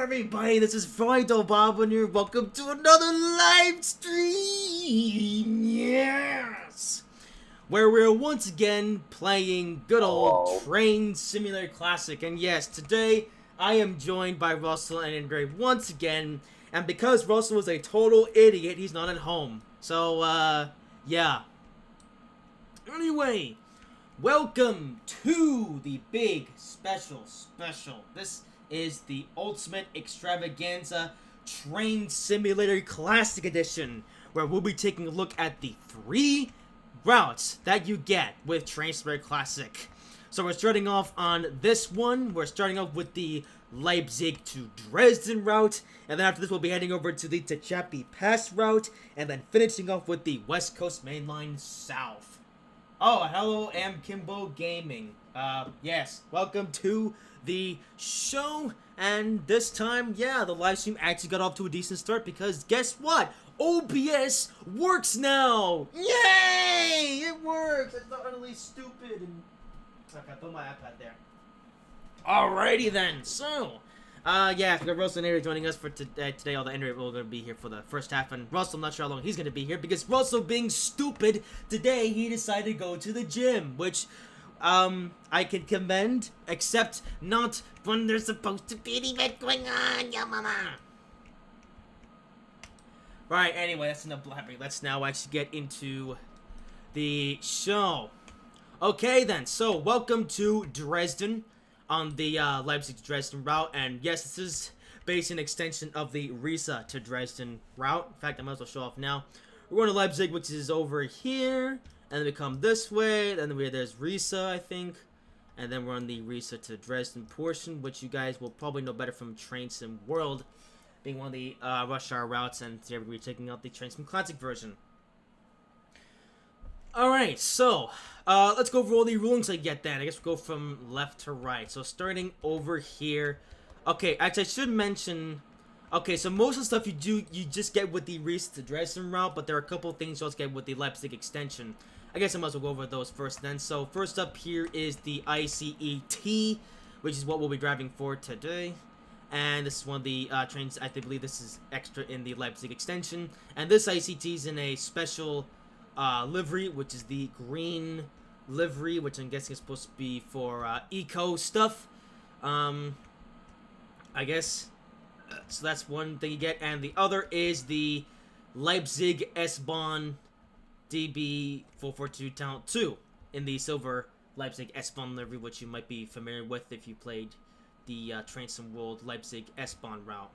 everybody, this is Friday Bob and here. Welcome to another live stream. Yes! Where we're once again playing good old Train Simulator Classic. And yes, today I am joined by Russell and Andre once again. And because Russell is a total idiot, he's not at home. So, yeah. Anyway, welcome to the big special. This is the Ultimate Extravaganza Train Simulator Classic Edition, where we'll be taking a look at the 3 routes that you get with Train Simulator Classic. So we're starting off on this one. We're starting off with the Leipzig to Dresden route, and then after this we'll be heading over to the Techapi Pass route, and then finishing off with the West Coast Main Line South. Oh, hello, Kimbo Gaming. Yes, welcome to the show, and this time, yeah, the live stream actually got off to a decent start because guess what? OBS works now! Yay! It works! It's not utterly stupid and... Okay, I throw my iPad there. Alrighty then, so... yeah, we got Russell and Andrew joining us for today. All the Andrew will going to be here for the first half, and Russell, I'm not sure how long he's going to be here, because Russell, being stupid, today he decided to go to the gym, which, I can commend, except not when there's supposed to be an event going on, yeah mama! Right, anyway, that's enough blabbering. Let's now actually get into the show. Okay then, so welcome to Dresden on the Leipzig to Dresden route, and yes, this is basically an extension of the Riesa to Dresden route. In fact, I might as well show off now. We're going to Leipzig, which is over here, and then we come this way, and then there's Riesa, I think, and then we're on the Riesa to Dresden portion, which you guys will probably know better from Train Sim World, being one of the rush hour routes, and today we're taking out the Train Sim Classic version. Alright, so, let's go over all the rulings I get then. I guess we'll go from left to right. So, starting over here. Okay, actually, I should mention... Okay, so most of the stuff you just get with the Riesa to Dresden route, but there are a couple of things you also get with the Leipzig extension. I guess I might as well go over those first then. So, first up here is the ICET, which is what we'll be driving for today. And this is one of the trains, I believe this is extra in the Leipzig extension. And this ICT is in a special... livery, which is the green livery, which I'm guessing is supposed to be for eco stuff. I guess. So that's one thing you get, and the other is the Leipzig S-Bahn DB 442 Talent 2 in the silver Leipzig S-Bahn livery, which you might be familiar with if you played the Train Sim World Leipzig S-Bahn route.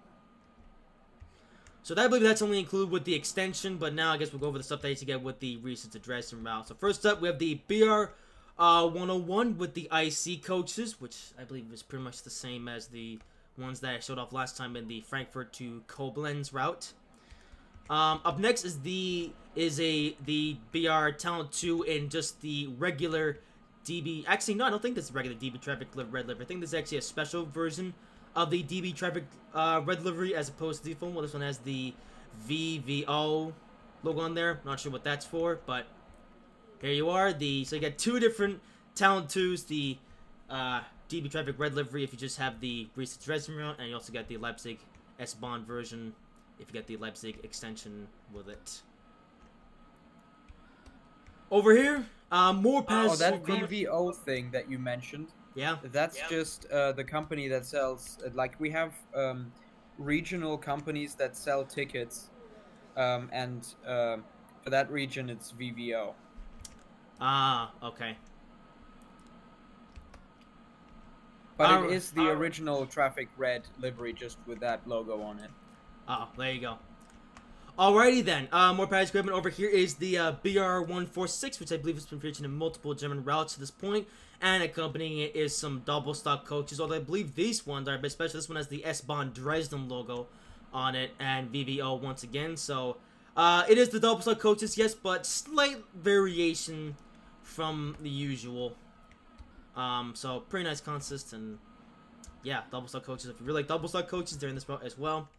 So I believe that's only included with the extension, but now I guess we'll go over the stuff that you get with the Riesa to Dresden route. So first up, we have the BR 101 with the IC coaches, which I believe is pretty much the same as the ones that I showed off last time in the Frankfurt to Koblenz route. Up next is the BR Talent 2 in just the regular DB. Actually, no, I don't think this is regular DB Traffic Red Liver. I think this is actually a special version of the DB Traffic Red Livery as opposed to the default one. This one has the VVO logo on there. Not sure what that's for, but here you are. So you get 2 different Talent 2s, the DB Traffic Red Livery if you just have the Riesa Dresden route, and you also get the Leipzig S-Bahn version if you get the Leipzig extension with it. Over here, more pass. Oh, that VVO thing that you mentioned. Yeah. That's just the company that sells, like we have regional companies that sell tickets, and for that region it's VVO. Ah, okay. But it is the original Traffic Red livery, just with that logo on it. Oh, there you go. Alrighty then, more package equipment. Over here is the BR146, which I believe has been featured in multiple German routes to this point. And accompanying it is some double stock coaches, although I believe these ones are a bit special. This one has the S-Bahn Dresden logo on it, and VVO once again. So, it is the double stock coaches, yes, but slight variation from the usual. So, pretty nice consist, and yeah, double stock coaches. If you really like double stock coaches, they're in this route as well.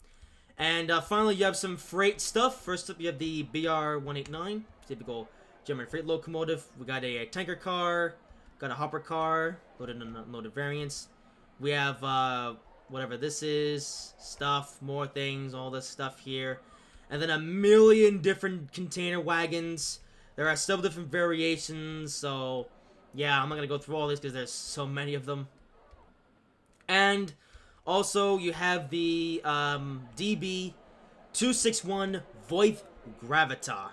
And finally, you have some freight stuff. First up, you have the BR189, typical German freight locomotive. We got a tanker car, got a hopper car, loaded and unloaded variants. We have whatever this is, stuff, more things, all this stuff here. And then a million different container wagons. There are several different variations, so yeah, I'm not gonna go through all this because there's so many of them. And also, you have the DB261 Voith Gravita.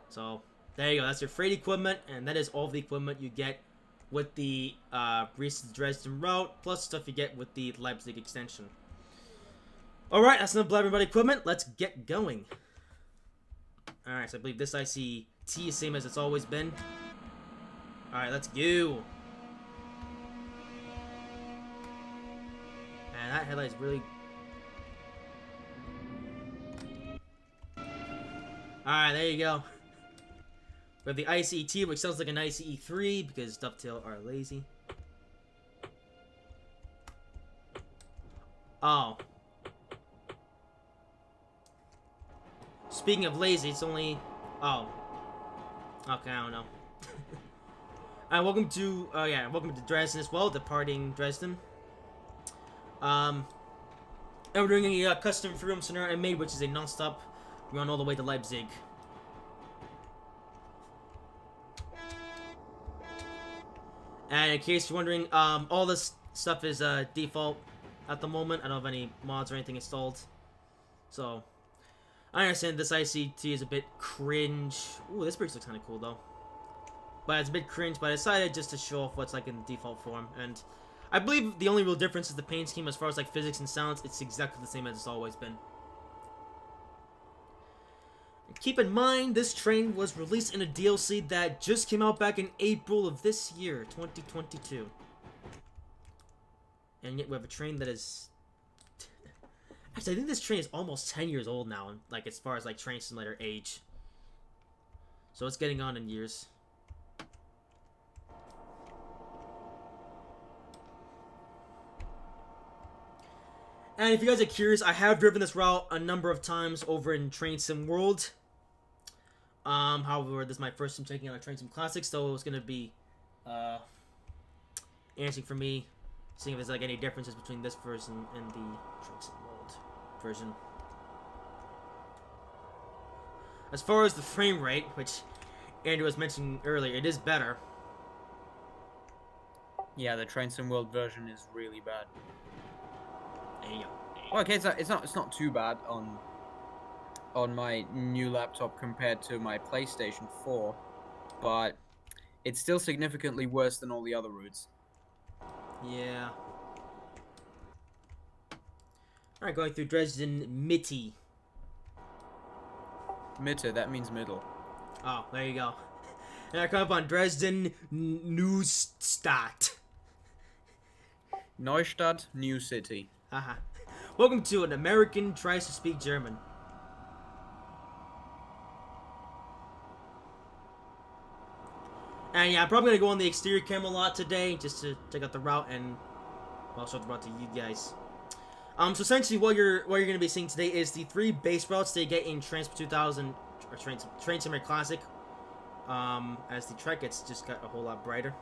So, there you go. That's your freight equipment, and that is all the equipment you get with the Dresden route, plus stuff you get with the Leipzig extension. Alright, that's enough blabbering about equipment. Let's get going. Alright, so I believe this ICT is same as it's always been. Alright, let's go. And that headlight is really... Alright, there you go. We have the ICT, which sounds like an ICE3 because Dovetail are lazy. Oh. Speaking of lazy, it's only... Oh. Okay, I don't know. Welcome to... Oh yeah, welcome to Dresden as well, departing Dresden. And we're doing a custom free-roam scenario I made, which is a non-stop run all the way to Leipzig. And in case you're wondering, all this stuff is default at the moment. I don't have any mods or anything installed. So, I understand this ICT is a bit cringe. Ooh, this bridge looks kind of cool though. But it's a bit cringe, but I decided just to show off what's like in default form. And I believe the only real difference is the paint scheme as far as like physics and sounds. It's exactly the same as it's always been. Keep in mind, this train was released in a DLC that just came out back in April of this year, 2022. And yet we have a train that is... Actually, I think this train is almost 10 years old now, like as far as like train simulator age. So it's getting on in years. And if you guys are curious, I have driven this route a number of times over in Train Sim World. However, this is my first time taking on a Train Sim Classic, so it was going to be interesting for me, seeing if there's like any differences between this version and the Train Sim World version. As far as the frame rate, which Andrew was mentioning earlier, it is better. Yeah, the Train Sim World version is really bad. There you go. Well, okay, it's not too bad on my new laptop compared to my PlayStation 4, but it's still significantly worse than all the other routes. Yeah. Alright, going through Dresden Mitte. Mitte, that means middle. Oh, there you go. And I come up on Dresden Neustadt. Neustadt, New City. Haha. Welcome to An American Tries to Speak German. And yeah, I'm probably gonna go on the exterior camera a lot today just to check out the route and I'll show the route to you guys. So essentially what you're gonna be seeing today is the 3 base routes that you get in Transport 2000 or Train Simulator Classic. As the track gets just got a whole lot brighter.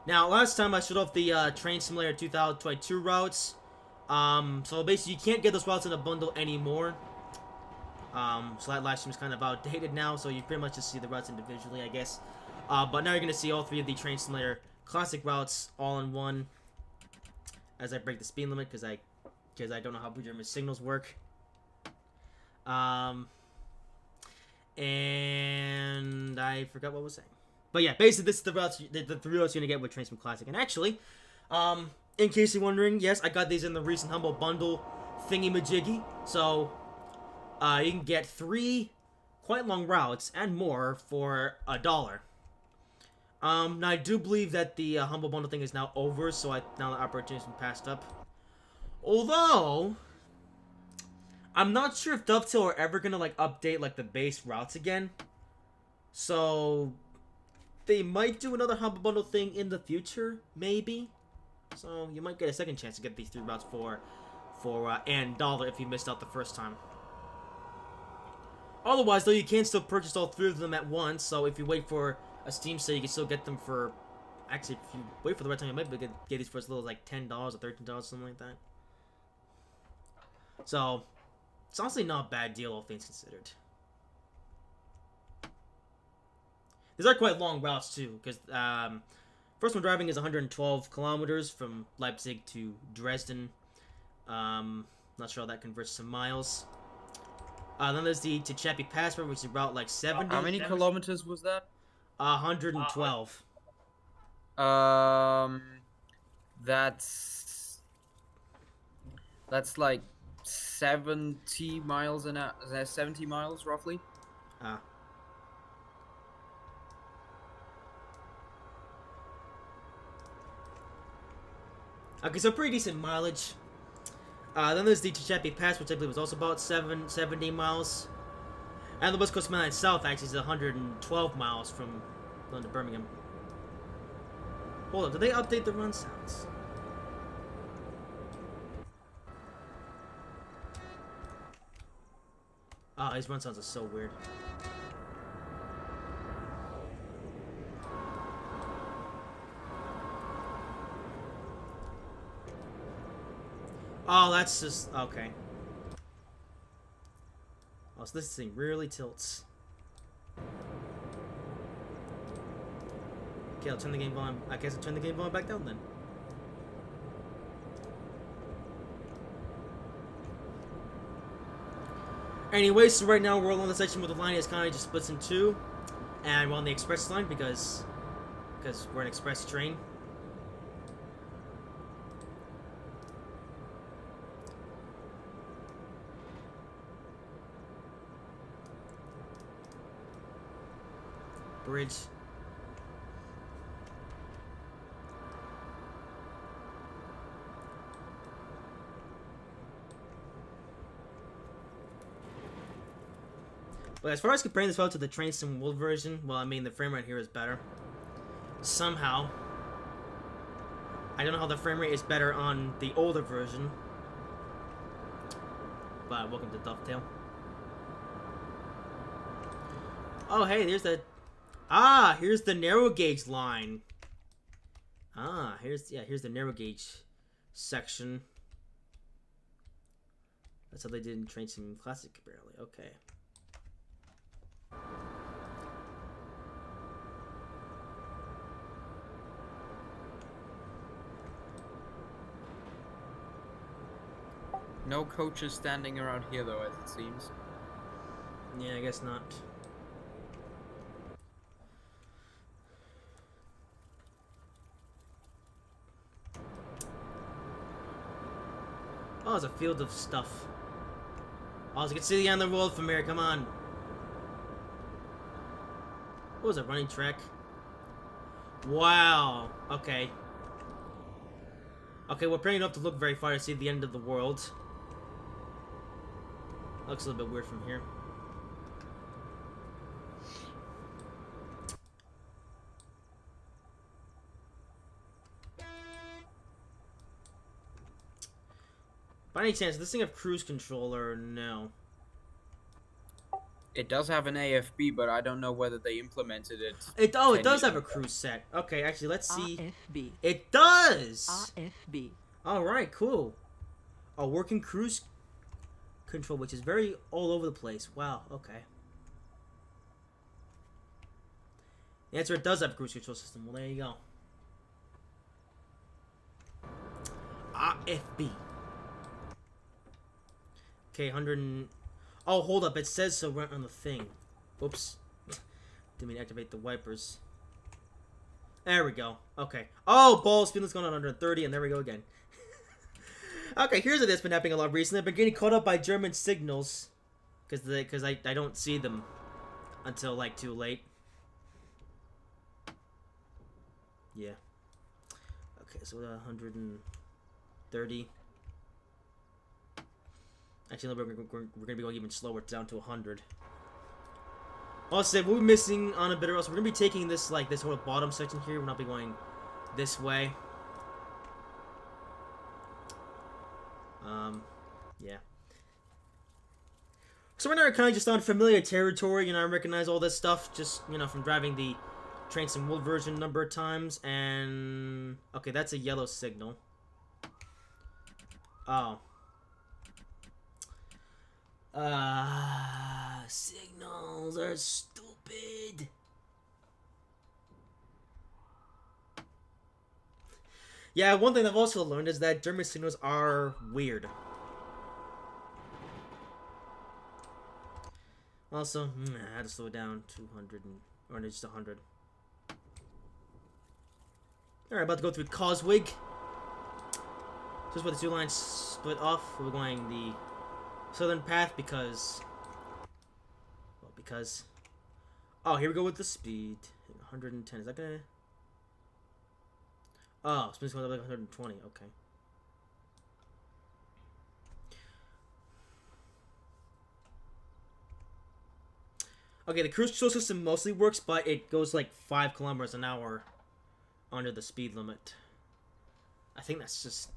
Now, last time I showed off the Train Simulator 2022 routes. So basically you can't get those routes in a bundle anymore. So that live stream is kind of outdated now, so you pretty much just see the routes individually, I guess. But now you're going to see all 3 of the Train Simulator Classic routes all in one. As I break the speed limit, because I don't know how Blue German signals work. And I forgot what I was saying. But yeah, basically this is the routes, the 3 routes you're gonna get with Train Sim Classic. And actually, in case you're wondering, yes, I got these in the recent Humble Bundle thingy-majiggy. So, you can get 3 quite long routes and more for $1. Now I do believe that the Humble Bundle thing is now over, so now the opportunity's been passed up. Although, I'm not sure if Dovetail are ever gonna like update like the base routes again. So they might do another Humble Bundle thing in the future, maybe. So you might get a second chance to get these 3 routes for $1 if you missed out the first time. Otherwise, though, you can still purchase all 3 of them at once. So if you wait for a Steam sale, you can still get them for Actually, if you wait for the right time, you might be able to get these for as little as like $10 or $13, something like that. So, it's honestly not a bad deal, all things considered. These are quite long routes too, because first one driving is 112 kilometers from Leipzig to Dresden. Not sure how that converts to miles. Then there's the Techapi Pass, which is about like 70. How many kilometers was that? 112. That's like 70 miles an hour. 70 miles roughly. Okay, so pretty decent mileage. Then there's the Techapi Pass, which I believe was also about 70 miles. And the West Coast Main Line South actually is 112 miles from London to Birmingham. Hold up, did they update the run sounds? Oh, these run sounds are so weird. Oh, that's just... okay. Oh, so this thing really tilts. Okay, I'll turn the game volume... I guess I'll turn the game volume back down then. Anyway, so right now we're on the section where the line is kind of just splits in two. And we're on the express line because we're an express train. Bridge. But as far as comparing this route to the Train Sim World version, well, I mean, the frame rate here is better. Somehow. I don't know how the frame rate is better on the older version. But welcome to Dovetail. Oh, hey, there's the... Ah, here's the narrow gauge line. Ah, here's the narrow gauge section. That's how they did in Train Sim Classic, apparently. Okay. No coaches standing around here, though, as it seems. Yeah, I guess not. Oh, it's a field of stuff. Oh, so you can see the end of the world from here. Come on. What was it? Running track? Wow. Okay. Okay, we're apparently not to look very far to see the end of the world. Looks a little bit weird from here. By any chance, does this thing have cruise control or no? It does have an AFB, but I don't know whether they implemented it. It does have a cruise set. Okay, actually, let's see. AFB. It does. AFB. All right, cool. A working cruise control, which is very all over the place. Wow. Okay. The answer: it does have a cruise control system. Well, there you go. AFB. Okay, 100 and... Oh, hold up. It says so right on the thing. Oops. Didn't mean to activate the wipers. There we go. Okay. Oh, balls. Speed's going on 130, and there we go again. Okay, here's what that's been happening a lot recently. I've been getting caught up by German signals. Because I don't see them until, like, too late. Yeah. Okay, so 130. Actually, we're gonna be going even slower, down to 100. Also, we're missing on a bit else. We're gonna be taking this this whole bottom section here. We'll not be going this way. Yeah. So right now we're kind of just on familiar territory. You know, I recognize all this stuff just from driving the Train Sim World version number of times, and okay, that's a yellow signal. Oh. Signals are stupid. Yeah, one thing I've also learned is that German signals are weird. Also, I had to slow it down 200 or just 100. Alright, about to go through Coswig. Just where the two lines split off. We're going the southern path because... Well, because... Oh, here we go with the speed. 110. Is that gonna... Oh, speed's going up like 120. Okay. Okay, the cruise control system mostly works, but it goes like 5 kilometers an hour under the speed limit. I think that's just...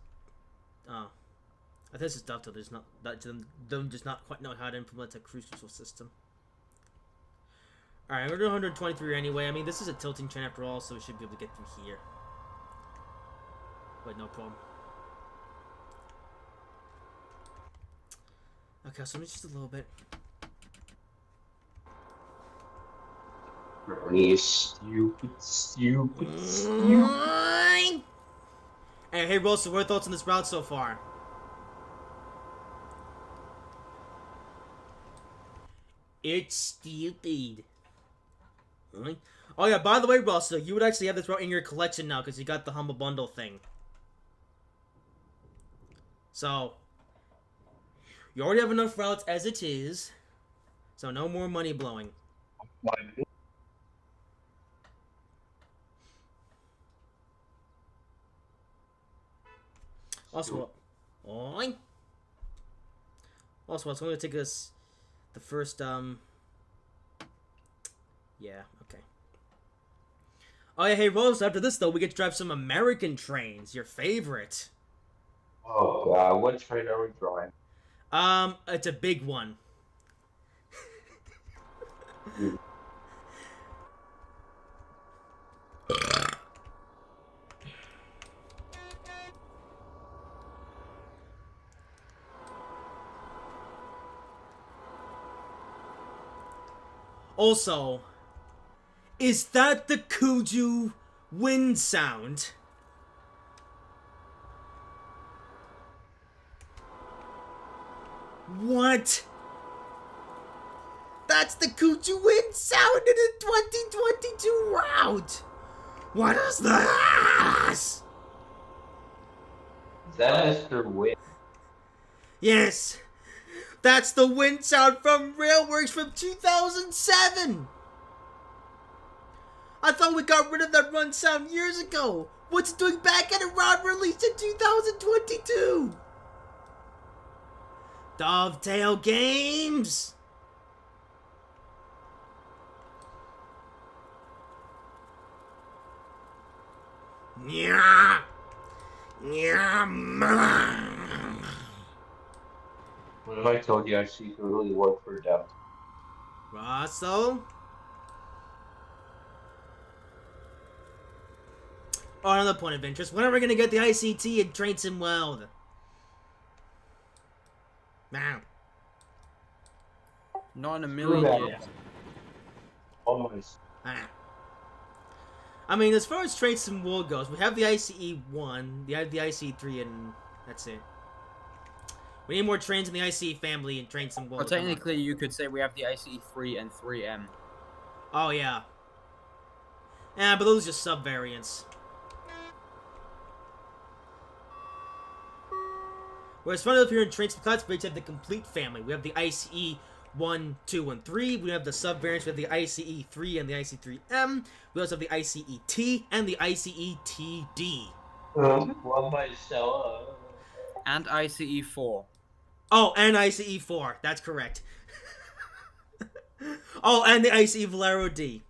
I think this is Dovetail. There's not... Them does not quite know how to implement a cruise control system. Alright, we're doing 123 anyway. I mean, this is a tilting train after all, so we should be able to get through here. But no problem. Okay, so just a little bit. You stupid. Hey, Wilson, what are your thoughts on this route so far? It's stupid. Really? Oh yeah, by the way, Russell, you would actually have this route in your collection now because you got the Humble Bundle thing. So, you already have enough routes as it is, so no more money blowing. Also, it's going to take us the first, yeah, okay. Oh yeah, hey Rose, after this though, we get to drive some American trains, your favorite. Oh god, what train are we drawing? It's a big one. Also, is that the Kuju wind sound? What? That's the Kuju wind sound in a 2022 route! What is this? Is that Mr. Wind? Yes, that's the wind sound from Railworks from 2007! I thought we got rid of that run sound years ago! What's it doing back at a round released in 2022? Dovetail Games! Yeah. What if I told you actually you could really work for them? Russell? Oh, another point of interest. When are we gonna get the ICT in Train Sim World? Now. Not in a million years. Almost. I mean, as far as Train Sim World goes, we have the ICE 1, we have the ICE 3, and that's it. We need more trains in the ICE family in Train Sim World. Well, technically, you could say we have the ICE 3 and 3M. Oh, yeah. Yeah, but those are just sub-variants. Whereas fun enough here in Train Sim Classic, we have the complete family. We have the ICE 1, 2, and 3. We have the sub-variants. We have the ICE 3 and the ICE 3M. We also have the ICE T and the ICE TD. Well, myself. And ICE 4. Oh, and ICE 4. That's correct. Oh, and the ICE Valero D.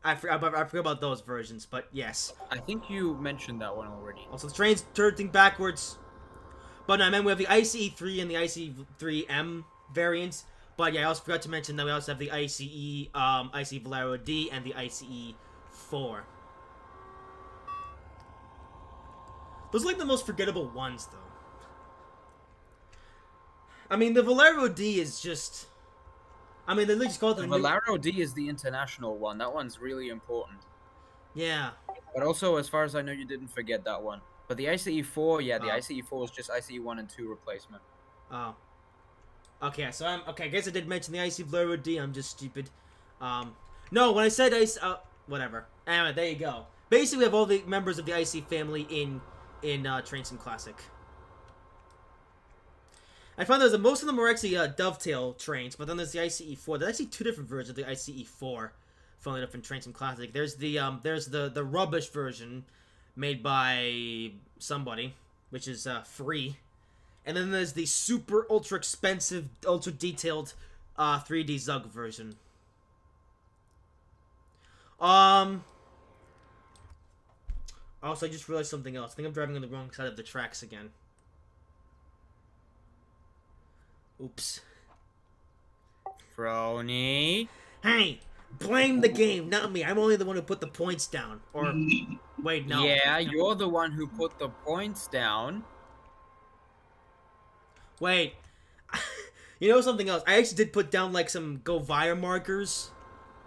I forgot about those versions, but yes. I think you mentioned that one already. Also, the train's turning backwards. But no, I meant we have the ICE 3 and the ICE 3M variants. But yeah, I also forgot to mention that we also have the ICE Valero D and the ICE 4. Those are like the most forgettable ones, though. I mean, the Valero D is just... I mean, they just call it The the Valero D is the international one. That one's really important. Yeah. But also, as far as I know, you didn't forget that one. But the ICE-4, yeah, the Oh. ICE-4 is just ICE-1 and 2 replacement. Oh. Okay, so I guess I did mention the IC Valero D. I'm just stupid. No, when I said IC... whatever. Anyway, there you go. Basically, we have all the members of the IC family in Train Sim Classic. I found that most of them are actually dovetail trains, but then there's the ICE-4. There's actually 2 different versions of the ICE-4. Funnily enough, in Train Sim Classic, there's the rubbish version made by somebody, which is free, and then there's the super ultra expensive, ultra detailed 3D Zug version. Also, I just realized something else. I think I'm driving on the wrong side of the tracks again. Oops. Frony. Hey, blame the game, not me. I'm only the one who put the points down. Or, wait, no. Yeah, you're the one who put the points down. Wait. You know something else? I actually did put down, like, some go via markers.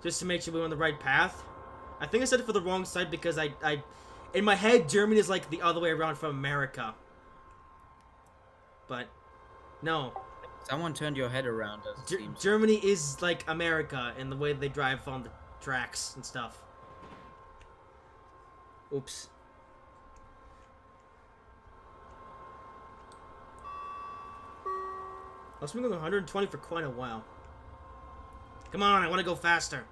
Just to make sure we were on the right path. I think I said it for the wrong side because I in my head, Germany is, like, the other way around from America. But, no. Someone turned your head around, as it seems. Germany is like America in the way they drive on the tracks and stuff. Oops. I've been going 120 for quite a while. Come on, I want to go faster.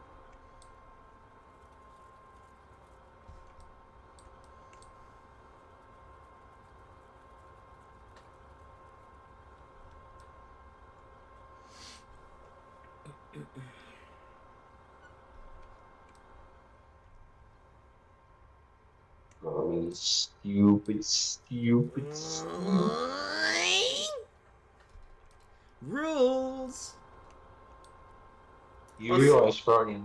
Oh, stupid. Rules. You realize, Froggy,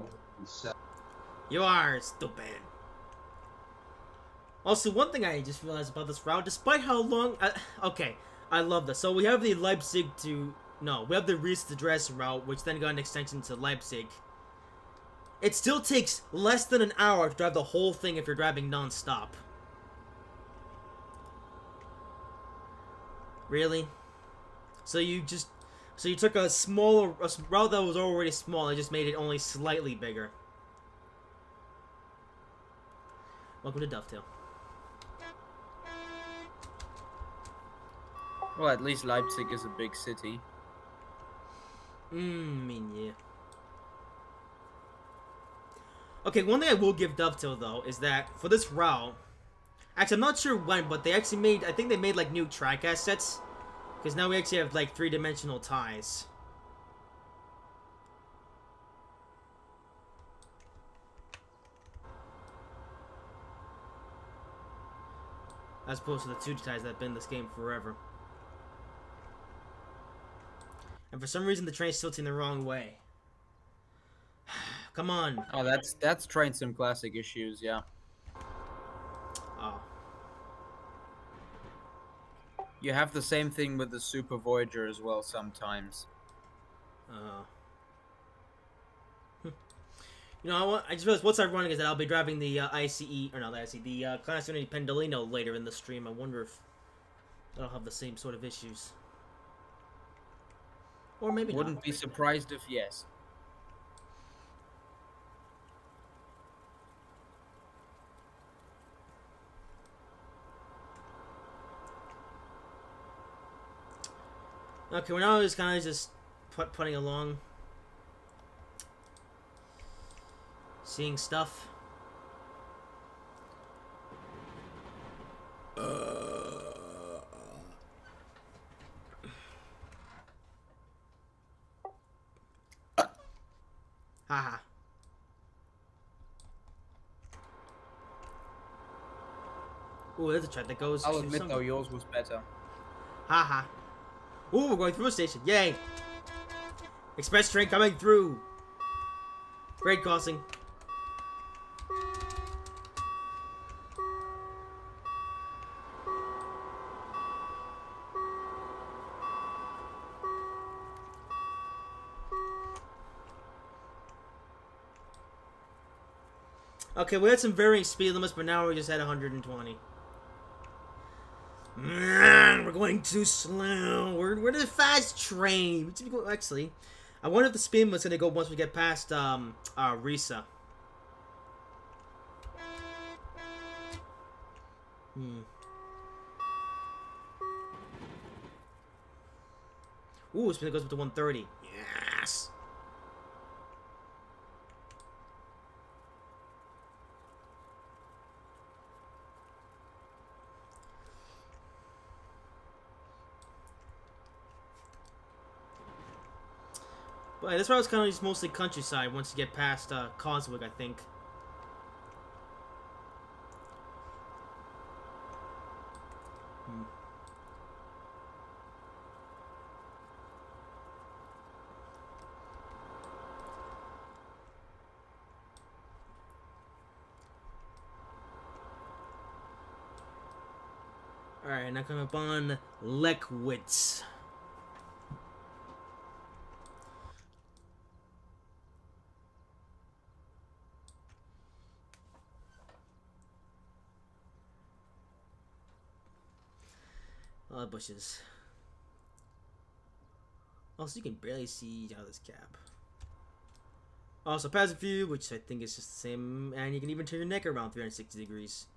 You are stupid. Also, one thing I just realized about this route, despite how long... okay, I love this. So we have the Leipzig to... No, we have the Ries to Dresden route, which then got an extension to Leipzig. It still takes less than an hour to drive the whole thing if you're driving non-stop. Really? So you took a route that was already small and just made it only slightly bigger. Welcome to Dovetail. Well, at least Leipzig is a big city. I mean, yeah. Okay, one thing I will give Dovetail, though, is that for this route... Actually, I'm not sure when, but they actually made... I think they made, like, new track assets. Because now we actually have, like, 3-dimensional ties. As opposed to the 2D ties that have been in this game forever. And for some reason, the train's tilting the wrong way. Come on. Oh, that's Train Sim Classic issues, yeah. Oh. You have the same thing with the Super Voyager as well sometimes. You know, I just realized what's ironic is that I'll be driving the the Class Unity Pendolino later in the stream. I wonder if that'll have the same sort of issues. Or maybe Wouldn't not. be surprised if yes. Okay, we're now just kind of just putting along. Seeing stuff. Haha. Ooh, there's a track that goes. I'll to admit some- though, yours was better. Haha. Ooh, we're going through a station. Yay! Express train coming through. Grade crossing. Okay, we had some varying speed limits, but now we're just at 120. We're going too slow. We're the fast train. Actually, I wonder if the speed limit's gonna go once we get past Risa. Ooh, speed limit goes up to 130. Yes. But this route is kind of just mostly countryside once you get past Coswick, I think. Alright, now coming up on Leckwitz. A lot of bushes. Also, you can barely see out of this cap. Also, passive view, which I think is just the same, and you can even turn your neck around 360 degrees.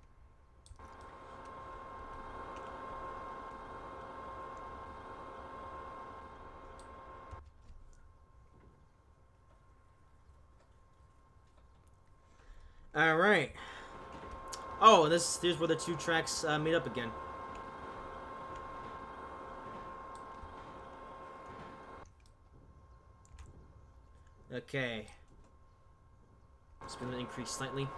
All right. Oh, here's where the two tracks meet up again. Okay. Speed limit increase slightly.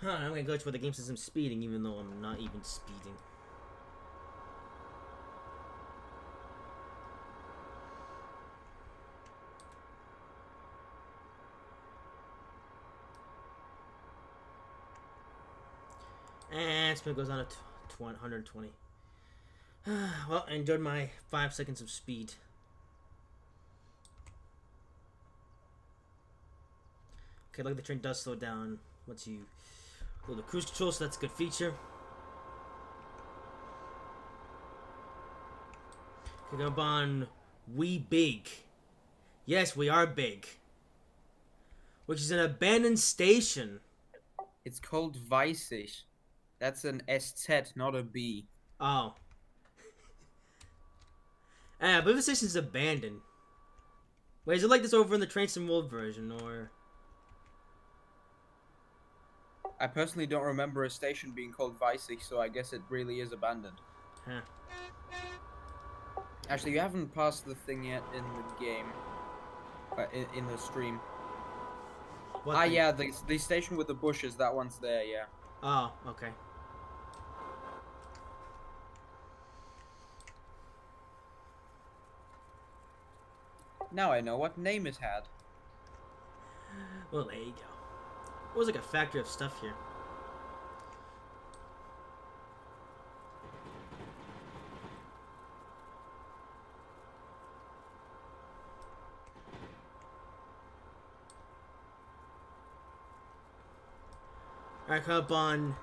I'm gonna glitch where the game says I'm speeding, even though I'm not even speeding. And speed goes on to 120. Well, I enjoyed my 5 seconds of speed. Okay, look, the train does slow down once you hold the cruise control, so that's a good feature. Okay, up on We Big. Yes, we are big. Which is an abandoned station. It's called Weissig. That's an SZ, not a B. Oh. I believe the station is abandoned. Wait, is it like this over in the Train Sim World version, or? I personally don't remember a station being called Weissig, so I guess it really is abandoned. Huh. Actually, you haven't passed the thing yet in the game. In the stream. What thing? Yeah, the station with the bushes, that one's there, yeah. Oh, okay. Now I know what name it had. Well, there you go. It was like a factory of stuff here. Alright, come up on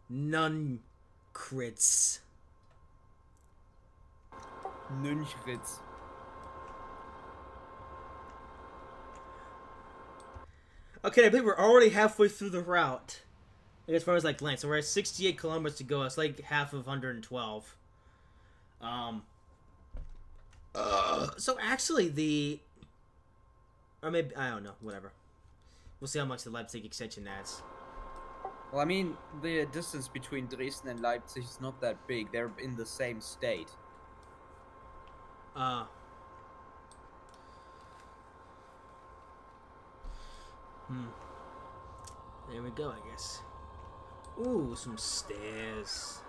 None Crits. Nünchritz. Okay, I believe we're already halfway through the route. As far as like length, so we're at 68 kilometers to go. It's like half of 112. So actually or maybe I don't know. Whatever. We'll see how much the Leipzig extension adds. Well, I mean, the distance between Dresden and Leipzig is not that big. They're in the same state. There we go, I guess. Ooh, some stairs.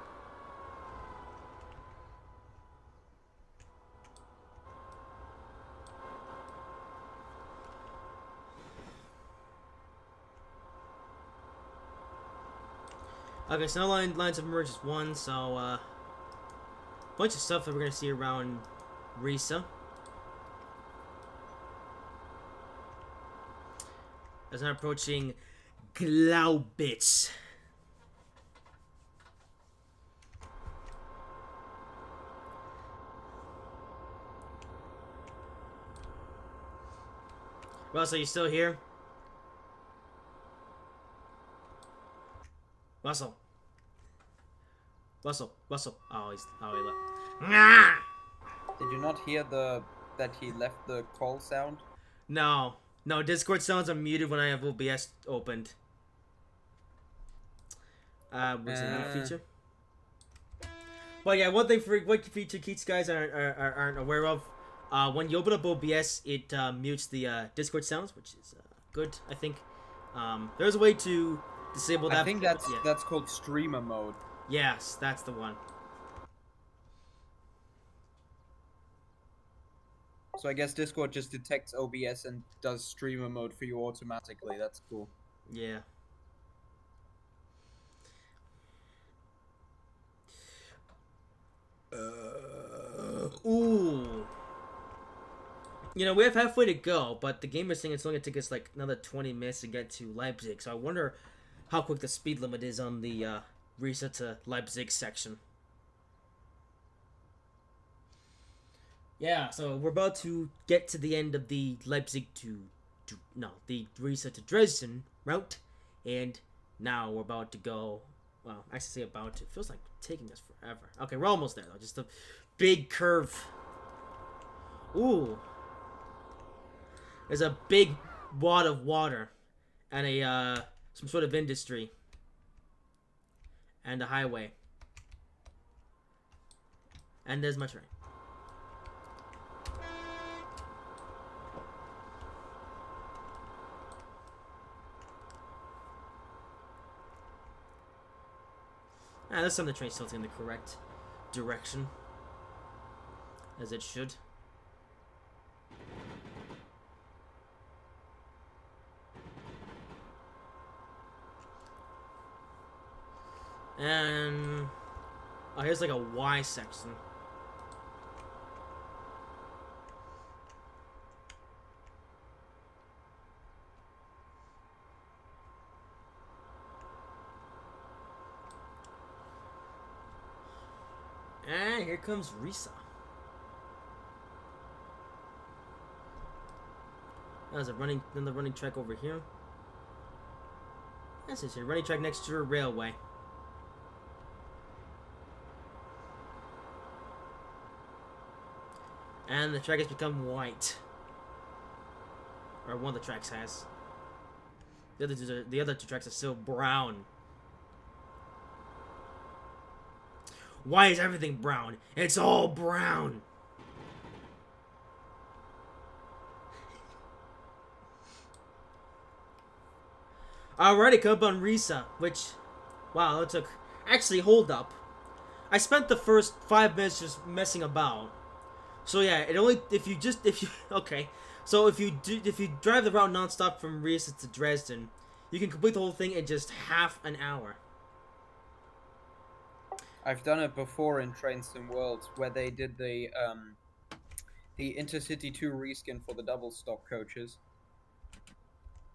Okay, so now lines of merge is 1, so, bunch of stuff that we're gonna see around Risa. As I'm approaching Glaubitz. Russell, you still here? Russell. Russell. Oh, he left. Nah! Did you not hear that he left the call sound? No. No, Discord sounds are muted when I have OBS opened. Was it a new feature? But yeah, one thing for what feature Keats guys aren't aware of, when you open up OBS, it mutes the Discord sounds, which is good, I think. There's a way to disable that. I think that's called streamer mode. Yes, that's the one. So I guess Discord just detects OBS and does streamer mode for you automatically. That's cool. Yeah. Ooh. You know, we have halfway to go, but the game is saying it's only going to take us like another 20 minutes to get to Leipzig. So I wonder how quick the speed limit is on the Riesa to Leipzig section. Yeah, so we're about to get to the end of the Leipzig the Riesa to Dresden route, and now we're about to go. Well, I say about to. It feels like taking us forever. Okay, we're almost there though. Just a big curve. Ooh. There's a big wad of water, and a some sort of industry, and a highway, and there's my train. This time the train's still in the correct direction, as it should. And oh, here's like a Y section. And here comes Riesa. There's another running track over here. That's it. Running track next to a railway. And the track has become white. Or one of the tracks has. The other two tracks are still brown. Why is everything brown? It's all brown. Alrighty, come up on Riesa, which, wow, that took. Actually, hold up. I spent the first 5 minutes just messing about. So yeah, it only if you okay. So if you drive the route nonstop from Riesa to Dresden, you can complete the whole thing in just half an hour. I've done it before in Train Sim World, where they did the Intercity 2 reskin for the double stock coaches,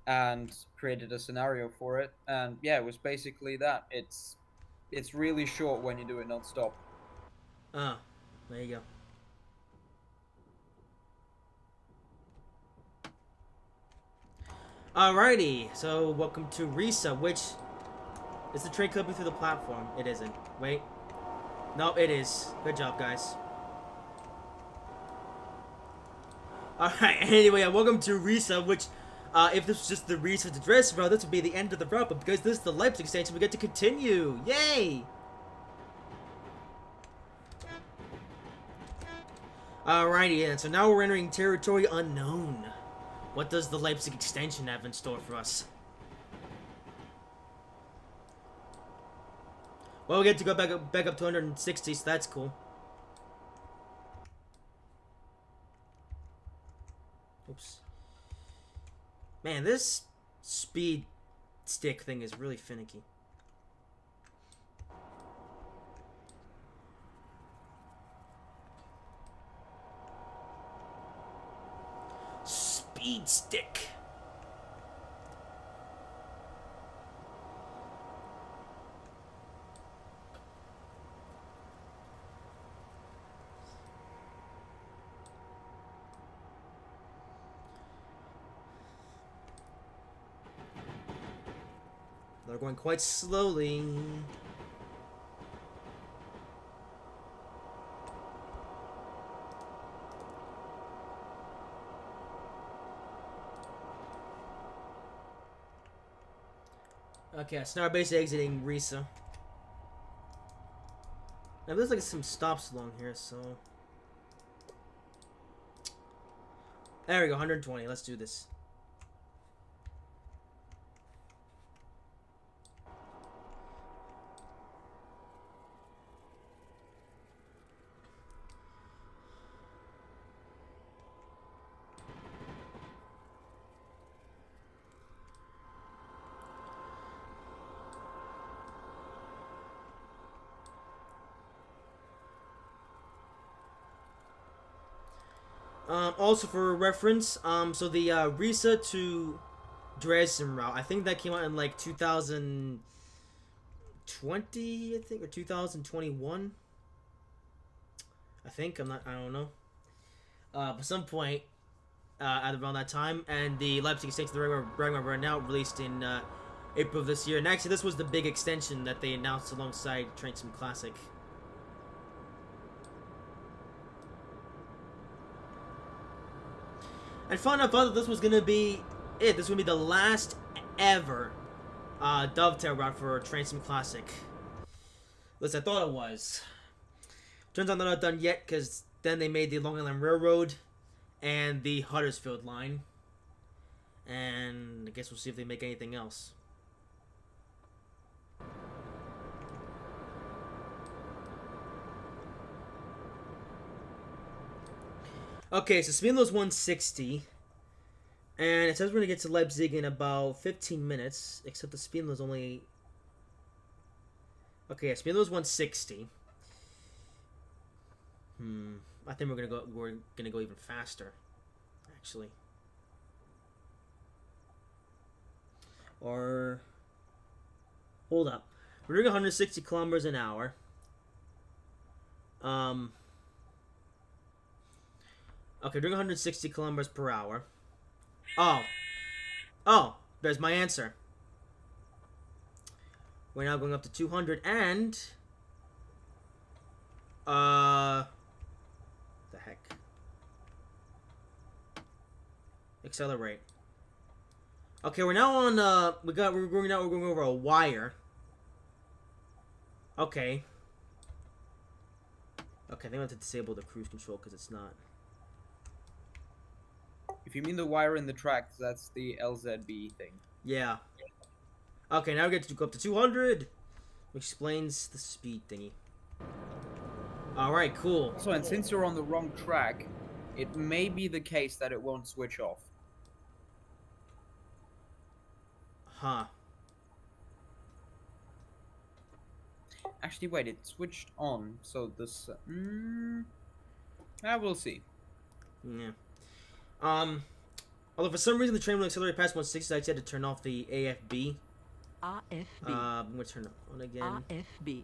and created a scenario for it. And yeah, it was basically that. It's really short when you do it non-stop. Ah, there you go. Alrighty, so welcome to Riesa, which is the train coming through the platform. It isn't. Wait. No, it is. Good job, guys. Alright, anyway, welcome to Riesa, which, if this was just the Riesa to Dresden route, this would be the end of the route, but because this is the Leipzig station, we get to continue! Yay! Alrighty, and so now we're entering territory unknown. What does the Leipzig extension have in store for us? Well, we get to go back up to 160, so that's cool. Oops. Man, this speed stick thing is really finicky. speed stick. They're going quite slowly. Okay, so now we're basically exiting Risa. Now there's like some stops along here, so... There we go, 120. Let's do this. Also for reference, so the Risa to Dresden route, I think that came out in like 2020, I think, or 2021. I think I don't know. At some point, at around that time, and the Leipzig extension, the regular right now, released in April of this year. And actually, this was the big extension that they announced alongside Train Sim Classic. And fun enough, I thought this was gonna be it. This would be the last ever dovetail route for Train Sim Classic. At least I thought it was. Turns out they're not done yet, because then they made the Long Island Railroad and the Huddersfield line. And I guess we'll see if they make anything else. Okay, so Spindler's 160. And it says we're going to get to Leipzig in about 15 minutes. Except the Spindler's only... Okay, yeah, Spindler's 160. I think we're gonna go even faster, actually. Or hold up. We're doing 160 kilometers an hour. Okay, doing 160 kilometers per hour. Oh, there's my answer. We're now going up to 200 and... the heck? Accelerate. Okay, we're now on, we're going over a wire. Okay. Okay, I think I have to disable the cruise control because it's not... If you mean the wire in the tracks, that's the LZB thing. Yeah. Okay, now we get to go up to 200, which explains the speed thingy. Alright, cool. So, and since you're on the wrong track, it may be the case that it won't switch off. Huh. Actually, wait, it switched on, so this... we'll see. Yeah. Although for some reason the train will accelerate past 160, I just had to turn off the AFB. AFB. I'm gonna turn it on again. AFB.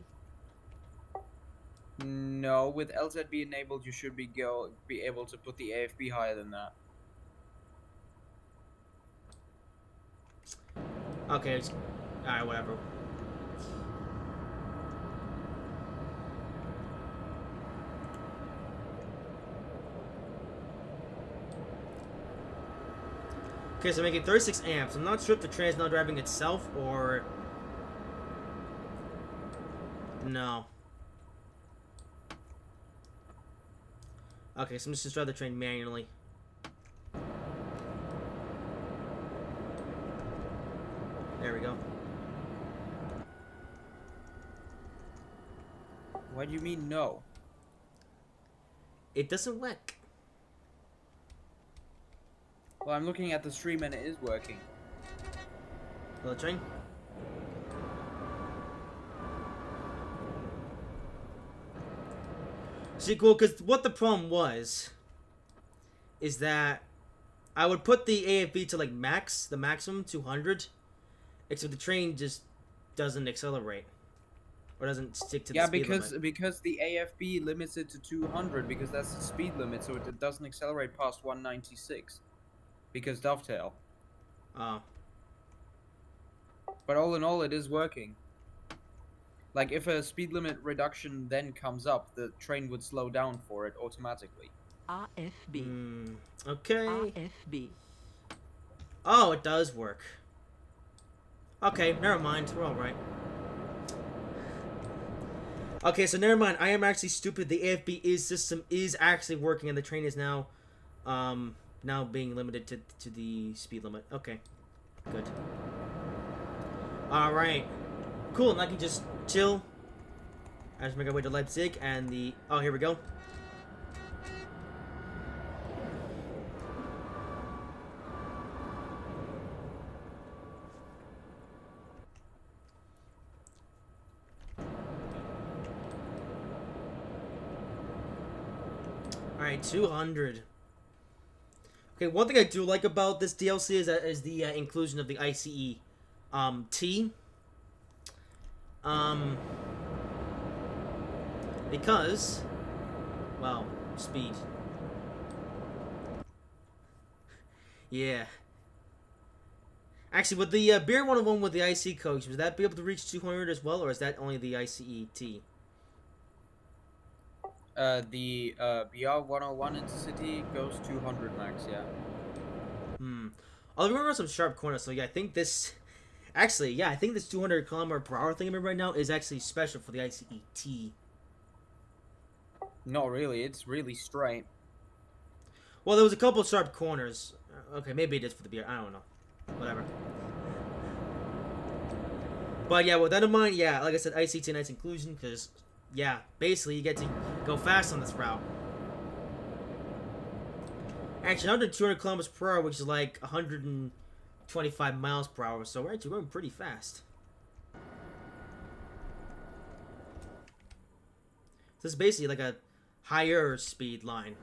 No, with LZB enabled, you should be able to put the AFB higher than that. Okay, alright, whatever. Okay, so making 36 amps. I'm not sure if the train is now driving itself or... No. Okay, so I'm just drive the train manually. There we go. What do you mean, no? It doesn't work. Well, I'm looking at the stream and it is working. Well, the train? See, cool, because what the problem was is that I would put the AFB to like the maximum 200, except the train just doesn't accelerate or doesn't stick to the Yeah, speed limit. because the AFB limits it to 200 because that's the speed limit, so it doesn't accelerate past 196 because dovetail. Oh, But all in all, it is working. Like if a speed limit reduction then comes up, the train would slow down for it automatically. AFB. okay. AFB. Oh, it does work. Okay, never mind. We're all right. Okay, so never mind. I am actually stupid. The AFB system is actually working, and the train is now being limited to the speed limit. Okay, good. All right, cool. And I can just chill. I just make our way to Leipzig, and here we go. Alright, 200. Okay, one thing I do like about this DLC is the inclusion of the ICE T. Because, well, speed. Yeah. Actually, with the Beer 101 with the IC coach, would that be able to reach 200 as well, or is that only the ICE T? The BR 101 Intercity goes 200 max, yeah. I remember some sharp corners, so yeah, I think this... Actually, yeah, I think this 200 kilometer per hour thing I'm in right now is actually special for the ICE T. Not really, it's really straight. Well, there was a couple of sharp corners. Okay, maybe it is for the BR, I don't know. Whatever. But yeah, with that in mind, yeah, like I said, ICE T nice inclusion, because... Yeah, basically you get to go fast on this route. Actually, under 200 kilometers per hour, which is like 125 miles per hour, so we're actually going pretty fast. This is basically like a higher speed line.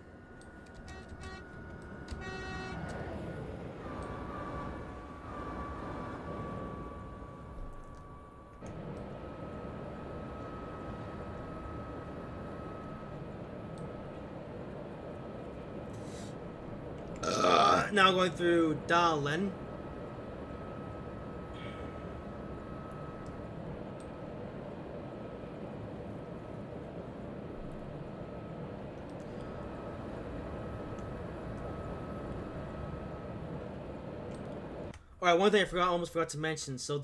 Now going through Dahlen. Alright, one thing I almost forgot to mention. So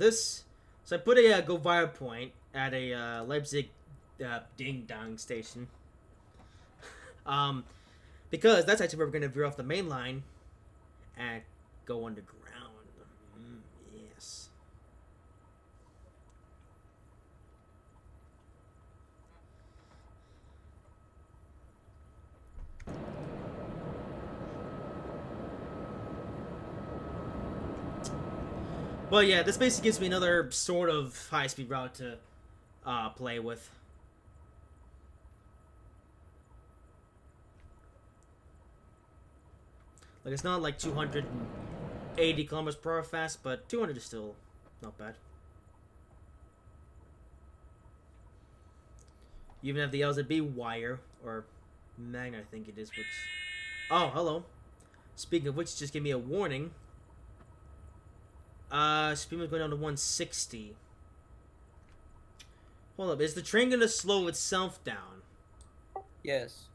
I put a go via point at a Leipzig ding dong station. Because that's actually where we're going to veer off the main line and go underground. Yes. Well, yeah, this basically gives me another sort of high-speed route to play with. Like, it's not like 280 kilometers per hour fast, but 200 is still not bad. You even have the LZB wire, or magnet, I think it is, which... Oh, hello. Speaking of which, just gave me a warning. Speed was going down to 160. Hold up, is the train gonna slow itself down? Yes.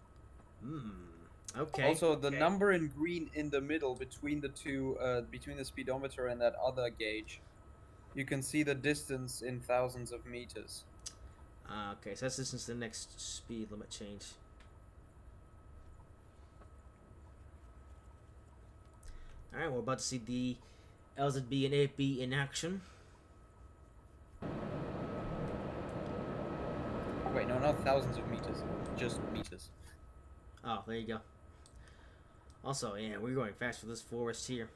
Okay. Also, the number in green in the middle between the two, between the speedometer and that other gauge, you can see the distance in thousands of meters. Okay, so that's distance to the next speed limit change. Alright, we're about to see the LZB and AFB in action. Wait, no, not thousands of meters, just meters. Oh, there you go. Also, yeah, we're going fast for this forest here.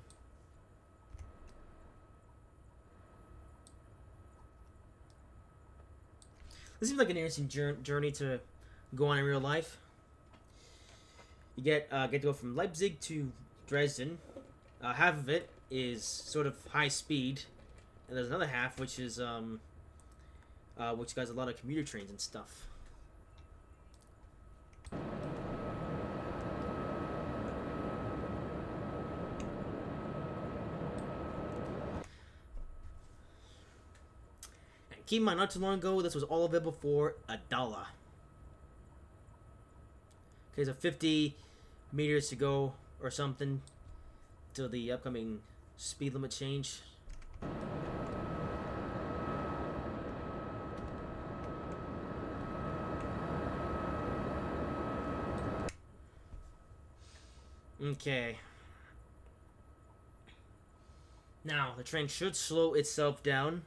This seems like an interesting journey to go on in real life. You get to go from Leipzig to Dresden, Half of it is sort of high speed, and there's another half which is which has a lot of commuter trains and stuff. And keep in mind, not too long ago, this was all available for $1. Okay, so 50 meters to go or something till the upcoming speed limit change. Okay. Now, the train should slow itself down.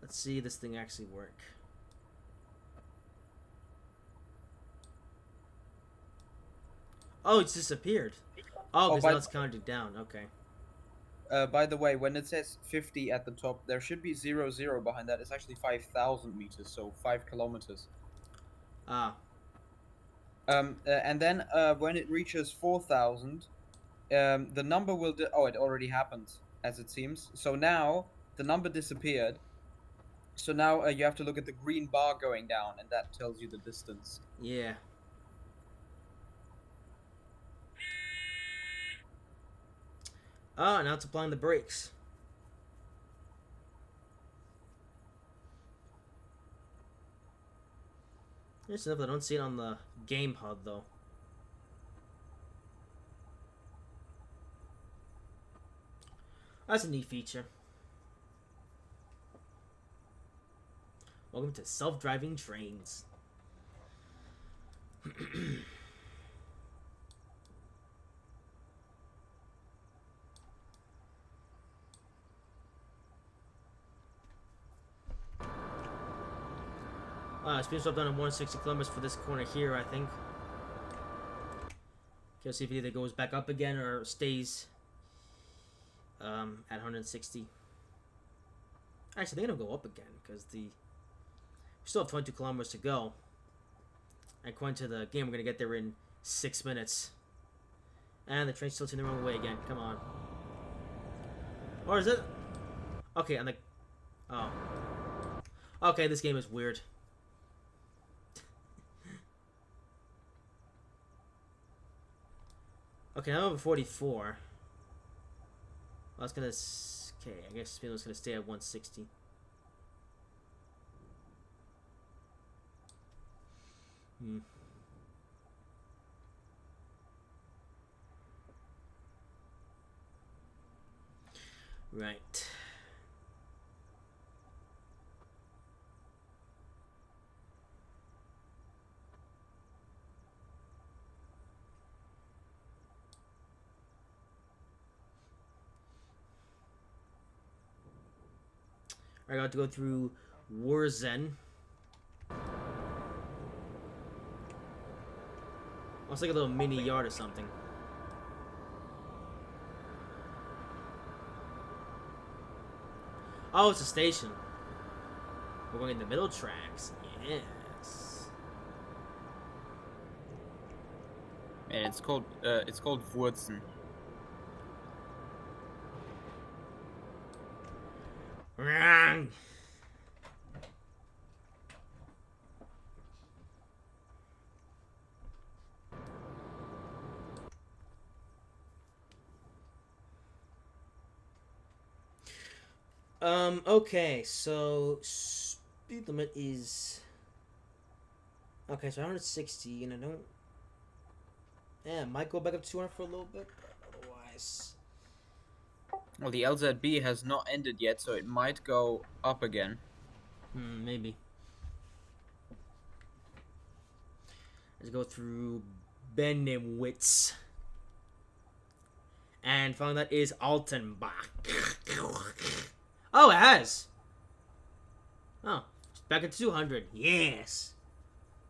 Let's see if this thing actually work. Oh, it's disappeared. Oh, because now it's counting down. Okay. By the way, when it says 50 at the top, there should be 00 behind that. It's actually 5,000 meters, so 5 kilometers. Ah. And then when it reaches 4,000, the number will... oh, it already happened, as it seems. So now, the number disappeared. So now you have to look at the green bar going down, and that tells you the distance. Yeah. Ah, now it's applying the brakes. There's enough. I don't see it on the game HUD though. That's a neat feature. Welcome to self-driving trains. Speed stop down to 160 kilometers for this corner here, I think. Okay, let's see if it either goes back up again or stays at 160. Actually, I think it'll go up again because we still have 22 kilometers to go. And according to the game, we're gonna get there in 6 minutes. And the train's still turning the wrong way again. Come on. Or is it? Okay, on the... oh. Okay, this game is weird. Okay, I'm over 44. I was gonna... okay, I guess speed was gonna stay at 160. Right. I got to go through Wurzen. It's like a little mini yard or something. Oh, it's a station. We're going in the middle tracks. Yes. And it's called Wurzen. Wrong. Okay, so speed limit is okay, so 160, and I don't. Yeah, might go back up to 200 for a little bit, but otherwise. Well, the LZB has not ended yet, so it might go up again. Maybe. Let's go through Benewitz. And found that is Altenbach. Oh, it has! Oh, back at 200. Yes!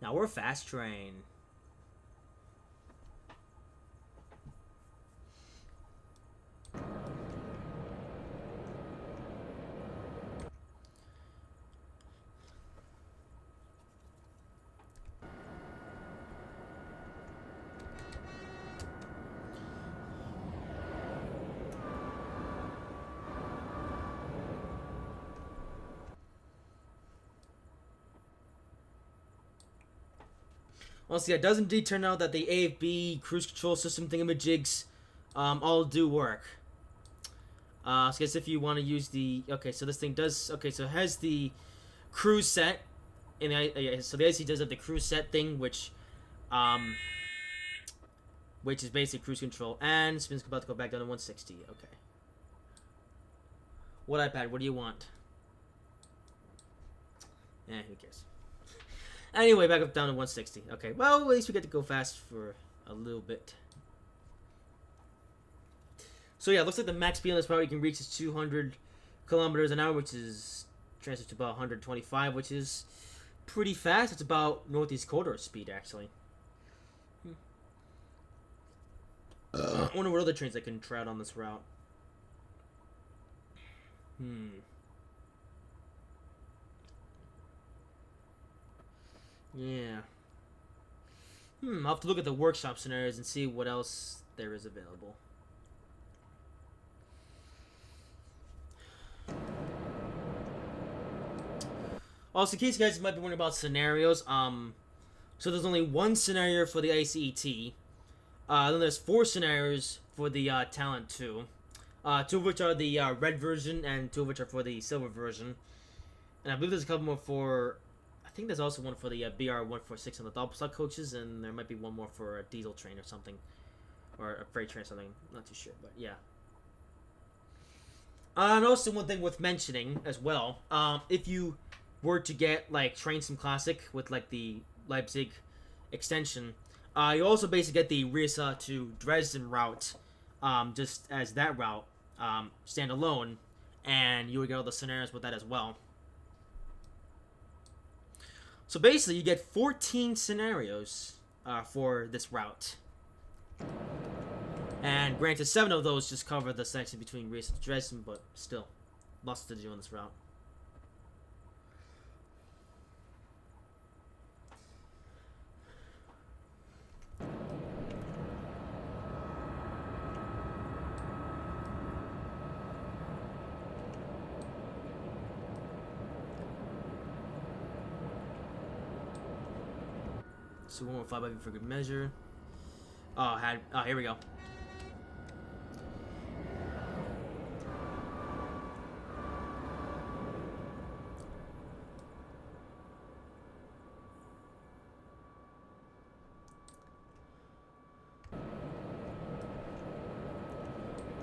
Now we're fast train. Also, yeah, it does indeed turn out that the AFB cruise control system thingamajigs all do work. So I guess if you want to use the... Okay, so this thing does... Okay, so it has the cruise set. And so the IC does have the cruise set thing, which is basically cruise control. And spin's about to go back down to 160. Okay. What iPad? What do you want? Who cares? Anyway, back up down to 160. Okay, well, at least we get to go fast for a little bit. So yeah, it looks like the max speed on this route you can reach is 200 kilometers an hour, which is translates to about 125, which is pretty fast. It's about northeast corridor speed, actually. I wonder what other trains I can try out on this route. Yeah. I'll have to look at the workshop scenarios and see what else there is available. Also, in case you guys might be wondering about scenarios, so there's only one scenario for the ICET. Then there's 4 scenarios for the Talent 2. 2 of which are the red version, and 2 of which are for the silver version. And I believe there's a couple more for... I think there's also one for the BR-146 on the double slot coaches, and there might be one more for a diesel train or something. Or a freight train or something. Not too sure, but yeah. And also one thing worth mentioning as well, if you were to get like Train Sim Classic with like the Leipzig extension, you also basically get the Riesa to Dresden route, just as that route, standalone, and you would get all the scenarios with that as well. So basically, you get 14 scenarios for this route. And granted, 7 of those just cover the section between Riesa and Dresden, but still, lots to do on this route. So 115 by for good measure. Oh, here we go.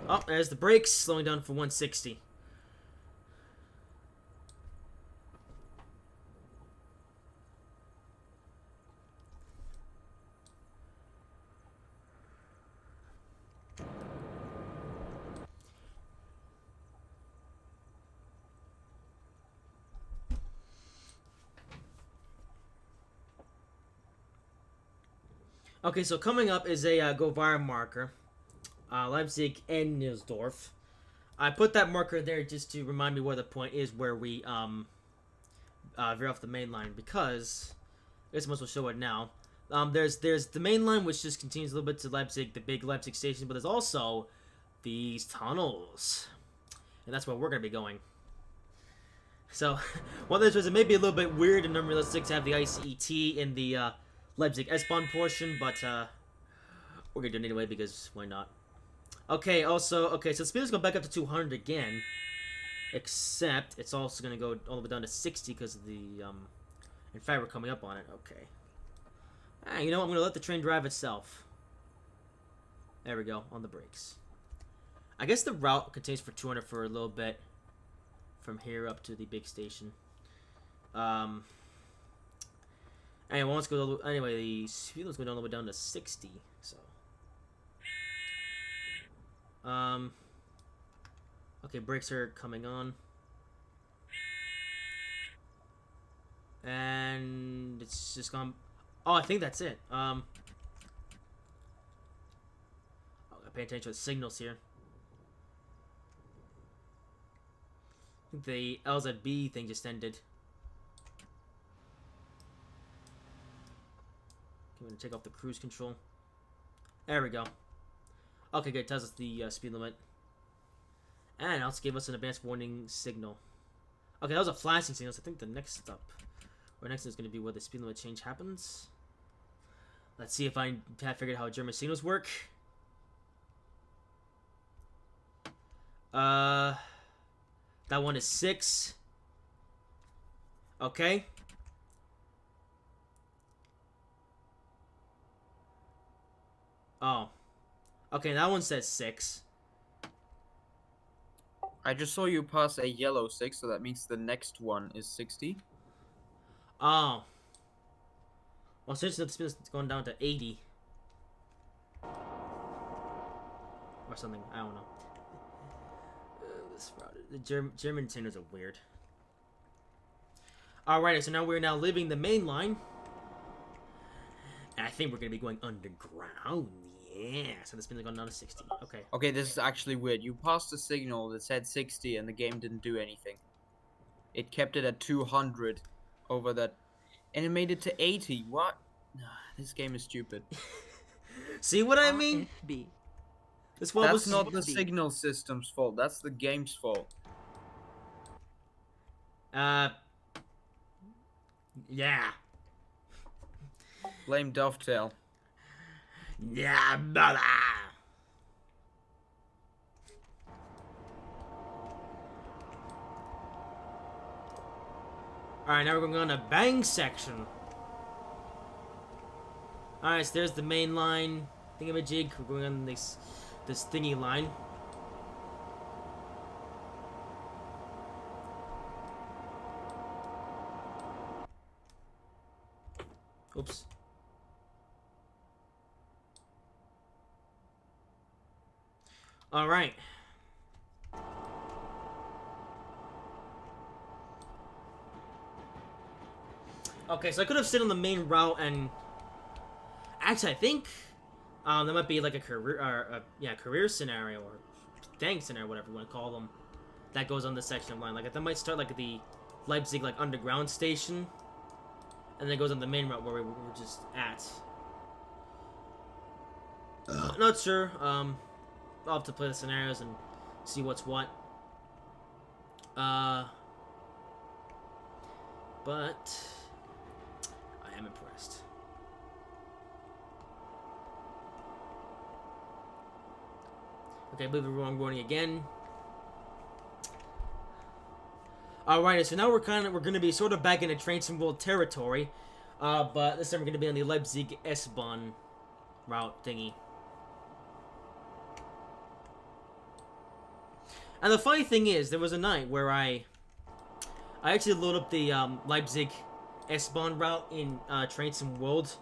Oh, there's the brakes, slowing down for 160. Okay, so coming up is a Govara marker. Leipzig and Nilsdorf. I put that marker there just to remind me where the point is where we veer off the main line, because I guess I must as well show it now. There's the main line, which just continues a little bit to Leipzig, the big Leipzig station, but there's also these tunnels, and that's where we're gonna be going. So, one of those it may be a little bit weird and unrealistic to have the ICET in the Leipzig S-Bahn portion, but we're gonna do it anyway because why not? Okay, so the speed is going back up to 200 again, except it's also gonna go all the way down to 60 because of the in fact we're coming up on it. Okay. You know what? I'm gonna let the train drive itself. There we go, on the brakes. I guess the route continues for 200 for a little bit, from here up to the big station. Anyway, let's go. Anyway, the speed limit's going all the way down to 60. So. Okay, brakes are coming on. And it's just gone. Oh, I think that's it. Oh, gotta pay attention to the signals here. I think the LZB thing just ended. I'm gonna take off the cruise control. There we go. Okay, good. Tells us the speed limit. And also gave us an advanced warning signal. Okay, that was a flashing signal, so I think the next stop, or next is going to be where the speed limit change happens. Let's see if I have figured out how German signals work. That one is 6. Okay. Oh. Okay, that one says 6. I just saw you pass a yellow 6, so that means the next one is 60. Oh. Well, since the spin is going down to 80. Or something. I don't know. The German signals are weird. Alright, so now we're leaving the main line. And I think we're going to be going underground. Yeah. So the spin is going down to 60. Okay. Okay, this is actually weird. You passed a signal that said 60 and the game didn't do anything. It kept it at 200 over that. And it made it to 80. What? This game is stupid. See what I mean? RFB. That's not the signal system's fault. That's the game's fault. Yeah. Blame Dovetail. Yeah, brother. Alright, now we're going on to Bang section. Alright, so there's the main line. Thingamajig. We're going on this thingy line. Oops. Alright. Okay, so I could have stayed on the main route and... Actually, I think... that might be like a career... career scenario or tank scenario, whatever you want to call them. That goes on this section of line. Like, that might start like at the Leipzig, like, underground station. And then it goes on the main route where we were just at. Not sure. I'll have to play the scenarios and see what's what. But I am impressed. Okay, I believe we're running again. Alright, so now we're gonna be sort of back in the Train Sim World territory. But this time we're gonna be on the Leipzig S-Bahn route thingy. And the funny thing is, there was a night where I actually loaded up the Leipzig S-Bahn route in Train Sim World.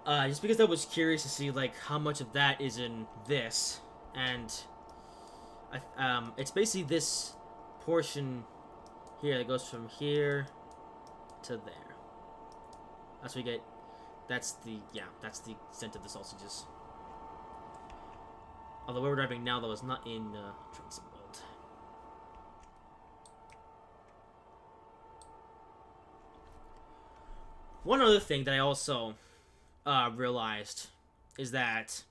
Just because I was curious to see like how much of that is in this. And it's basically this portion here that goes from here to there. That's what we get. That's the extent of the sausages. Although where we're driving now, though, is not in Train Sim World. One other thing that I also realized is that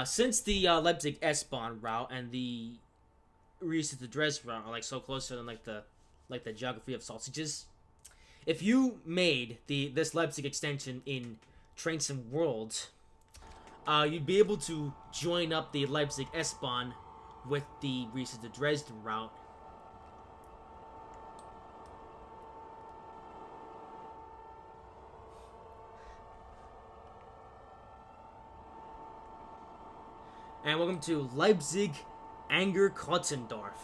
since the Leipzig S-Bahn route and the Riesa to Dresden route are like so close to them, like the geography of sausages, if you made this Leipzig extension in Train Sim World, you'd be able to join up the Leipzig S-Bahn with the Riesa to Dresden route. And welcome to Leipzig Anger Kotzendorf.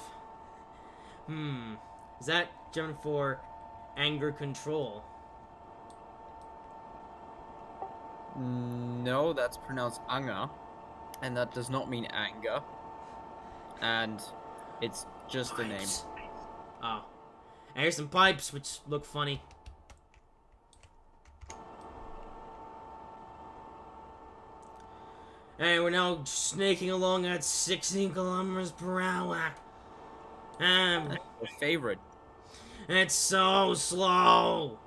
Is that German for anger control? No, that's pronounced Anger, and that does not mean anger. And it's just a name. Oh. And here's some pipes, which look funny. And we're now snaking along at 16 kilometers per hour. Your favorite. It's so slow.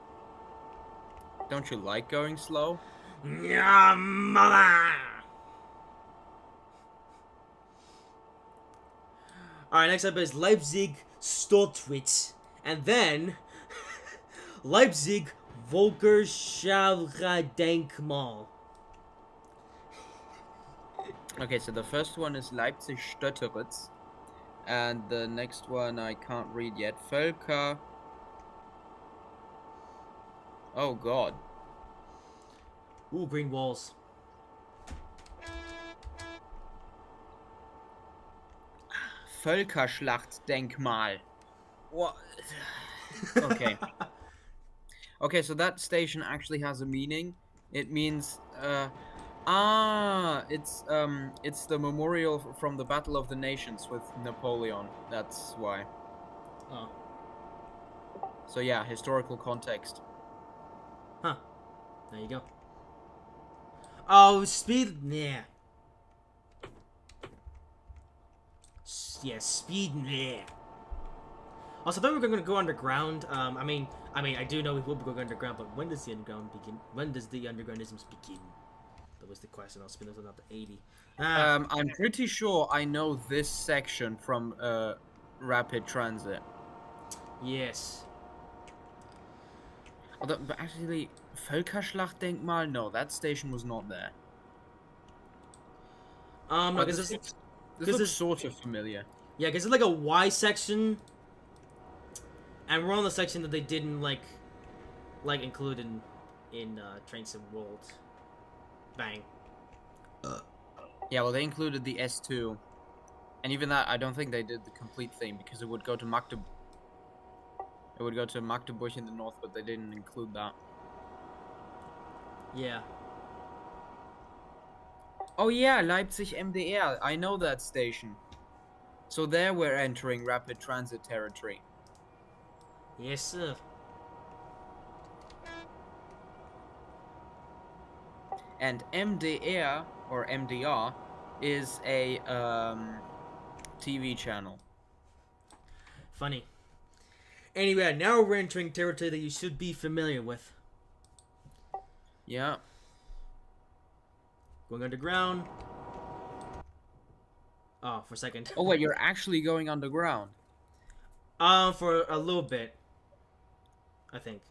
Don't you like going slow? Yeah, mother. Alright, next up is Leipzig Stoltwitz. And then Leipzig Volkerschauerdenkmal. Okay, so the first one is Leipzig Stötteritz. And the next one I can't read yet. Völker. Oh god. Ooh, green walls. Völkerschlachtdenkmal. What? Okay. Okay, so that station actually has a meaning. It means it's the memorial from the Battle of the Nations with Napoleon. That's why. Oh. So yeah, historical context. Huh. There you go. Oh, speed. Yeah. Yeah, speed. Yeah. Also, then we're gonna go underground. I mean, I do know we will be going underground, but when does the underground begin? When does the undergroundisms begin? That was the question. I'll spin this one up to 80. I'm pretty sure I know this section from Rapid Transit. Yes. Although, but actually, Völkerschlachtdenkmal? No, that station was not there. No, But because this this looks is- sort of familiar. yeah, because it's like a Y section, and we're on the section that they didn't like include in Train Sim World. Bang. Yeah, well, they included the S2. And even that, I don't think they did the complete thing, because it would go to Magdeburg. It would go to Magdeburg in the north, but they didn't include that. Yeah. Oh yeah, Leipzig MDR. I know that station. So there we're entering rapid transit territory. Yes, sir. And MDR, or MDR, is a TV channel. Funny. Anyway, now we're entering territory that you should be familiar with. Yeah. Going underground. Oh, for a second. Oh wait, you're actually going underground. For a little bit. I think.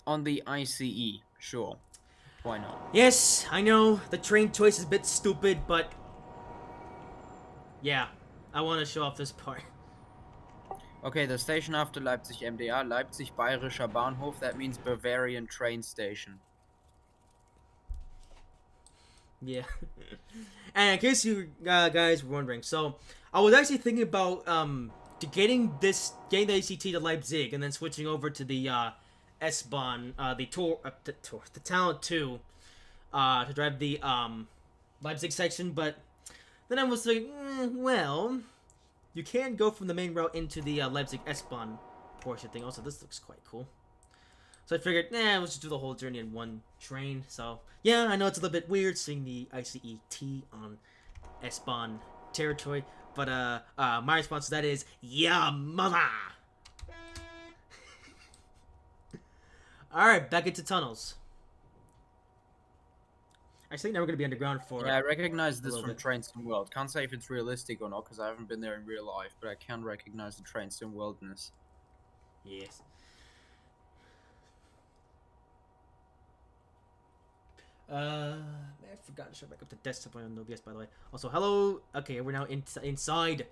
On the ICE, sure. Why not? Yes, I know the train choice is a bit stupid, but yeah, I want to show off this part. Okay, the station after Leipzig MDR, Leipzig Bayerischer Bahnhof, that means Bavarian train station. Yeah. And in case you guys were wondering, so I was actually thinking about getting the ACT to Leipzig and then switching over to the S-Bahn, the Talent 2 to drive the Leipzig section, but then I was like, well, you can go from the main route into the Leipzig S-Bahn portion thing. Also, this looks quite cool. So I figured, let's just do the whole journey in one train. So, yeah, I know it's a little bit weird seeing the ICET on S-Bahn territory, but my response to that is, yeah, mother! Alright, back into tunnels. I think now we're going to be underground for... Yeah, I recognize this little from bit. Train Sim World. Can't say if it's realistic or not, because I haven't been there in real life, but I can recognize the Train Sim Worldness. Yes. I forgot to show back up the desktop on OBS, by the way. Also, hello. Okay, we're now inside.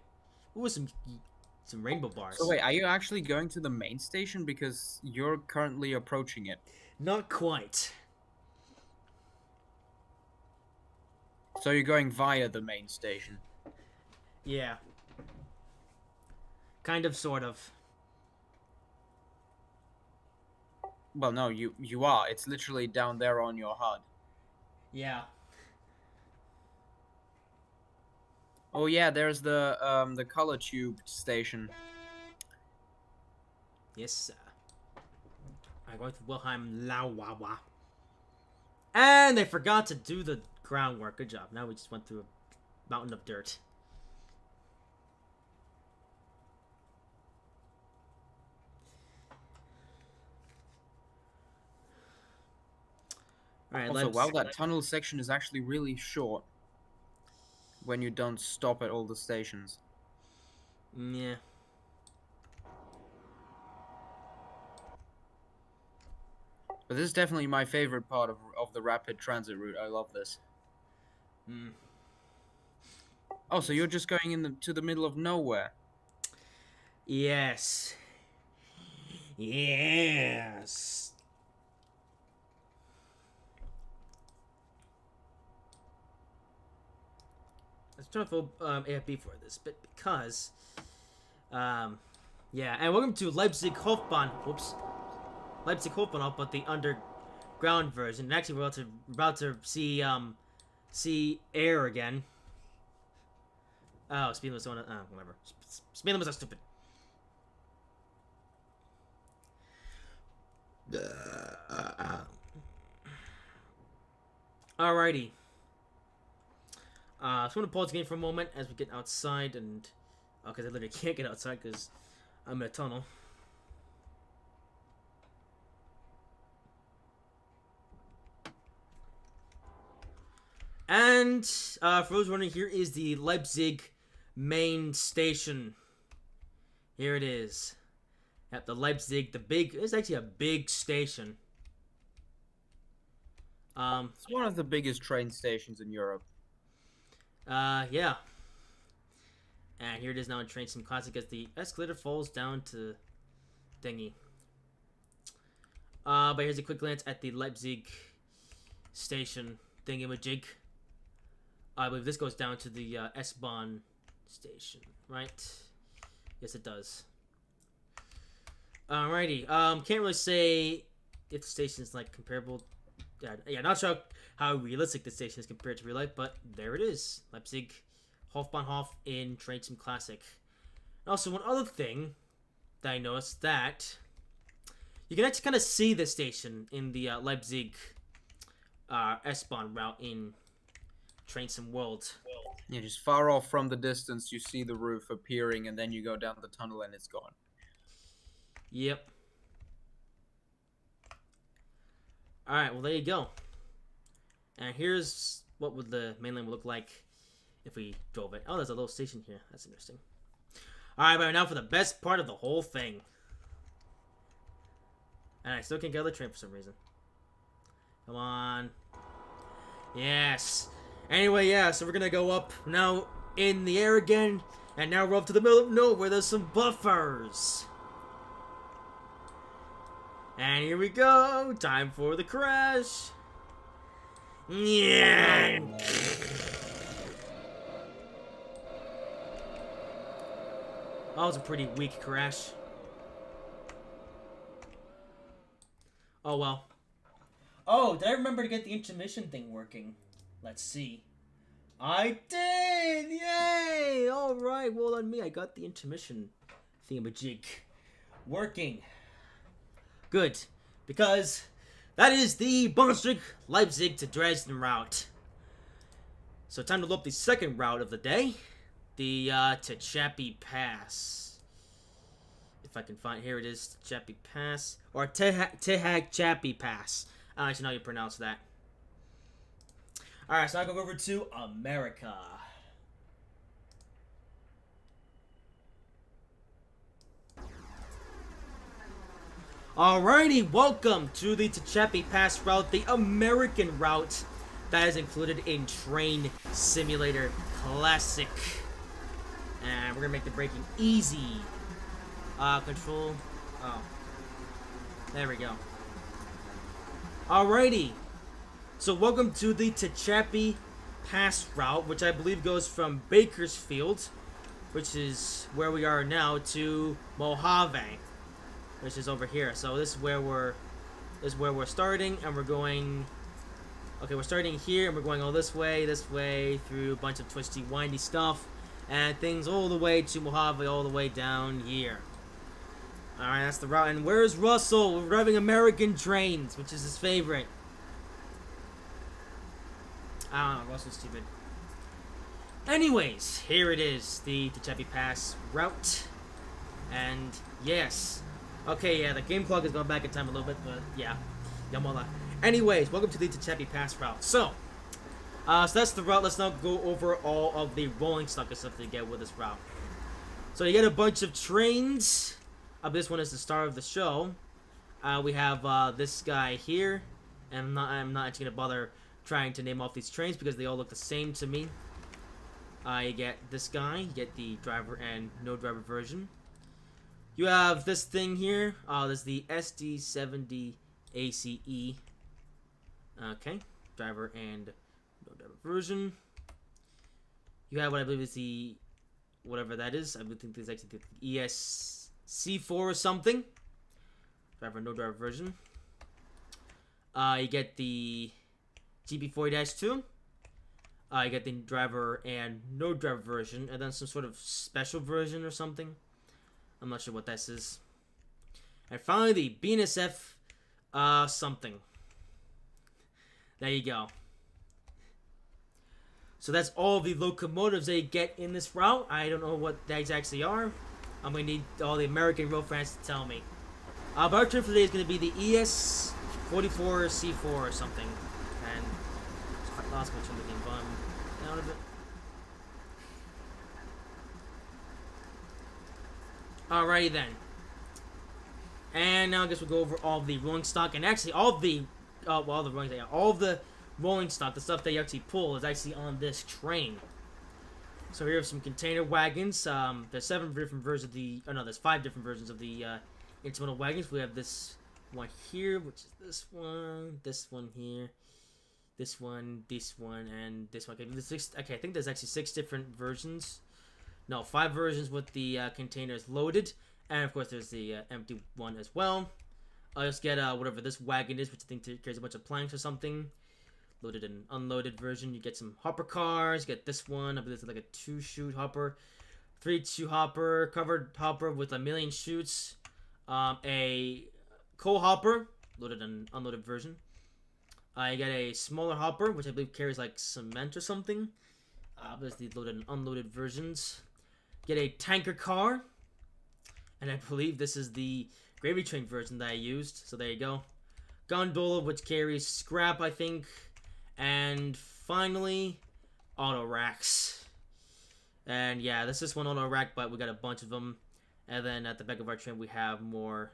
Ooh, some rainbow bars. So wait, are you actually going to the main station? Because you're currently approaching it. Not quite. So you're going via the main station. Yeah. Kind of, sort of. Well, no, you are. It's literally down there on your HUD. Yeah. Oh yeah, there's the color tube station. Yes, sir. I'm going to Wilhelm Lauwawa. And they forgot to do the groundwork. Good job. Now we just went through a mountain of dirt. Alright, Also, let's... wow, that tunnel section is actually really short. When you don't stop at all the stations. Yeah. But this is definitely my favorite part of the rapid transit route. I love this. Hmm. Oh, so you're just going to the middle of nowhere. Yes. Yes. Let's try to fill AFB for this bit because, yeah, and welcome to Leipzig Hofbahn. Whoops, Leipzig Hofbahnhof, but the underground version. And actually, we're about to see air again. Oh, speed limits on. Whatever. Speed limits are stupid. Alrighty. So I'm gonna pause the game for a moment as we get outside and, because I literally can't get outside because I'm in a tunnel. And for those wondering, here is the Leipzig main station. Here it is. At the Leipzig, it's actually a big station. It's one of the biggest train stations in Europe. Yeah. And here it is now in Train Sim Classic as the escalator falls down to thingy. But here's a quick glance at the Leipzig station thingamajig. I believe this goes down to the S-Bahn station, right? Yes, it does. Alrighty. Can't really say if the station is like comparable. Yeah, not sure how realistic the station is compared to real life, but there it is. Leipzig Hofbahnhof in Train Sim Classic. And also, one other thing that I noticed that you can actually kind of see the station in the Leipzig S-Bahn route in Train Sim World. Yeah, just far off from the distance, you see the roof appearing, and then you go down the tunnel and it's gone. Yep. Alright, well there you go. And here's what would the mainland look like if we drove it. Oh, there's a little station here. That's interesting. Alright, but now for the best part of the whole thing. And I still can't get on the train for some reason. Come on. Yes. Anyway, yeah, so we're gonna go up now in the air again. And now we're up to the middle of nowhere. There's some buffers. And here we go. Time for the crash. Yeah. That was a pretty weak crash. Oh well. Oh, did I remember to get the intermission thing working? Let's see. I did! Yay! Alright, well on me, I got the intermission thingamajig working. Good, because that is the Bundesliga Leipzig to Dresden route. So time to look up the second route of the day, the Techapi Pass. If I can find, here it is, Techapi Pass, or Tehachapi Pass. I don't actually know how you pronounce that. Alright, so I'll go over to America. Alrighty, welcome to the Techapi Pass route, the American route that is included in Train Simulator Classic. And we're gonna make the braking easy. Control. Oh. There we go. Alrighty. So welcome to the Techapi Pass route, which I believe goes from Bakersfield, which is where we are now, to Mojave, which is over here. So this is where we're starting, and we're going. Okay, we're starting here, and we're going all this way, through a bunch of twisty, windy stuff, and things all the way to Mojave, all the way down here. Alright, that's the route. And where's Russell? We're driving American trains, which is his favorite. I don't know, Russell's stupid. Anyways, here it is, the Techapi Pass route. And yes. Okay, yeah, the game clock is going back in time a little bit, but yeah. Yamola. Anyways, welcome to the Techapi Pass route. So that's the route. Let's now go over all of the rolling stock and stuff that you get with this route. So you get a bunch of trains. This one is the star of the show. We have this guy here, and I'm not actually gonna bother trying to name off these trains because they all look the same to me. You get this guy, you get the driver and no driver version. You have this thing here. There's the SD70 ACE. Okay, driver and no driver version. You have what I believe is the whatever that is. I would think this is actually the ESC4 or something. Driver no driver version. You get the GP40-2. You get the driver and no driver version, and then some sort of special version or something. I'm not sure what this is. And finally, the BNSF something. There you go. So that's all the locomotives they get in this route. I don't know what they exactly are. I'm going to need all the American rail fans to tell me. But our turn for today is going to be the ES44C4 or something. And it's quite lost which one the game, but I'm down a bit. Alrighty then. And now I guess we'll go over all the rolling stock, and actually all the rolling stock, the stuff they actually pull, is actually on this train. So here are some container wagons. There's 7 different versions of the, oh no, there's 5 different versions of the intermodal wagons. We have this one here, which is this one here, this one, and this one. Okay, I think there's actually 6 different versions. No, 5 versions with the containers loaded, and of course there's the empty one as well. I'll just get whatever this wagon is, which I think carries a bunch of planks or something. Loaded and unloaded version. You get some hopper cars. You get this one. I believe it's like a 2-chute hopper, 3-chute hopper, covered hopper with 1,000,000 chutes. A coal hopper, loaded and unloaded version. You get a smaller hopper, which I believe carries like cement or something. There's the loaded and unloaded versions. Get a tanker car, and I believe this is the gravy train version that I used. So there you go. Gondola, which carries scrap, I think. And finally, auto racks. And yeah, this is one auto rack, but we got a bunch of them. And then at the back of our train, we have more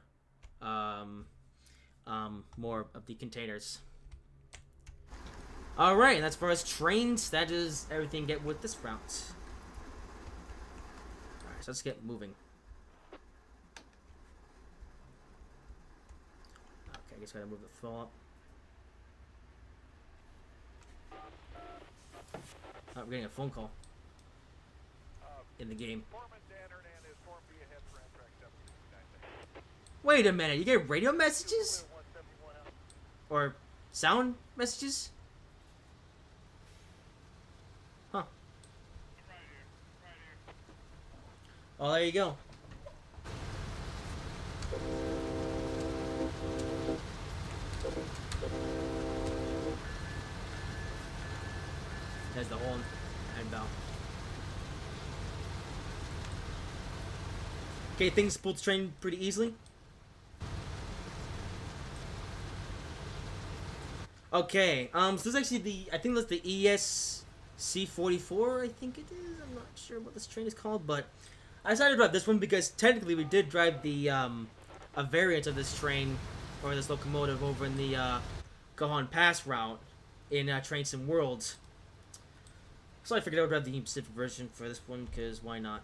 of the containers. All right, and as far as trains, that is everything get with this route. All right, so let's get moving. Okay, I guess I gotta move the flow up. Oh, we're getting a phone call in the game. Wait a minute, you get radio messages? Or sound messages? Huh. Oh, there you go. There's the horn and bell. Okay, things pulled the train pretty easily. Okay, so this is actually I think that's the ESC44, I think it is. I'm not sure what this train is called, but I decided to drive this one because technically we did drive the, a variant of this train, or this locomotive over in the, Gahan Pass route in, Train Sim World. So I figured I would drive the specific version for this one, because why not?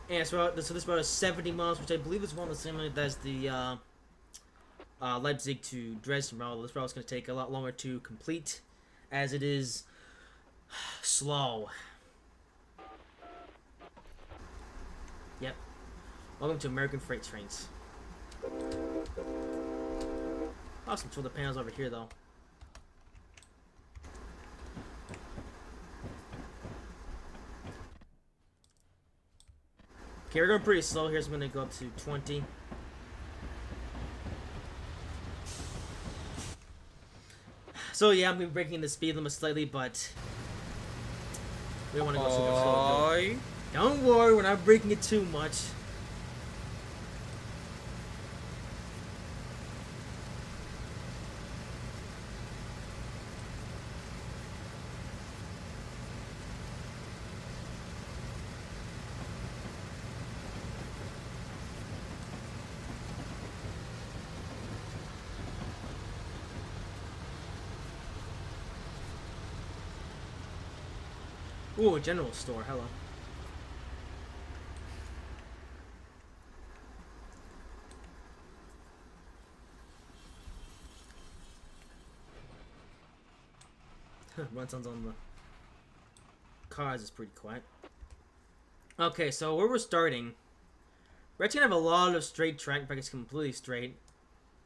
And so this route is 70 miles, which I believe is one of the same as the Leipzig to Dresden route. This route is going to take a lot longer to complete, as it is slow. Yep. Welcome to American Freight Trains. Awesome. Shoulder panels over here, though. Okay, we're going pretty slow here, so I'm going to go up to 20. So yeah, I'm going to be breaking the speed limit slightly, but we don't want to go super slow. Don't worry, we're not breaking it too much. Ooh, a general store. Hello. Runs on the cars is pretty quiet. Okay, so where we're starting, we're actually gonna have a lot of straight track. In fact, it's completely straight.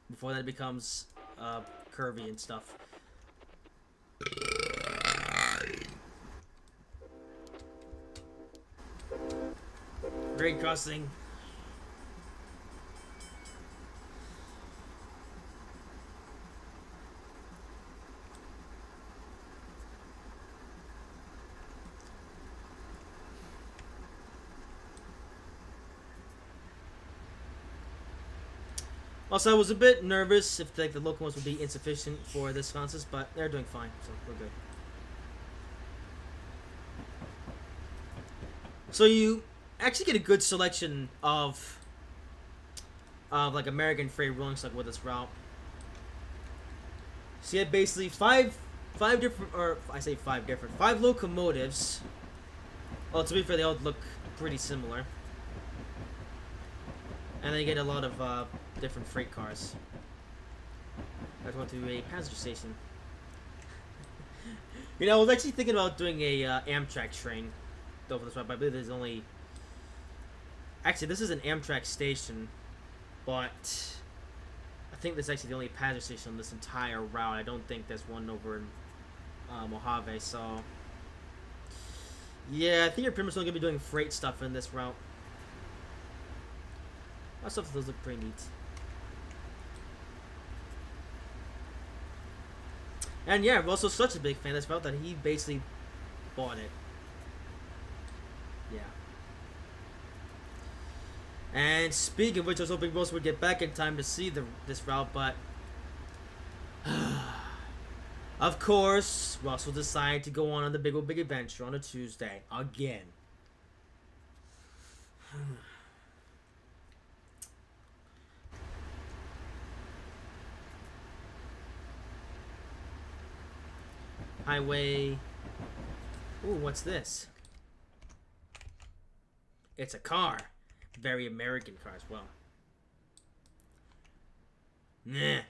Before that, it becomes curvy and stuff. Grade crossing. Also, I was a bit nervous if like the locomotives would be insufficient for this contest, but they're doing fine, so we're good. So you actually get a good selection of like American freight rolling stock with this route. So you had basically five different, or I say five locomotives. Well, to be fair, they all look pretty similar. And then you get a lot of different freight cars. I went to a passenger station. You know, I was actually thinking about doing a Amtrak train over this route, but I believe there's only... Actually, this is an Amtrak station, but I think this is actually the only passenger station on this entire route. I don't think there's one over in Mojave, so... Yeah, I think you're pretty much only going to be doing freight stuff in this route. That stuff does look pretty neat. And yeah, I'm also such a big fan of this route that he basically bought it. Yeah. And speaking of which, I was hoping Russell would get back in time to see this route, but... Of course, Russell decided to go on the big adventure on a Tuesday. Again. Highway. Ooh, what's this? It's a car. Very American car as well. Nah.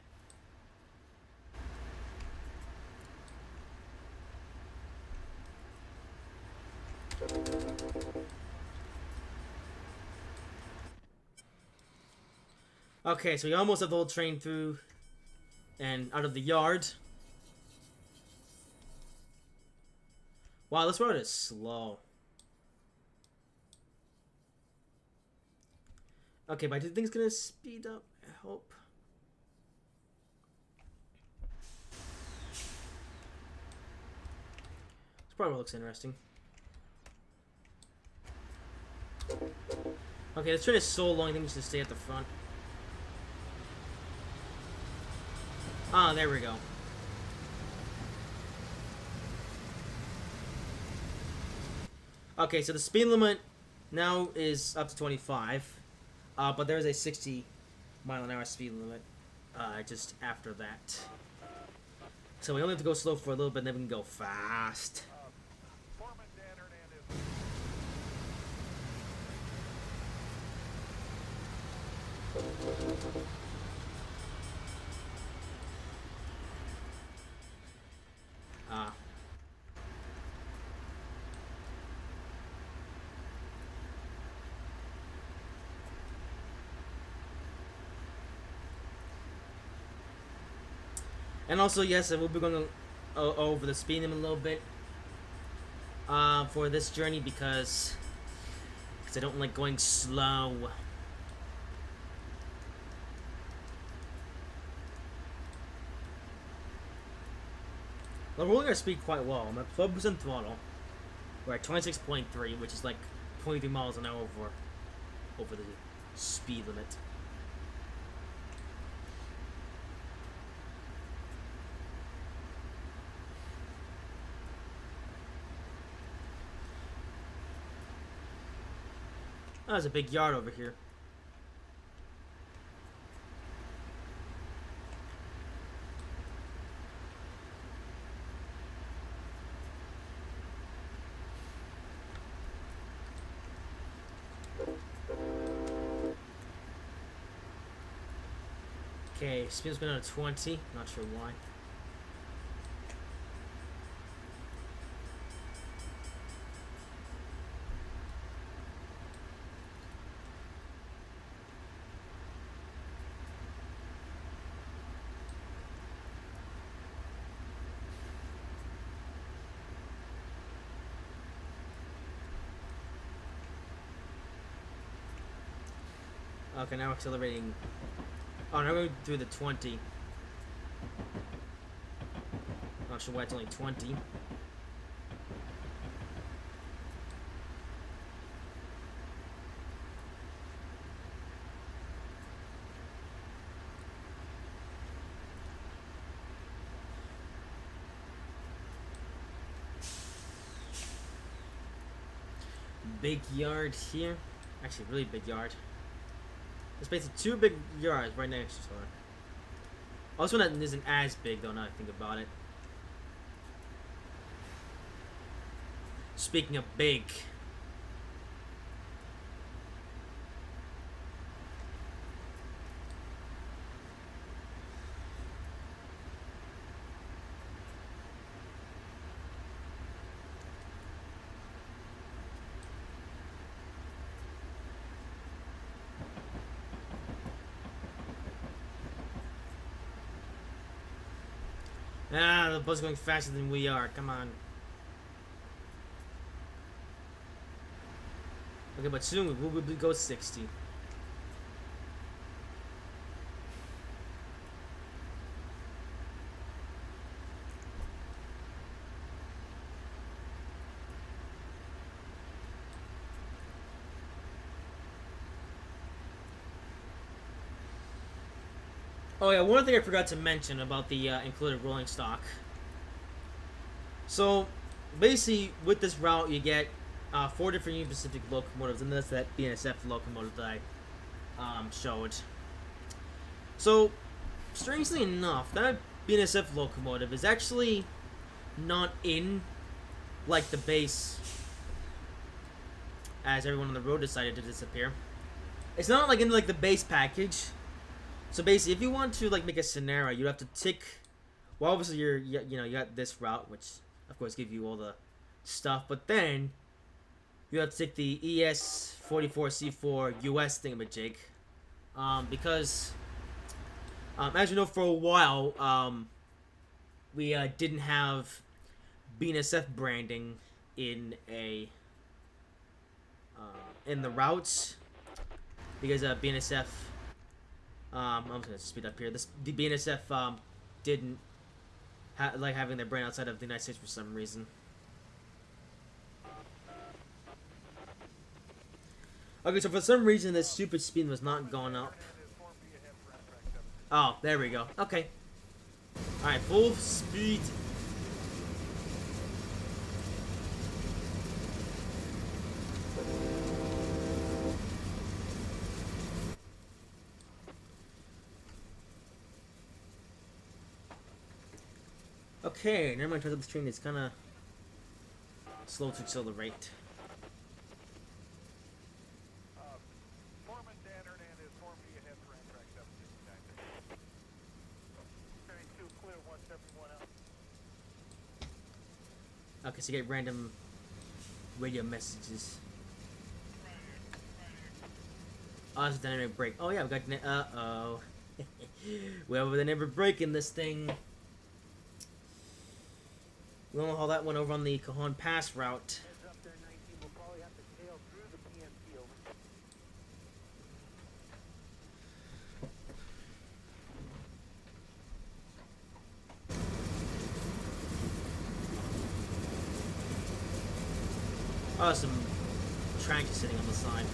Okay, so we almost have the whole train through and out of the yard. Wow, this road is slow. Okay, but I do think it's gonna speed up. I hope. This probably looks interesting. Okay, this train is so long, I think we should stay at the front. Ah, there we go. Okay, so the speed limit now is up to 25. But there's a 60-mile-an-hour speed limit just after that. So we only have to go slow for a little bit, and then we can go fast. And also, yes, I will be going over the speed limit a little bit for this journey because I don't like going slow. We're rolling our speed quite well. I'm at 12% throttle. We're at 26.3, which is like 23 miles an hour over the speed limit. Oh, there's a big yard over here. Okay, spin's been on a 20. Not sure why. Okay, now we're accelerating. Oh, now we're going through the 20. Not sure why it's only 20. Big yard here. Actually, really big yard. There's basically two big yards right next to each other. Oh, this one isn't as big though, now I think about it. Speaking of big. Ah, the bus going faster than we are. Come on. Okay, but soon we'll go 60. Oh yeah, one thing I forgot to mention about the included rolling stock. So, basically, with this route, you get 4 different Union Pacific locomotives, and that's that BNSF locomotive that I showed. So, strangely enough, that BNSF locomotive is actually not in, like, the base, as everyone on the road decided to disappear. It's not, like, in, like, the base package. So basically, if you want to like make a scenario, you have to tick. Well, obviously you got this route, which of course gives you all the stuff, but then you have to tick the ES44C4 US thingamajig, because as you know, for a while we didn't have BNSF branding in in the routes because BNSF. I'm just gonna speed up here. The BNSF didn't like having their brand outside of the United States for some reason. Okay, so for some reason this stupid speed was not going up. Oh, there we go. Okay. All right, full speed. Okay, never mind. Turns out this train is kind of slow to accelerate. Okay, so you get random radio messages. Oh, it's a dynamic brake. Oh yeah, we got. Uh-oh. We have a dynamic brake in this thing. We don't know how that went over on the Cajon Pass route. Oh, some tracks sitting on the side.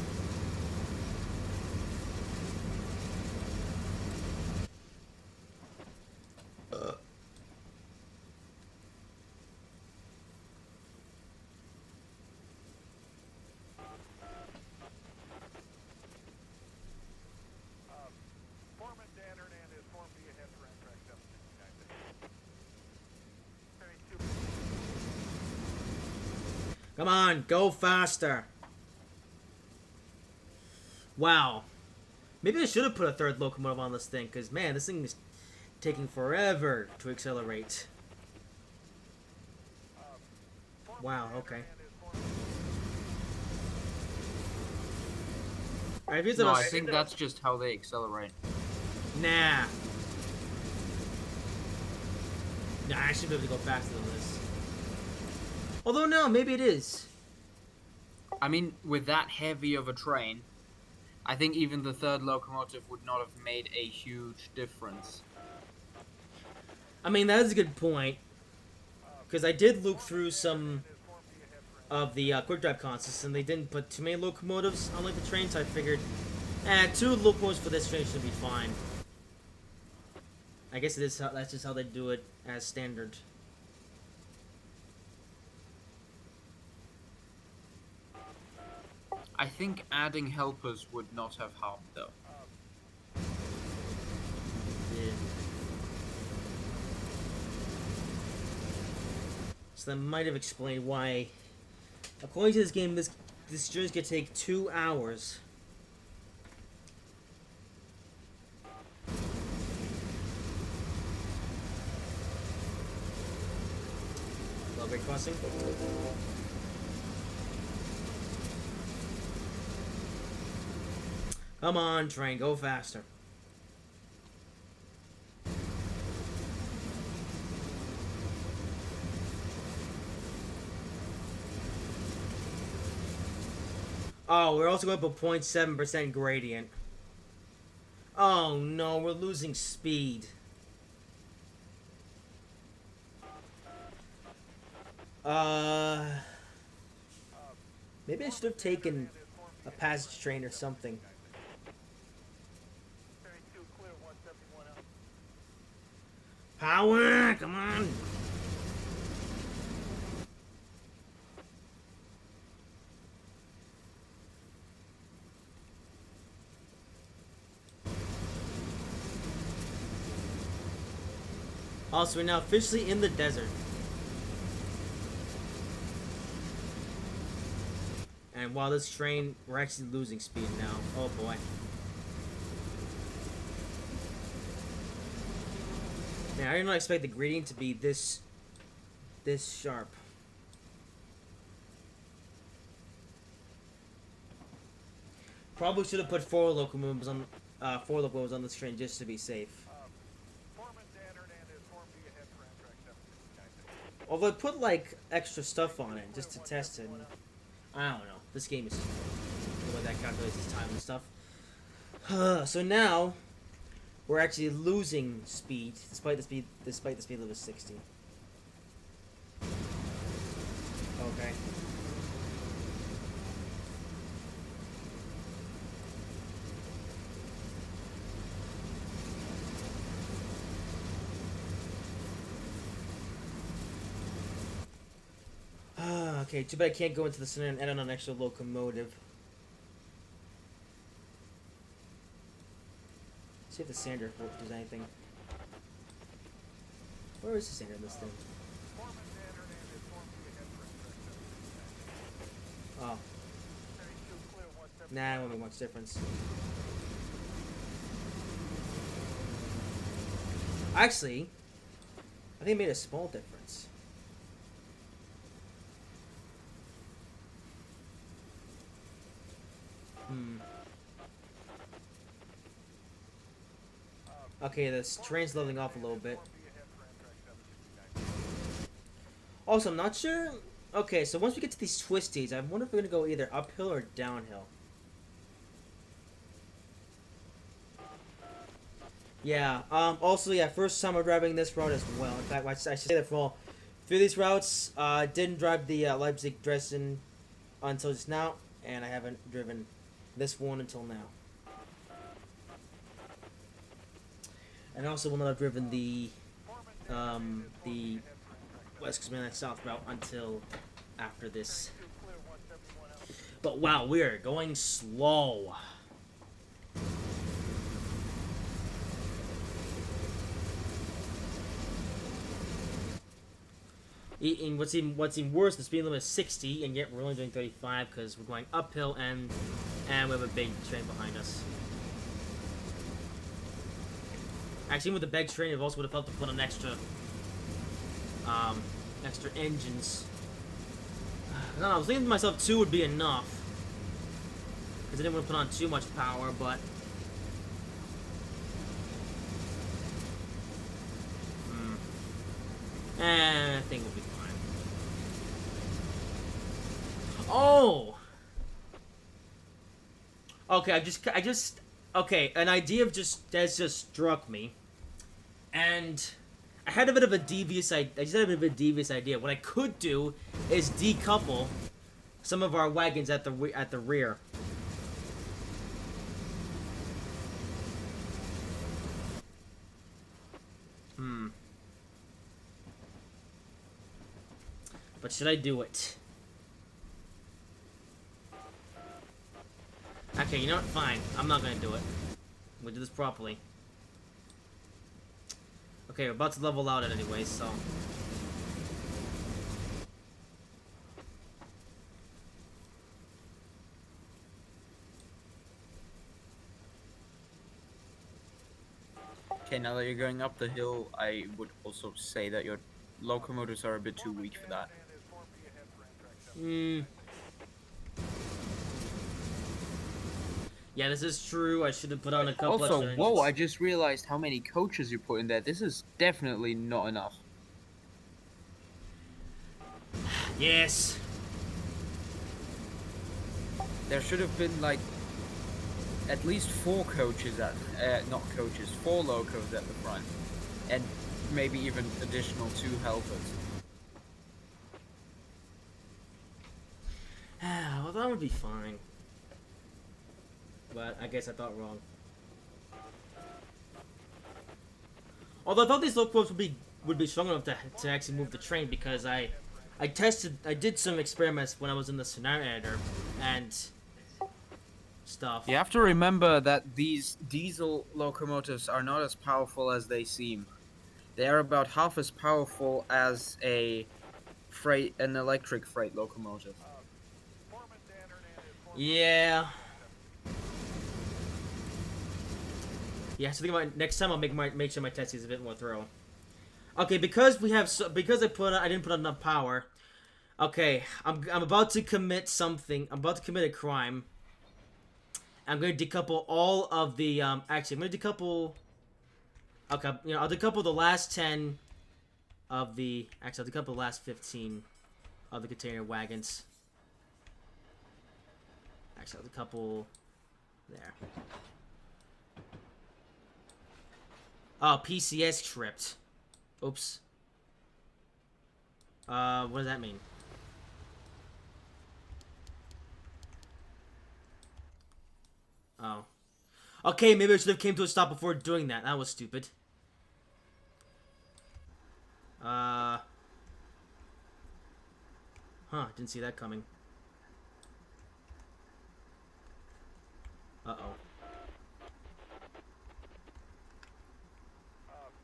Come on, go faster. Wow. Maybe I should have put a third locomotive on this thing, because, man, this thing is taking forever to accelerate. Wow, okay. Alright, here's No, a... I think that's just how they accelerate. Nah. Nah, I should be able to go faster than this. Although, no, maybe it is. I mean, with that heavy of a train, I think even the third locomotive would not have made a huge difference. I mean, that is a good point. Because I did look through some of the quick drive consoles, and they didn't put too many locomotives on like the train, so I figured, 2 locomotives for this train should be fine. I guess that's just how they do it as standard. I think adding helpers would not have harmed, though. Yeah. So that might have explained why, according to this game, this journey could take 2 hours. Railway crossing. Come on, train, go faster. Oh, we're also going up a 0.7% gradient. Oh no, we're losing speed. Maybe I should have taken a passage train or something. Power! Come on! Also, we're now officially in the desert. And while this train, we're actually losing speed now. Oh boy. Man, I did not expect the gradient to be this sharp. Probably should have put 4 locomotives on this train just to be safe. Although I put like extra stuff on it just to test it. I don't know. This game is the way that calculates its time and stuff. So now we're actually losing speed despite the speed limit of 60. Okay. Okay, too bad I can't go into the center and add on an extra locomotive. See if the sander does anything. Where is the sander in this thing? Oh. Nah, it won't make much difference. Actually, I think it made a small difference. Okay, this train's leveling off a little bit. Also, I'm not sure. Okay, so once we get to these twisties, I wonder if we're gonna go either uphill or downhill. Yeah. Also, yeah. First time I'm driving this route as well. In fact, I should say that for all through these routes, didn't drive the Leipzig Dresden until just now, and I haven't driven this one until now. And also will not have driven the West Coast South route until after this. But wow, we are going slow. And what's even worse, the speed limit is 60, and yet we're only doing 35 because we're going uphill and we have a big train behind us. Actually, with the bag train, it also would have helped to put on extra engines. I don't know, I was thinking to myself 2 would be enough. Because I didn't want to put on too much power, but... I think we'll be fine. Oh! Okay, okay, an idea has just struck me. And I had a bit of a devious idea. What I could do is decouple some of our wagons at the rear. But should I do it? Okay, you know what? Fine. I'm not gonna do it. We'll do this properly. Okay, we're about to level out it anyway, so... Okay, now that you're going up the hill, I would also say that your locomotives are a bit too weak for that. Yeah, this is true. I should have put on a couple Also, extra whoa, I engines. just realized how many coaches you put in there. This is definitely not enough. Yes. There should have been, like, at least 4 coaches at, not coaches, 4 locos at the front. And maybe even additional 2 helpers. Well, that would be fine. But I guess I thought wrong. Although I thought these locomotives would be strong enough to actually move the train, because I did some experiments when I was in the scenario editor and stuff. You have to remember that these diesel locomotives are not as powerful as they seem. They are about half as powerful as an electric freight locomotive. Yeah. Yeah, so think about next time I'll make sure my test is a bit more thorough. Okay, because I didn't put enough power. Okay, I'm about to commit something. I'm about to commit a crime. I'm going to decouple all of the actually I'm going to decouple. Okay, I'll decouple the last 10 of the I'll decouple the last 15 of the container wagons. Actually, I'll decouple there. Oh, PCS tripped. Oops. What does that mean? Oh. Okay, maybe I should have came to a stop before doing that. That was stupid. Huh, didn't see that coming. Uh-oh.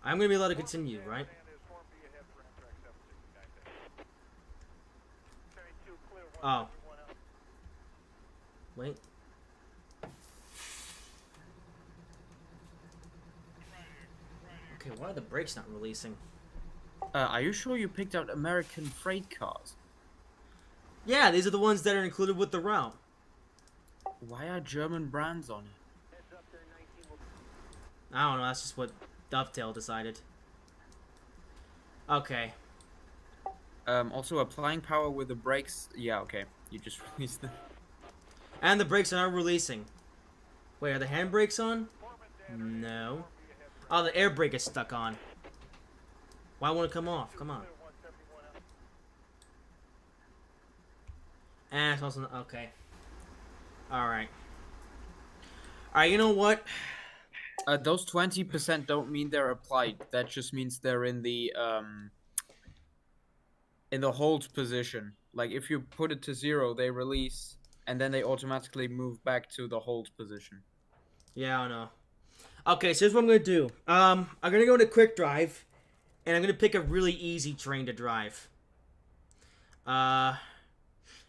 I'm gonna be allowed to continue, right? Oh. Wait. Okay, why are the brakes not releasing? Are you sure you picked out American freight cars? Yeah, these are the ones that are included with the route. Why are German brands on it? I don't know, that's just what Dovetail decided. Okay. Also applying power with the brakes. Yeah, okay. You just released them. And the brakes are not releasing. Wait, are the handbrakes on? No. Oh, the air brake is stuck on. Why won't it come off? Come on. And it's also okay. Alright. Alright, you know what? Those 20% don't mean they're applied. That just means they're in the hold position. Like if you put it to 0, they release, and then they automatically move back to the hold position. Yeah, I know. Okay, so here's what I'm gonna do. I'm gonna go into quick drive, and I'm gonna pick a really easy train to drive. We're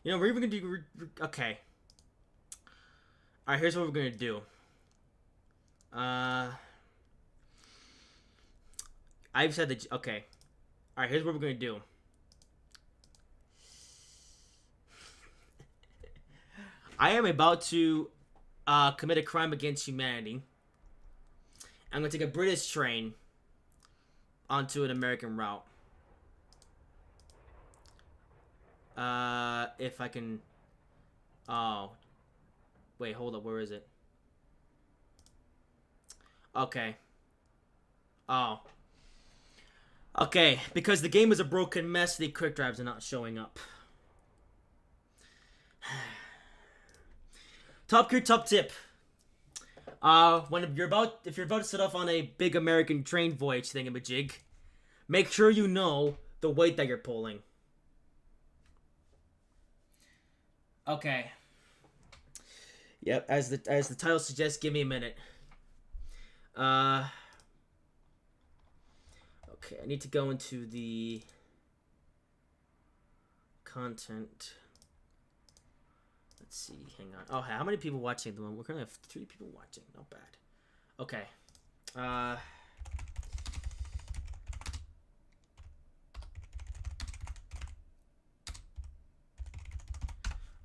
even gonna do. Okay. All right, here's what we're gonna do. I've said that. Okay. All right. Here's what we're gonna do. I am about to commit a crime against humanity. I'm gonna take a British train onto an American route. If I can. Oh. Wait, hold up. Where is it? Okay. Oh. Okay, because the game is a broken mess, the quick drives are not showing up. Top tip. If you're about to set off on a big American train voyage thingamajig, make sure you know the weight that you're pulling. Okay. Yep, as the title suggests, give me a minute. Okay, I need to go into the content. Let's see, hang on. Oh, how many people watching at the moment? We're gonna have 3 people watching. Not bad. Okay.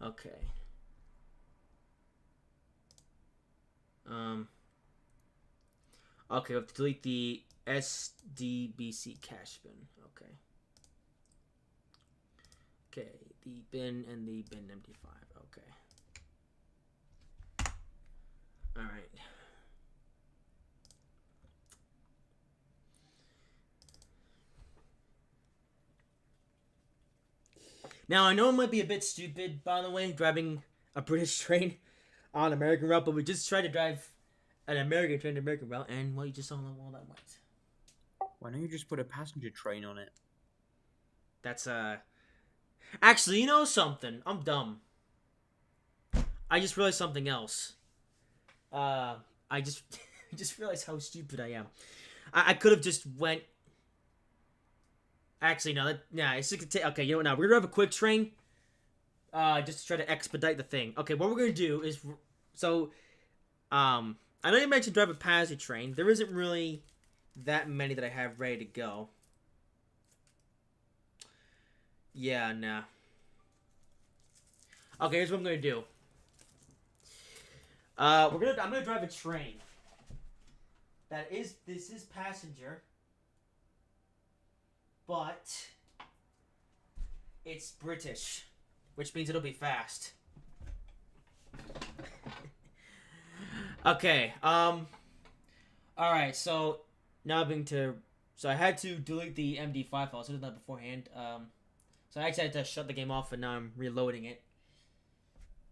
Okay. Okay, we have to delete the SDBC cache bin. Okay. Okay, the bin and the bin MD5. Okay. Alright. Now, I know it might be a bit stupid, by the way, driving a British train on American route, but we just tried to drive an American train to American route, and well, you just saw how well that went. Why don't you just put a passenger train on it? That's, Actually, you know something? I'm dumb. I just realized something else. I just just realized how stupid I am. I could have just went... Actually, no. It's just gonna okay, you know what? Now we're gonna have a quick train. Just to try to expedite the thing. Okay, what we're gonna do is, so, I know you mentioned drive a passenger train. There isn't really that many that I have ready to go. Yeah, nah. Okay, here's what I'm gonna do. I'm gonna drive a train. This is passenger. But it's British, which means it'll be fast. Okay, alright, so now so I had to delete the MD5 file, so I did that beforehand. So I actually had to shut the game off, and now I'm reloading it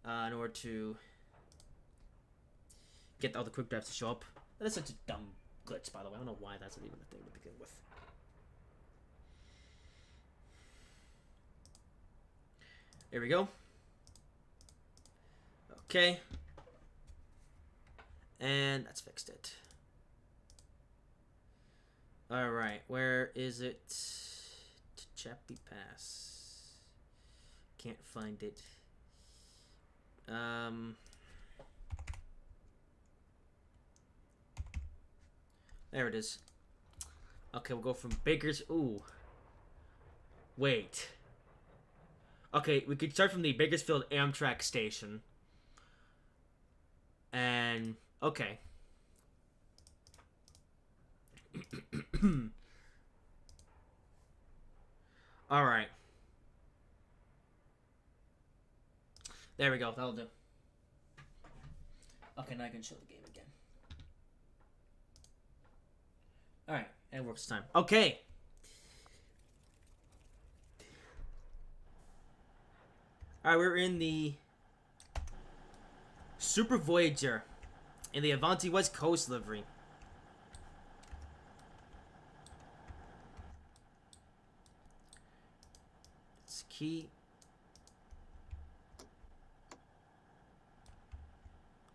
in order to get all the quick drives to show up. That is such a dumb glitch, by the way. I don't know why that's even a thing to begin with. There we go. Okay. And that's fixed it. Alright, where is it? Chappie Pass. Can't find it. There it is. Okay, we'll go from Baker's... Ooh. Wait. Okay, we could start from the Bakersfield Amtrak station. And... Okay. Alright. There we go, that'll do. Okay, now I can show the game again. Alright, it works this time. Okay! Alright, we're in the Super Voyager in the Avanti West Coast livery. It's key.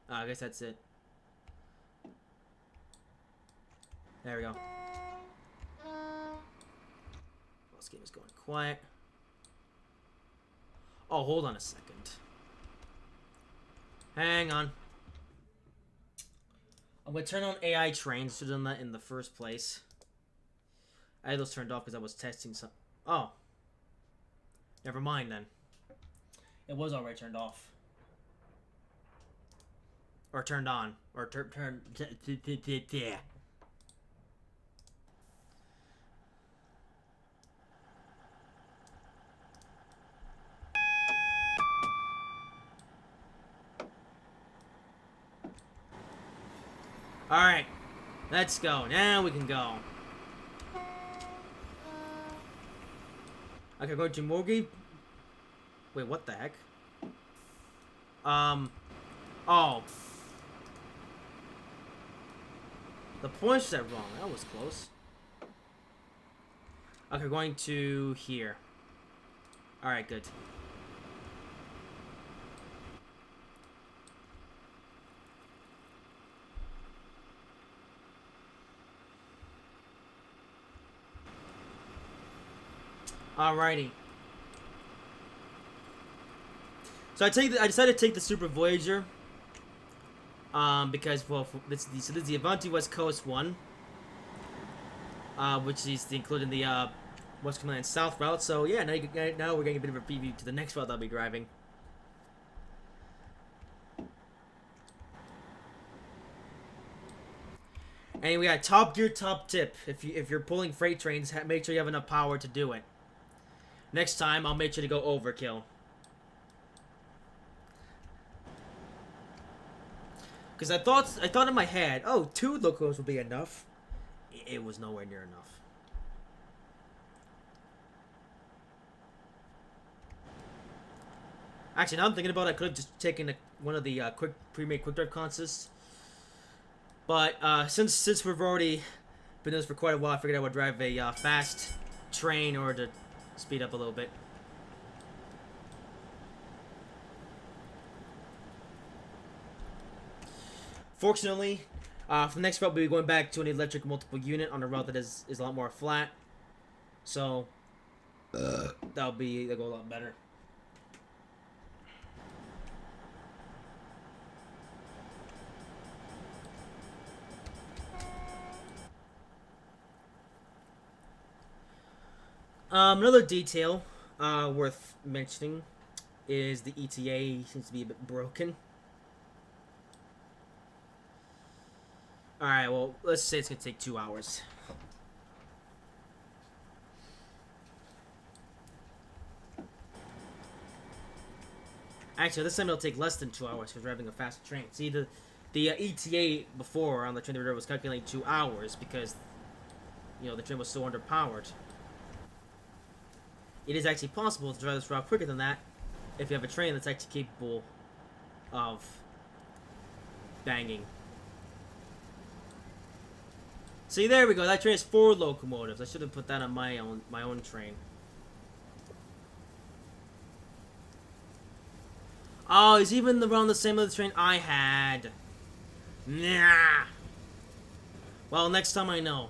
Oh, I guess that's it. There we go. This game is going quiet. Oh, hold on a second. Hang on. I'm gonna turn on AI trains. Should have done that in the first place. I had those turned off because I was testing some. Oh, never mind then. It was already turned off. Or turned on. Or turned. Yeah. Alright. Let's go. Now we can go. Okay, going to Morgie. Wait, what the heck? Oh. The points set wrong. That was close. Okay, going to here. Alright, good. Alrighty. So I decided to take the Super Voyager. Because well, this is the Avanti West Coast one. Which is including the West Coast and South route. So yeah, now we're getting a bit of a preview to the next route that I'll be driving. And we got Top Gear top tip. If you're pulling freight trains, make sure you have enough power to do it. Next time, I'll make sure to go overkill. Because I thought in my head, oh, 2 locos would be enough. It was nowhere near enough. Actually, now I'm thinking about it, I could have just taken one of the pre-made quick drive contests. But since we've already been doing this for quite a while, I figured I would drive a fast train in order to speed up a little bit. Fortunately, for the next route, we'll be going back to an electric multiple unit on a route that is a lot more flat. So that'll go a lot better. Another detail worth mentioning is the ETA seems to be a bit broken. Alright, well, let's say it's going to take 2 hours. Actually, this time it'll take less than 2 hours because we're having a faster train. See, the ETA before on the train was calculating 2 hours because, you know, the train was so underpowered. It is actually possible to drive this route quicker than that if you have a train that's actually capable of banging. See, there we go. That train has 4 locomotives. I should have put that on my own train. Oh, he's even around the same other train I had. Nah. Well, next time I know.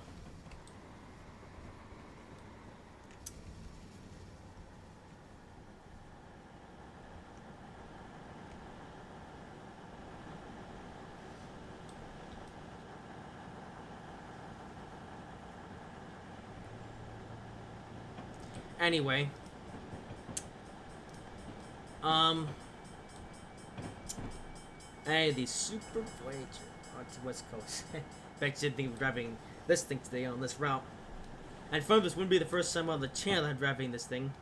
Anyway. Hey, the Super Voyager onto West Coast. In fact, I didn't think of driving this thing today on this route. And fun, this wouldn't be the first time on the channel I'm driving this thing.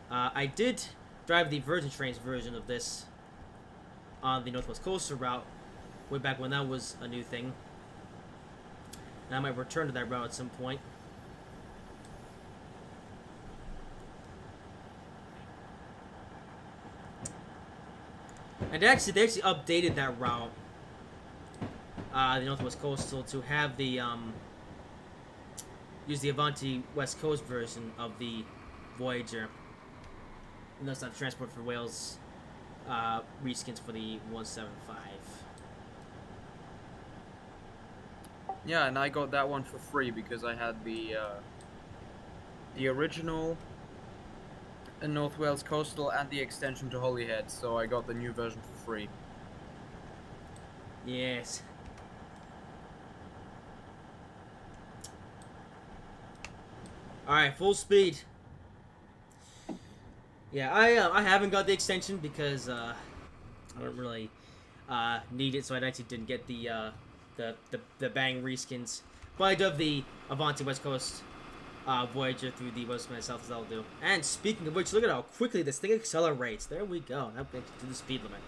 I did drive the Virgin Trains version of this on the Northwest Coastal route way back when that was a new thing. And I might return to that route at some point. And they actually updated that route, the Northwest Coastal, to have the use the Avanti West Coast version of the Voyager. And that's not Transport for Wales reskins for the 175. Yeah, and I got that one for free because I had the original North Wales Coastal and the extension to Holyhead, so I got the new version for free. Yes. All right, full speed. Yeah, I haven't got the extension because I don't really need it, so I actually didn't get the Bang reskins. But I do have the Avanti West Coast Voyager through the West Coast South, that'll do. And speaking of which, look at how quickly this thing accelerates. There we go. That brings it to the speed limit.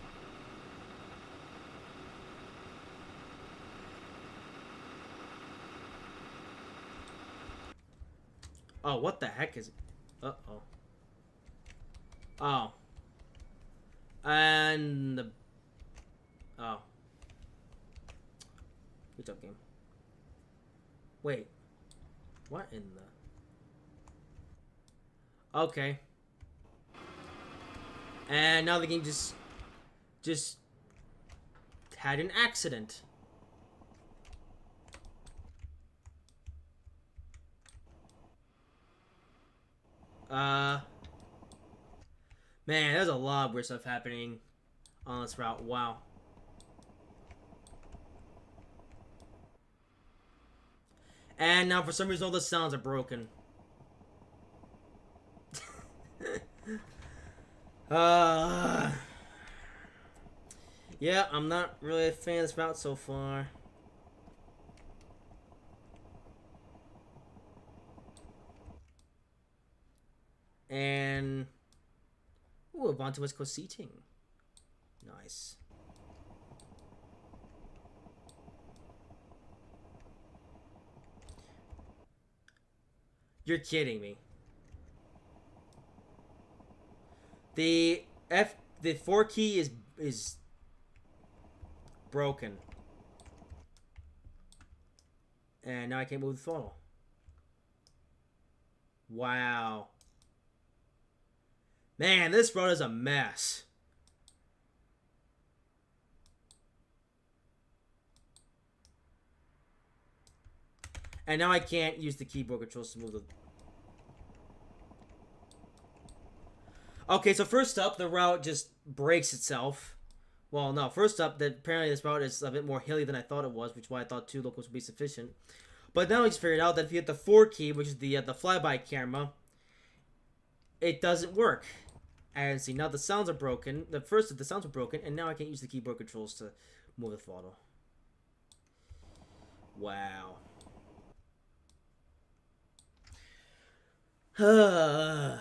Oh, what the heck is it? Uh-oh. Oh. And the... Oh. Good job, game. Wait. What in the... Okay. And now the game just had an accident. Man, there's a lot of weird stuff happening on this route. Wow. And now for some reason all the sounds are broken. Yeah, I'm not really a fan of this route so far. And ooh, Avanti West Coast seating. Nice. You're kidding me. The 4 key is broken. And now I can't move the throttle. Wow. Man, this road is a mess. And now I can't use the keyboard controls to move the... Okay, so first up, the route just breaks itself. Well, no, first up, apparently this route is a bit more hilly than I thought it was, which is why I thought 2 locals would be sufficient. But now I just figured out that if you hit the 4 key, which is the flyby camera, it doesn't work. And see, now the sounds are broken. The sounds were broken, and now I can't use the keyboard controls to move the throttle. Wow. So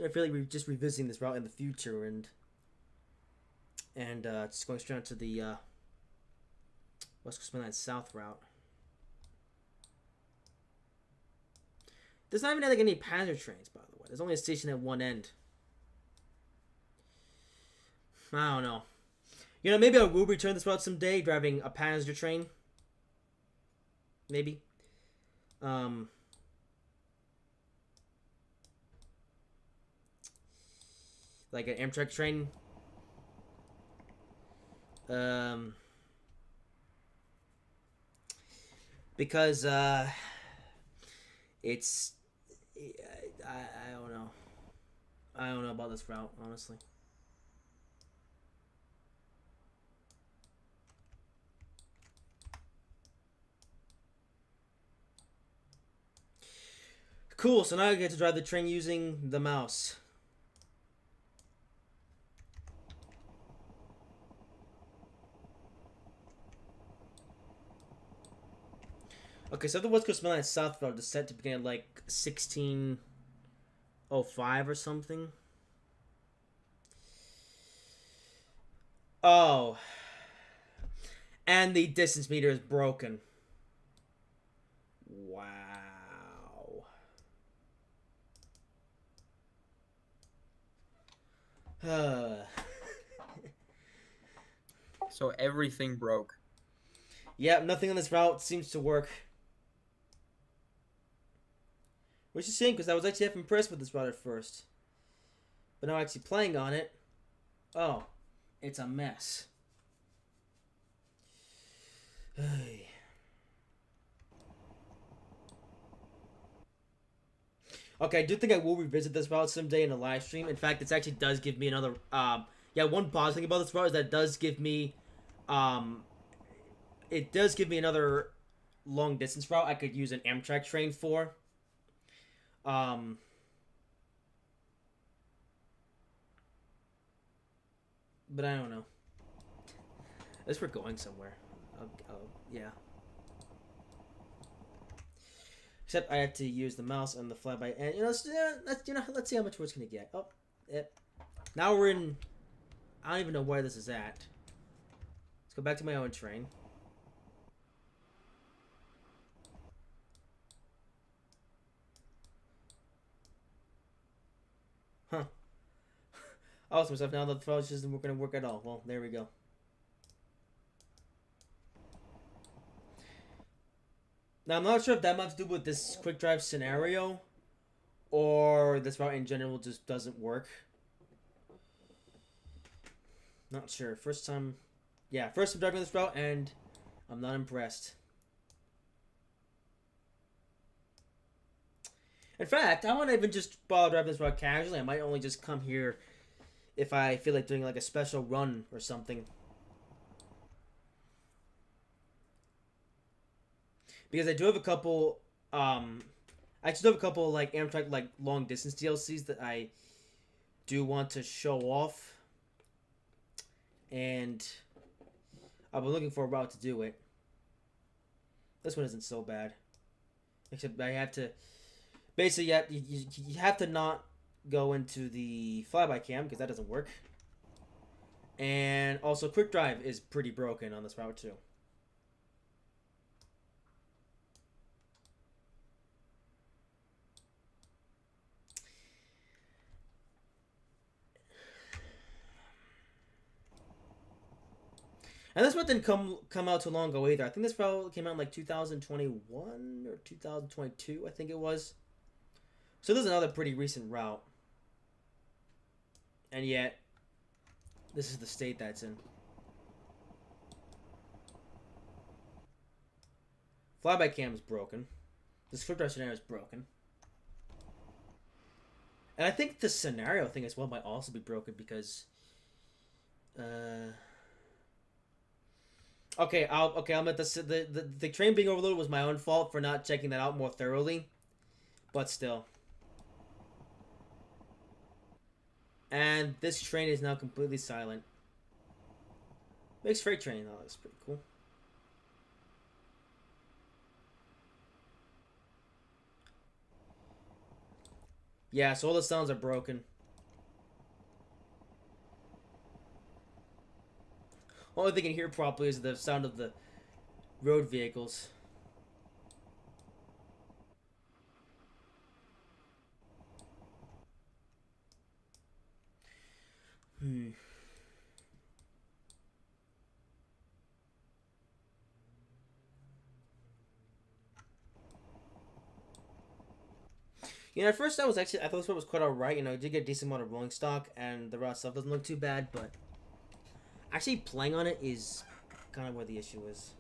I feel like we're just revisiting this route in the future, and just going straight to the West Coast Mainline South route. There's not even like any passenger trains, by the way. There's only a station at one end. I don't know. You know, maybe I will return this route someday, driving a passenger train. Maybe. Like an Amtrak train. Because it's I don't know. I don't know about this route, honestly. Cool, so now I get to drive the train using the mouse. Okay, so the West Coast Mainline South route is set to begin at like 1605 or something. Oh. And the distance meter is broken. Wow. So everything broke. Yeah, nothing on this route seems to work. Which is a shame, because I was actually half impressed with this route at first. But now actually playing on it, oh, it's a mess. Okay, I do think I will revisit this route someday in a live stream. In fact, it actually does give me another... yeah, one positive thing about this route is that it does give me... it does give me another long distance route I could use an Amtrak train for. Um, but I don't know. At least we're going somewhere. Yeah. Except I have to use the mouse and the flyby, and let's see how much we're gonna get. Oh, yep. Now we're in. I don't even know where this is at. Let's go back to my own train. Huh. I was myself now that the phone isn't going to work at all. Well, there we go. Now I'm not sure if that might have to do with this quick drive scenario, or this route in general just doesn't work. Not sure. First time driving this route, and I'm not impressed. In fact, I want to even just bother driving this route casually. I might only just come here if I feel like doing like a special run or something. Because I do have a couple, I just have a couple like Amtrak like long distance DLCs that I do want to show off. And I've been looking for a route to do it. This one isn't so bad. Except I have to... Basically, you have to not go into the flyby cam, because that doesn't work. And also, quick drive is pretty broken on this route, too. And this one didn't come out too long ago either. I think this route came out in like 2021 or 2022, I think it was. So this is another pretty recent route. And yet, this is the state that's in. Flyby cam is broken. This quick drive scenario is broken. And I think the scenario thing as well might also be broken because... Okay, I'll admit the train being overloaded was my own fault for not checking that out more thoroughly. But still. And this train is now completely silent. Mixed freight train, though. That's pretty cool. Yeah, so all the sounds are broken. Only thing you can hear properly is the sound of the road vehicles. You know, at first I thought this one was quite alright. You know, I did get a decent amount of rolling stock, and the raw stuff doesn't look too bad, but actually playing on it is kind of where the issue is.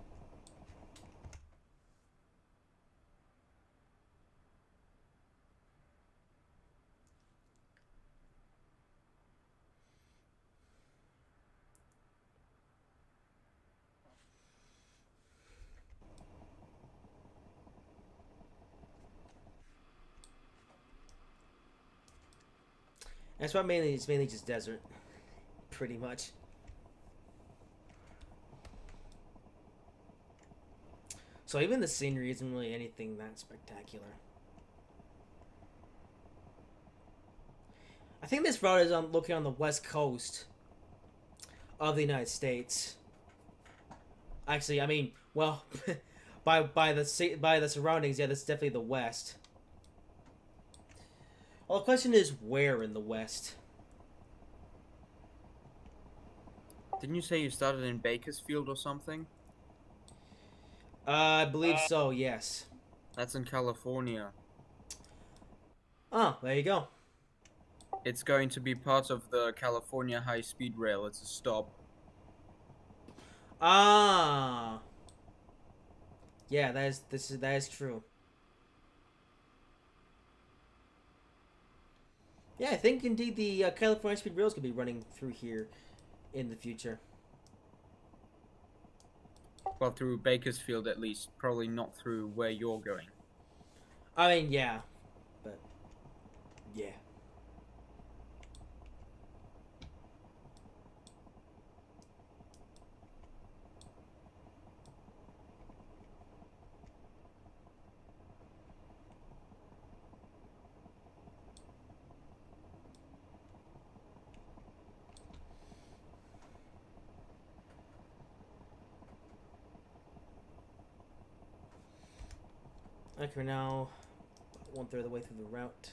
That's why it's mainly just desert, pretty much. So even the scenery isn't really anything that spectacular. I think this route is looking on the west coast of the United States. Actually, I mean, well, by the surroundings, yeah, that's definitely the west. Well, the question is where in the west? Didn't you say you started in Bakersfield or something? I believe so, yes. That's in California. Oh, there you go. It's going to be part of the California High-Speed Rail. It's a stop. Ah. Yeah, that is true. Yeah, I think indeed the California Speed Rails could be running through here in the future. Well, through Bakersfield at least. Probably not through where you're going. I mean, yeah. But, yeah. Okay, we're now 1/3 of the way through the route.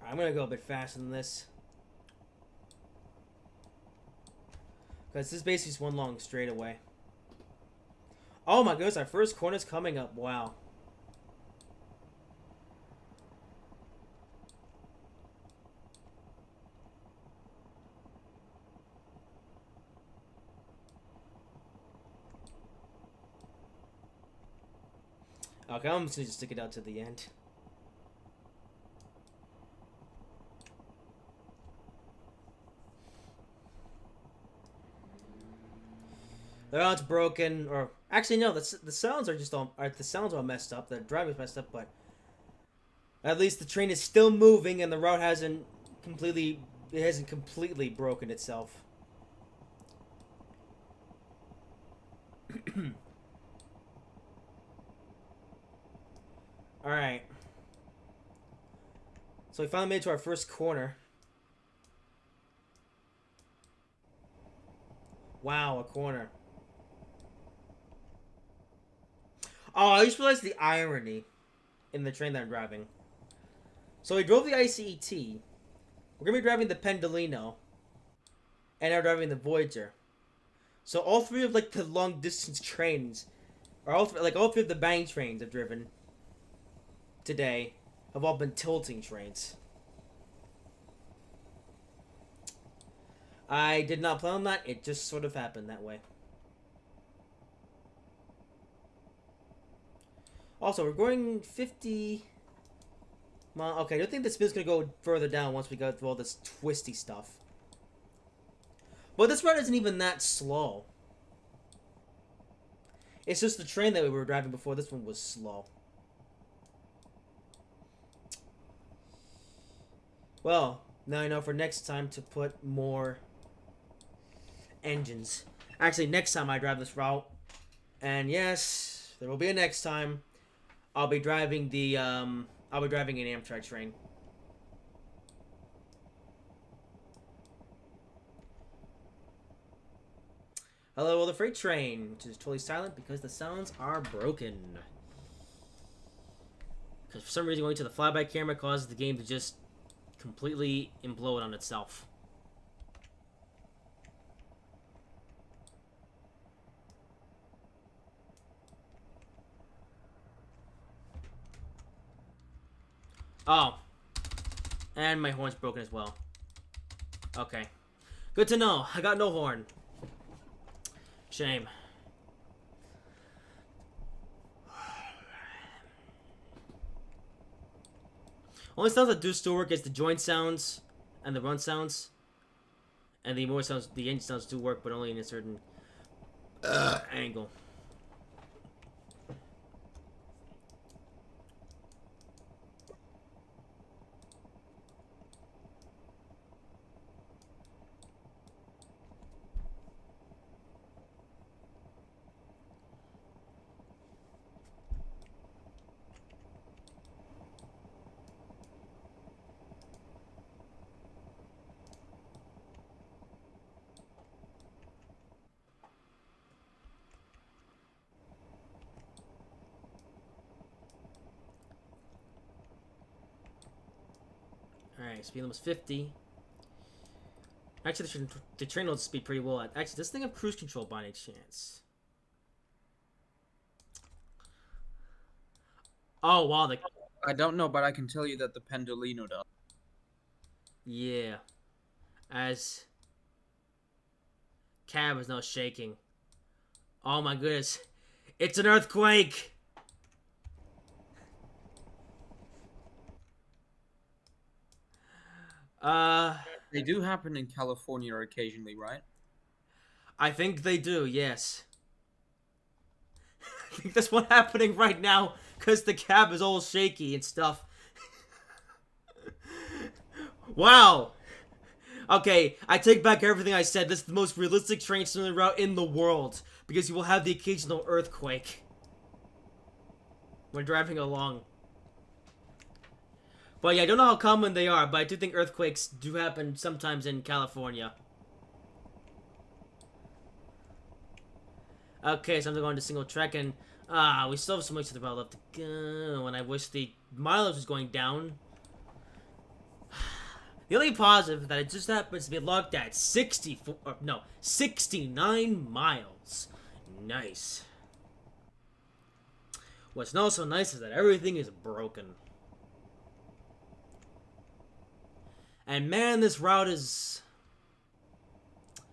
I'm gonna go a bit faster than this. Because this is basically just one long straightaway. Oh my goodness, our first corner's coming up. Wow. Okay, I'm just gonna stick it out to the end. The round's broken, or actually no, the sounds are just all, the sounds are all messed up. The driving's messed up, but at least the train is still moving, and the route hasn't completely broken itself. All right. So we finally made it to our first corner. Wow, a corner. Oh, I just realized the irony in the train that I'm driving. So we drove the ICET. We're gonna be driving the Pendolino, and I'm driving the Voyager. So all three of like the long distance trains, or all three of the bang trains I've driven today, have all been tilting trains. I did not plan on that. It just sort of happened that way. Also, we're going 50 miles. Okay, I don't think the speed's going to go further down once we go through all this twisty stuff. But this route isn't even that slow. It's just the train that we were driving before this one was slow. Well, now I know for next time to put more engines. Actually, next time I drive this route, and yes, there will be a next time, I'll be driving an Amtrak train. Hello, well, the freight train, which is totally silent because the sounds are broken. Because for some reason, going to the flyby camera causes the game to just completely implode on itself. Oh. And my horn's broken as well. Okay. Good to know. I got no horn. Shame. Only sounds that do still work is the joint sounds and the run sounds. And the more sounds, the engine sounds do work, but only in a certain angle. Alright, speed limit's 50. Actually, the train holds speed pretty well. Actually, does this thing have cruise control by any chance? Oh, wow. I don't know, but I can tell you that the Pendolino does. Yeah. As cab is now shaking. Oh my goodness. It's an earthquake! They do happen in California occasionally, right? I think they do, yes. I think that's what's happening right now, because the cab is all shaky and stuff. Wow! Okay, I take back everything I said. This is the most realistic train simulator route in the world, because you will have the occasional earthquake when driving along. But yeah, I don't know how common they are, but I do think earthquakes do happen sometimes in California. Okay, so I'm going to single track, and we still have so much of the route left to go, and I wish the mileage was going down. The only positive that it just happens to be locked at 69 miles. Nice. What's not so nice is that everything is broken. And man, this route is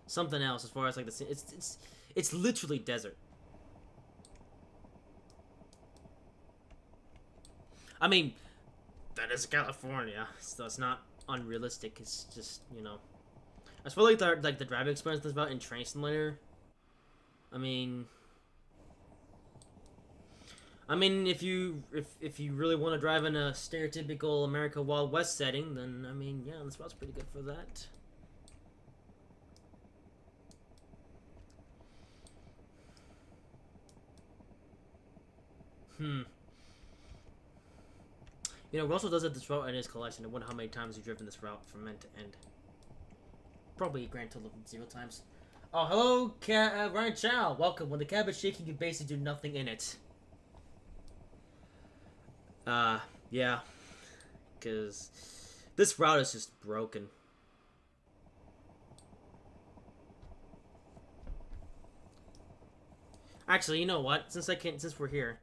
something else as far as like the it's literally desert. I mean, that is California, so it's not unrealistic. It's just, you know, I feel like the driving experience is about in Train Simulator. I mean, if you really want to drive in a stereotypical America Wild West setting, then I mean, yeah, this route's pretty good for that. You know, Russell does have this route in his collection. I wonder how many times he's driven this route from end to end. Probably a grand total of 0 times. Oh, hello, Ryan Chow. Welcome. When the cab is shaking, you basically do nothing in it. Yeah. Because this route is just broken. Actually, you know what? Since we're here.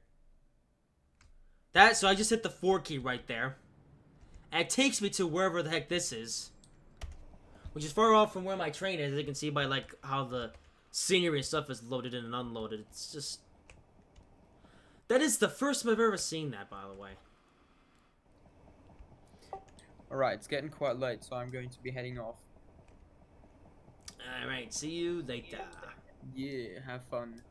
So I just hit the 4 key right there. And it takes me to wherever the heck this is. Which is far off from where my train is, as you can see by, like, how the scenery and stuff is loaded in and unloaded. It's just... That is the first time I've ever seen that, by the way. Alright, it's getting quite late, so I'm going to be heading off. Alright, see you later. Yeah, have fun.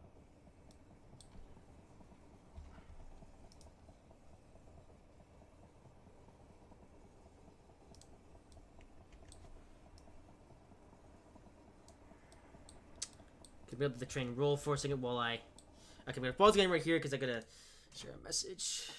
Can we let the train roll for a second while I can pause the game right here because I gotta share a message.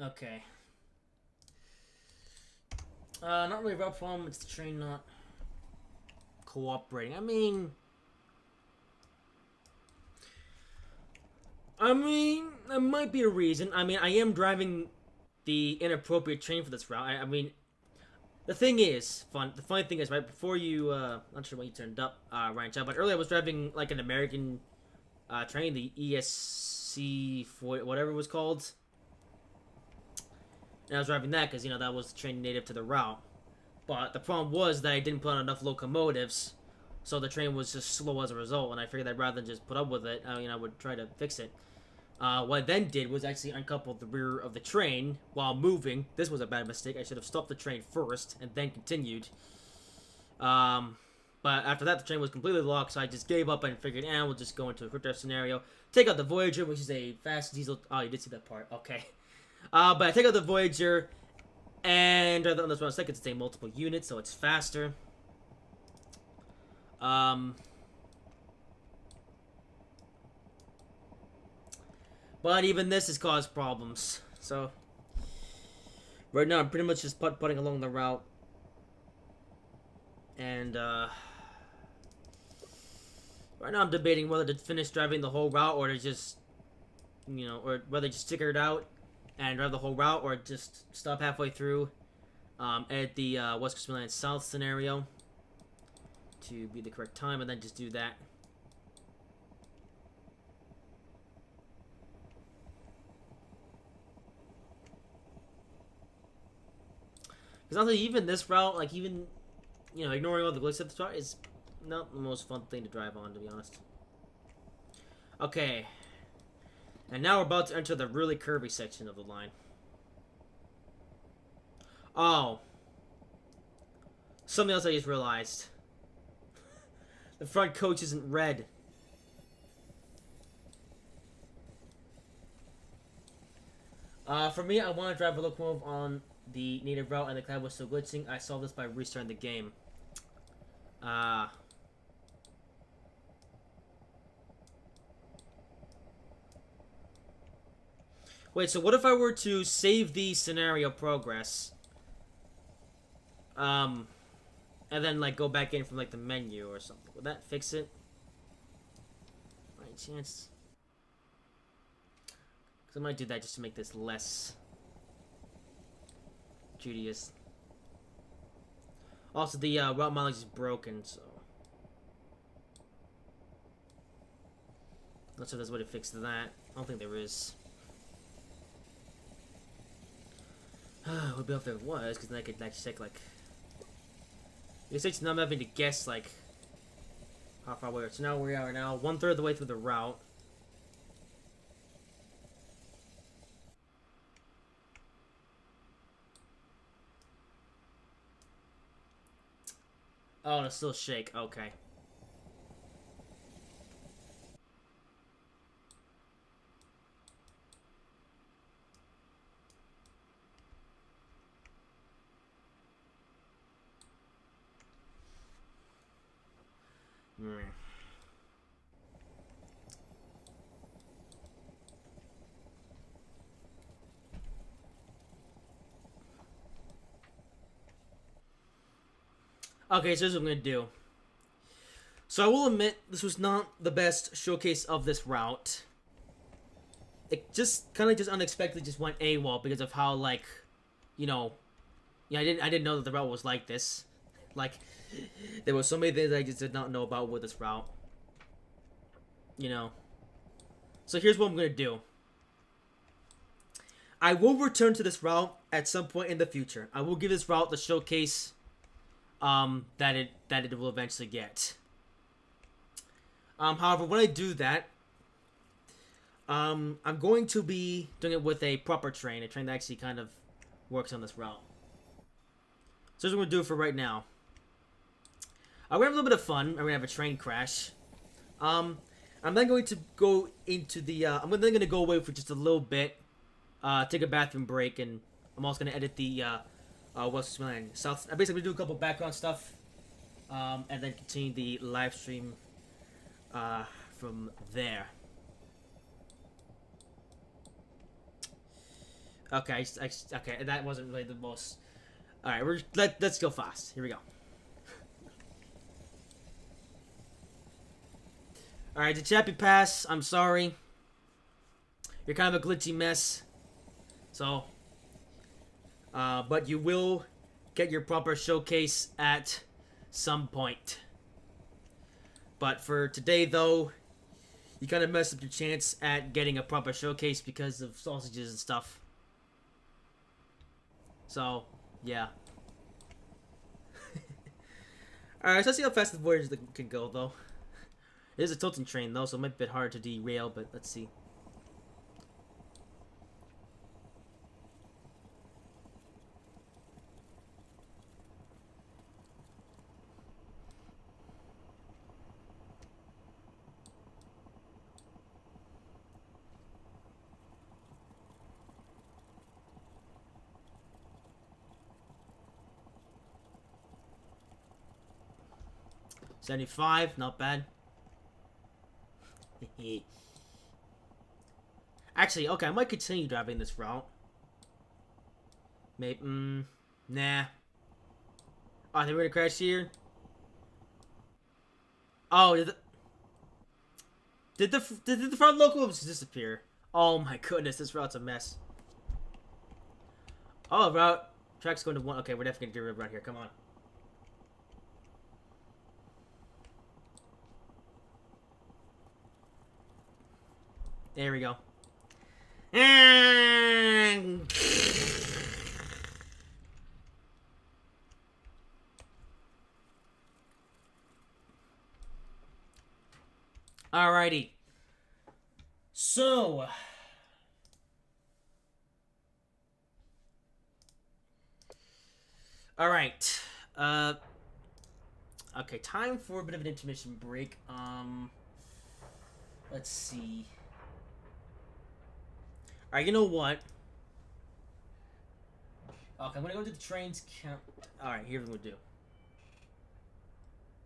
Okay. Not really a route problem, it's the train not cooperating. I mean, that might be a reason. I mean, I am driving the inappropriate train for this route. I mean, the thing is, the funny thing is, right before you, not sure when you turned up, Ryan Chow, but earlier I was driving, like, an American, train, the ESC, whatever it was called. And I was driving that because, you know, that was the train native to the route. But the problem was that I didn't put on enough locomotives, so the train was just slow as a result, and I figured that rather than just put up with it, I would try to fix it. What I then did was actually uncouple the rear of the train while moving. This was a bad mistake. I should have stopped the train first and then continued. But after that, the train was completely locked, so I just gave up and figured, we'll just go into a quick drive scenario. Take out the Voyager, which is a fast diesel... Oh, you did see that part. Okay. But I take out the Voyager, and on this one, I can sustain multiple units, so it's faster. But even this has caused problems. So right now, I'm pretty much just putting along the route, and right now I'm debating whether to finish driving the whole route or to just, or whether to just sticker it out and drive the whole route, or just stop halfway through at the West Coast Mainland South scenario to be the correct time, and then just do that. Because honestly, even this route, like even, you know, ignoring all the glitches at the start, is not the most fun thing to drive on, to be honest. Okay. And now we're about to enter the really curvy section of the line. Oh. Something else I just realized. The front coach isn't red. For me, I want to drive a locomotive on the native route, and the cloud was still glitching. I solved this by restarting the game. Wait, so what if I were to save the scenario progress? And then, like, go back in from, like, the menu or something. Would that fix it? By chance? Because I might do that just to make this less tedious. Also, the route mileage is broken, so... Not sure if there's a way to fix that. I don't think there is. Would be if there was, because then I could actually check, like... It's not having to guess, like... How far away. So now we are now 1/3 of the way through the route. Oh, it's still shake. Okay. Okay, so here's what I'm gonna do. So I will admit, this was not the best showcase of this route. It just kind of just unexpectedly just went AWOL because of how, like, you know, yeah, I didn't know that the route was like this. Like, there were so many things I just did not know about with this route. You know. So here's what I'm gonna do. I will return to this route at some point in the future. I will give this route the showcase that it will eventually get. However, when I do that, I'm going to be doing it with a proper train, a train that actually kind of works on this route. So here's what I'm going to do for right now. We're going to have a little bit of fun. We're going to have a train crash. I'm then going to go into the... I'm then going to go away for just a little bit, take a bathroom break, and I'm also going to edit the... what's my name? South. I basically do a couple background stuff, and then continue the live stream from there. Okay, okay, that wasn't really the most. All right, let's go fast. Here we go. All right, the Chappie Pass. I'm sorry. You're kind of a glitchy mess. So. But you will get your proper showcase at some point. But for today, though, you kind of messed up your chance at getting a proper showcase because of sausages and stuff. So, yeah. Alright, so let's see how fast the voyage can go, though. It is a tilting train, though, so it might be a bit hard to derail, but let's see. $75, not bad. Actually, okay, I might continue driving this route. Maybe, nah. Oh, they were gonna crash here? Oh, did the front locomotives disappear? Oh my goodness, this route's a mess. Oh, route. Track's going to one. Okay, we're definitely gonna do it around here, come on. There we go. And Alrighty. So. Alright. Okay, time for a bit of an intermission break. Let's see. Alright, you know what? Okay, I'm gonna go to the trains count. Alright, here's what we'll do.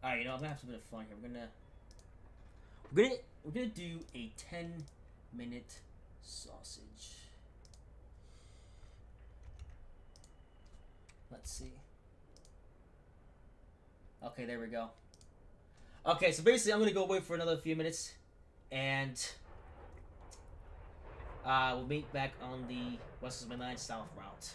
Alright, you know, I'm gonna have some bit of fun here. We're gonna do a 10-minute sausage. Let's see. Okay, there we go. Okay, so basically I'm gonna go away for another few minutes, and we'll meet back on the West Milan South route.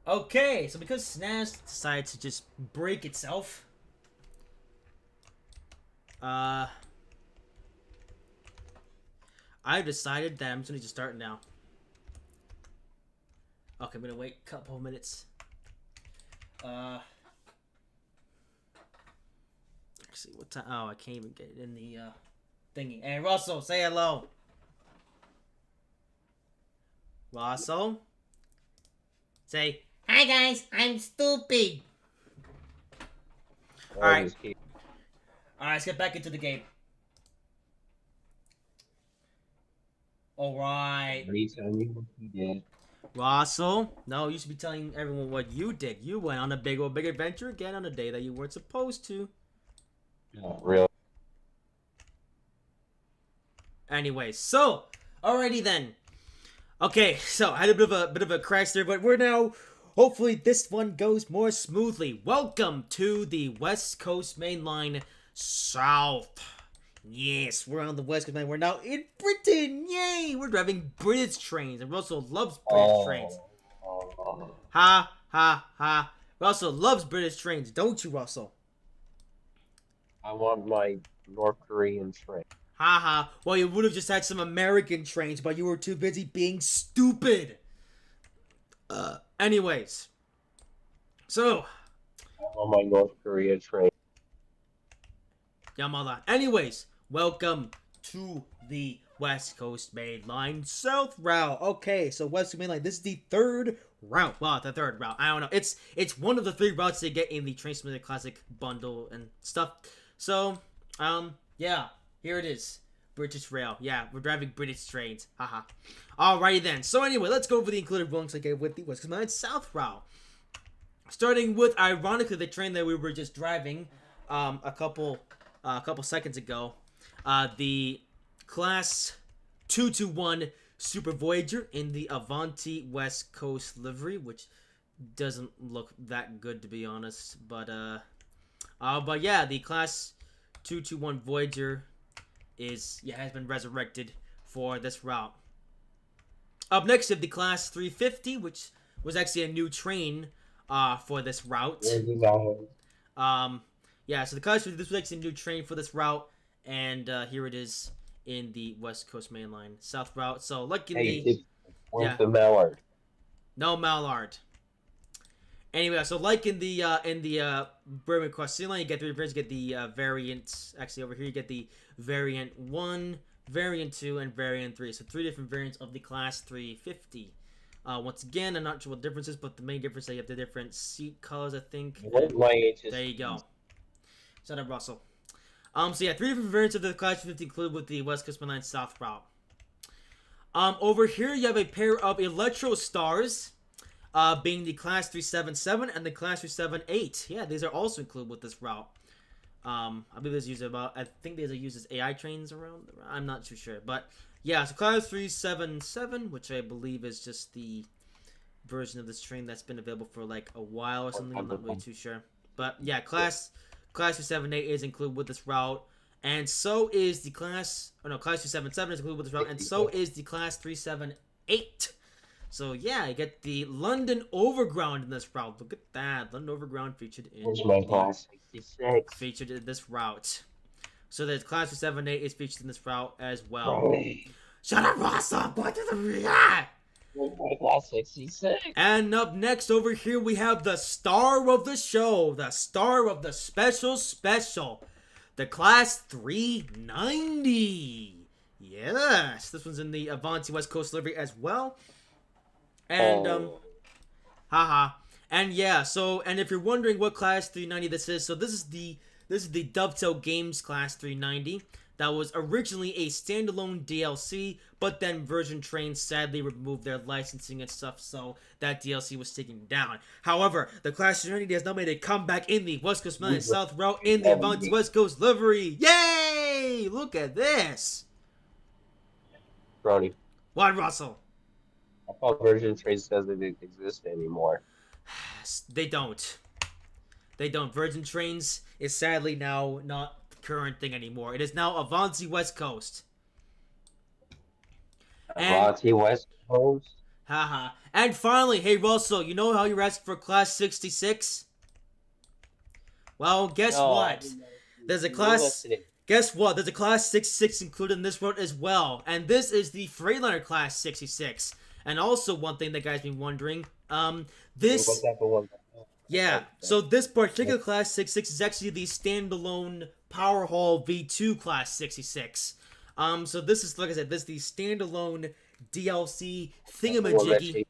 Okay, so because SNAS decided to just break itself, I've decided that I'm just gonna just start now. Okay, I'm gonna wait a couple of minutes. Let's see what time. Oh, I can't even get it in the thingy. Hey, Russell, say hello. Russell, say hi, guys. I'm stupid. All right. All right, let's get back into the game. All right. Anytime you did. Russell, no, you should be telling everyone what you did. You went on a big adventure again on a day that you weren't supposed to. No, real. Anyway, so alrighty then. Okay, so I had a bit of a crash there, but we're now. Hopefully, this one goes more smoothly. Welcome to the West Coast Main Line South. Yes, we're on the West Coast Main. We're now in Britain. Yay! We're driving British trains, and Russell loves British trains. Ha ha ha! Russell loves British trains, don't you, Russell? I want my North Korean train. Haha. Well, you would have just had some American trains, but you were too busy being stupid. Anyways. So. I want my North Korea train. Yamada. Anyways, welcome to the West Coast Main Line South route. Okay, so West Coast Main Line. This is the third route. Well, the third route. I don't know. It's one of the 3 routes they get in the Train Simulator Classic bundle and stuff. So, yeah. Here it is. British Rail. Yeah, we're driving British trains. Haha. Alrighty then. So anyway, let's go over the included rungs I gave with the West Coast Main Line South route. Starting with, ironically, the train that we were just driving a couple seconds ago. The Class 221 Super Voyager in the Avanti West Coast livery, which doesn't look that good to be honest. But yeah, the Class 221 Voyager has been resurrected for this route. Up next, we have the Class 350, which was actually a new train for this route. Yeah, so the Class 350, this was actually a new train for this route, and here it is in the West Coast Main Line South route. So, like in where's the Mallard? No Mallard. Anyway, so like in the Birmingham Cross City Line, you get 3 variants. You get the variants. Actually, over here you get the variant 1, variant 2, and variant 3. So 3 different variants of the Class 350. Once again, I'm not sure what the difference is, but the main difference is that you have the different seat colors, I think. There you go. Shut up, Russell. So yeah, 3 different variants of the Class 350 included with the West Coast Main Line South route. Over here you have a pair of Electro Stars. Being the Class 377 and the Class 378. Yeah, these are also included with this route. I believe these used I think these are used as AI trains around. I'm not too sure, but yeah. So Class 377, which I believe is just the version of this train that's been available for like a while or something. I'm not really too sure, but yeah, Class 378 is included with this route, and so is the Class 377 is included with this route, and so is the Class 378. So yeah, you get the London Overground in this route. Look at that, London Overground featured in this route. So the Class 378 is featured in this route as well. Shut up, Russell! What to the Class 66. And up next over here we have the star of the show, the star of the special, the Class 390. Yes, this one's in the Avanti West Coast livery as well. And and yeah, so and if you're wondering what Class 390 this is, so this is the Dovetail Games Class 390 that was originally a standalone DLC, but then Virgin Trains sadly removed their licensing and stuff, so that DLC was taken down. However, the Class 390 has now made a comeback in the West Coast Main Line South route in the Avanti West Coast livery. Yay! Look at this. Brody. What, Russell? I thought Virgin Trains doesn't exist anymore. They don't. Virgin Trains is sadly now not the current thing anymore. It is now Avanti West Coast. Avanti West Coast? Haha. And finally, hey Russell, you know how you were asking for Class 66? Well, guess No, I what? didn't know There's a you were class. listening. Guess what? There's a Class 66 included in this route as well, and this is the Freightliner Class 66. And also, one thing that guys been wondering, this What's that for one? yeah, so this particular Class 66 is actually the standalone Power Haul V2 Class 66. So this is, like I said, this is the standalone DLC thingamajiggy,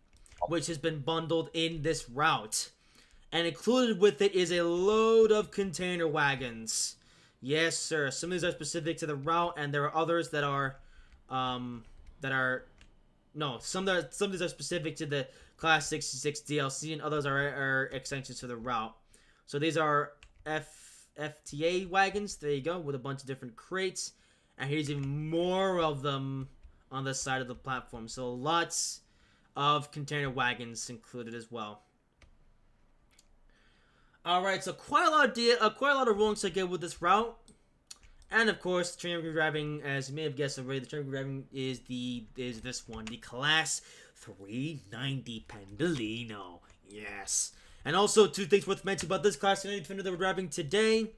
which has been bundled in this route. And included with it is a load of container wagons. Yes, sir. Some of these are specific to the route, and there are others that are, no, some of these are specific to the Class 66 DLC, and others are extensions to the route. So these are FTA wagons. There you go, with a bunch of different crates, and here's even more of them on the side of the platform. So lots of container wagons included as well. Alright, so quite a lot of rolling to get with this route. And of course, the train we're grabbing, as you may have guessed already, the train we're grabbing is this one, the Class 390 Pendolino. Yes. And also, two things worth mentioning about this Class 390 Pendolino that we're grabbing today.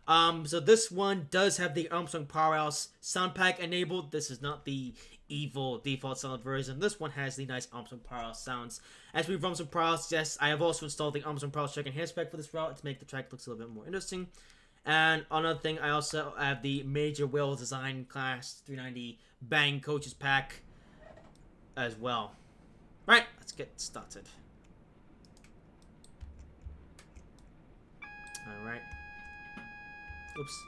So this one does have the Armstrong Powerhouse sound pack enabled. This is not the evil default sound version. This one has the nice Armstrong Powerhouse sounds. As we run some Powerhouse, yes, I have also installed the Armstrong Powerhouse track enhanced pack for this route to make the track look a little bit more interesting. And another thing, I also have the Major Wheel Design Class 390 Bang Coaches pack as well. Alright, let's get started. Alright. Oops.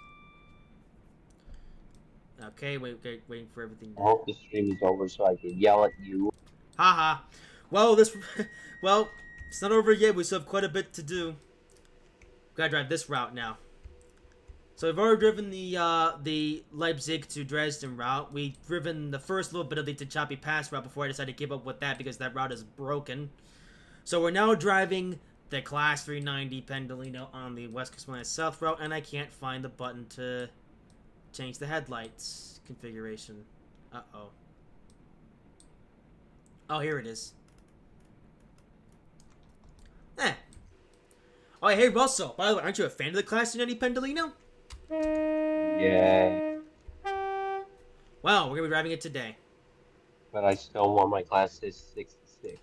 Okay, waiting for everything. I hope the stream is over so I can yell at you. Haha. Well, well, it's not over yet. We still have quite a bit to do. Gotta drive this route now. So we've already driven the Leipzig to Dresden route. We've driven the first little bit of the Techapi Pass route before I decided to give up with that because that route is broken. So we're now driving the Class 390 Pendolino on the West Coast Line South route, and I can't find the button to change the headlights configuration. Uh-oh. Oh, here it is. Oh, hey, Russell. By the way, aren't you a fan of the Class 390 Pendolino? Yeah. Well, we're gonna be driving it today. But I still want my Class 66.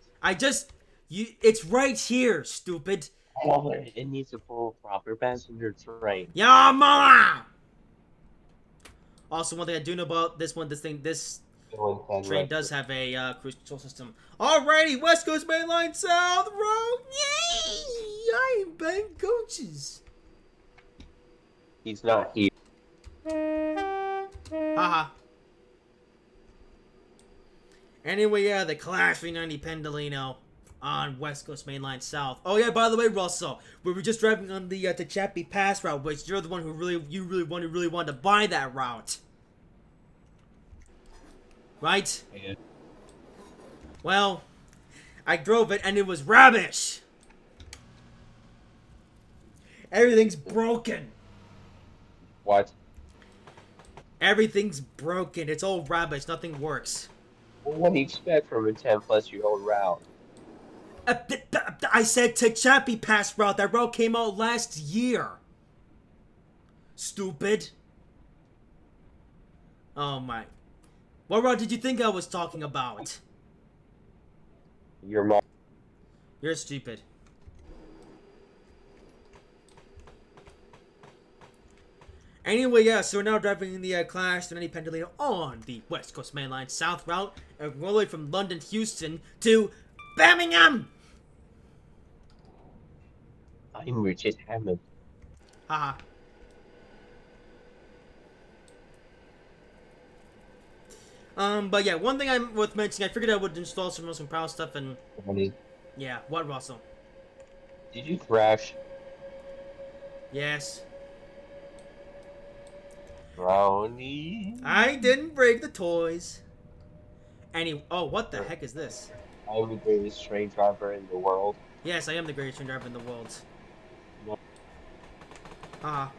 It's right here, stupid. Oh, it needs a full proper passenger train. Yeah, mama! Also, one thing I do know about this train does have a cruise control system. Alrighty, West Coast Mainline South Road! Yay! I am Bang Coaches. He's not here. Haha. Anyway, yeah, the Class 390 Pendolino on West Coast Mainline South. Oh yeah, by the way, Russell, we were just driving on the Techapi Pass route, which you're the one who really wanted to buy that route. Right? Yeah. Well, I drove it and it was rubbish. Everything's broken. What? Everything's broken. It's all rubbish. Nothing works. Well, what do you expect from a 10-plus-year-old route? I said Techapi Pass route. That route came out last year. Stupid. Oh my. What route did you think I was talking about? Your mom. You're stupid. Anyway, yeah, so we're now driving the Class 390 Pendolino on the West Coast Mainline South route, and we're all the way from London, Houston to Birmingham! I'm Richard Hammond. Haha. But yeah, one thing I'm worth mentioning, I figured I would install some power stuff and... Honey, Yeah, what, Russell? did you crash? Yes. Brownie? I didn't break the toys. Oh, what the heck is this? I'm the greatest train driver in the world. Yes, I am the greatest train driver in the world. No. Haha.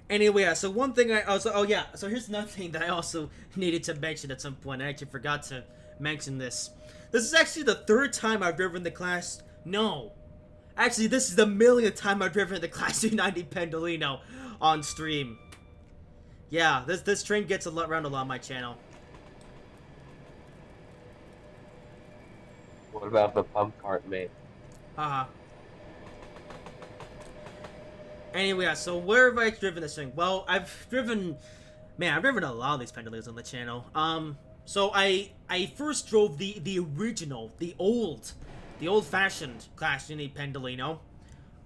Anyway, yeah, so one thing I also... Oh, yeah. So here's another thing that I also needed to mention at some point. I actually forgot to mention this. This is actually the third time I've driven the Class... No. Actually, this is the millionth time I've driven the Class 290 Pendolino on stream. Yeah, this train gets around a lot on my channel. What about the pump cart, mate? Haha. Anyway, yeah, so where have I driven this thing? Well, I've driven a lot of these Pendolinos on the channel. So I first drove the original, the old-fashioned Class 290 Pendolino,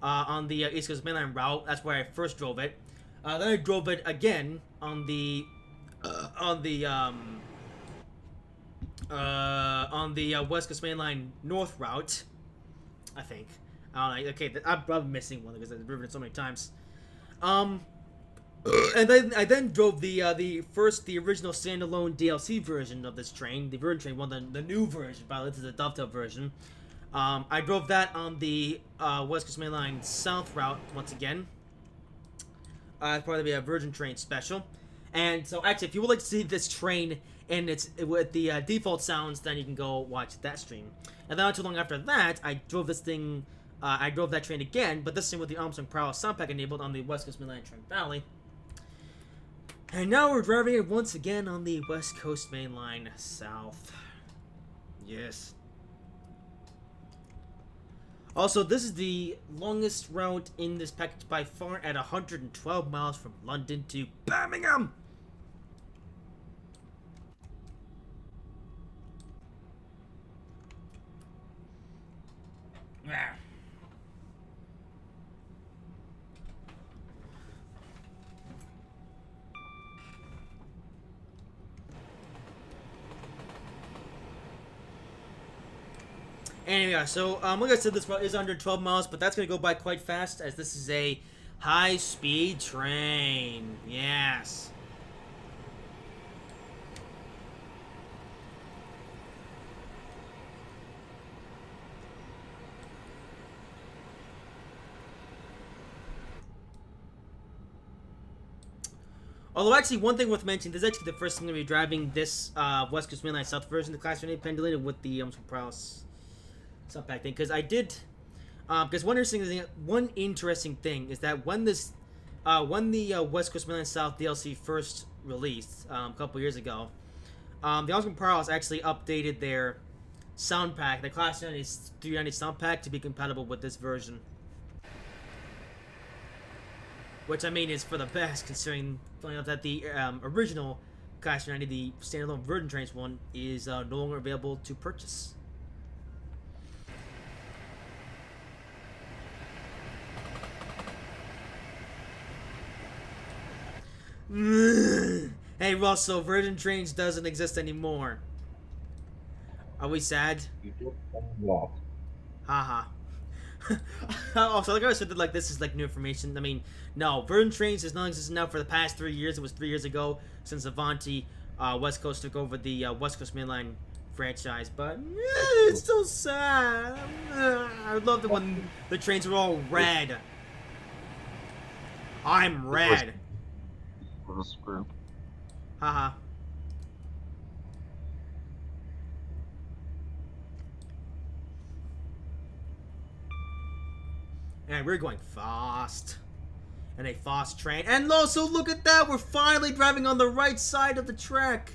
on the East Coast Mainline route. That's where I first drove it. Then I drove it again on the West Coast Mainline North route, I think. I don't know. Okay, I'm probably missing one because I've driven it so many times. And then I drove the original standalone DLC version of this train, the Virgin train, the new version, by the way, this is the Dovetail version. I drove that on the West Coast Mainline South route once again. As part of the Virgin train special. And so, actually, if you would like to see this train and with the default sounds, then you can go watch that stream. And then not too long after that, I drove this thing. I drove that train again, but this time with the Armstrong Prowess sound pack enabled on the West Coast Mainline Trent Valley. And now we're driving it once again on the West Coast Mainline South. Yes. Also, this is the longest route in this package by far at 112 miles from London to Birmingham. Yeah. Anyway, so like I said, this route is under 12 miles, but that's gonna go by quite fast as this is a high-speed train. Yes. Although, actually, one thing worth mentioning, this is actually the first time I'm going to be driving this West Coast Mainline South version of the Class 1A Pendolino with the Prowess sound pack thing. Because I did... because one interesting thing is that when the West Coast Mainline South DLC first released a couple years ago, the Armstrong Prowess actually updated their sound pack, the Class 390 sound pack, to be compatible with this version. Which, I mean, is for the best, considering that the original Class 390, the standalone Virgin Trains one, is no longer available to purchase. Hey, Russell, Virgin Trains doesn't exist anymore. Are we sad? You just what? Haha. Also, like I said, like this is like new information. I mean, no, Virgin Trains is non-existent now for the past 3 years. It was 3 years ago since Avanti West Coast took over the West Coast Mainline franchise. But it's so sad. I loved it when the trains were all red. I'm red. Haha. And we're going fast. And a fast train. And also, look at that! We're finally driving on the right side of the track.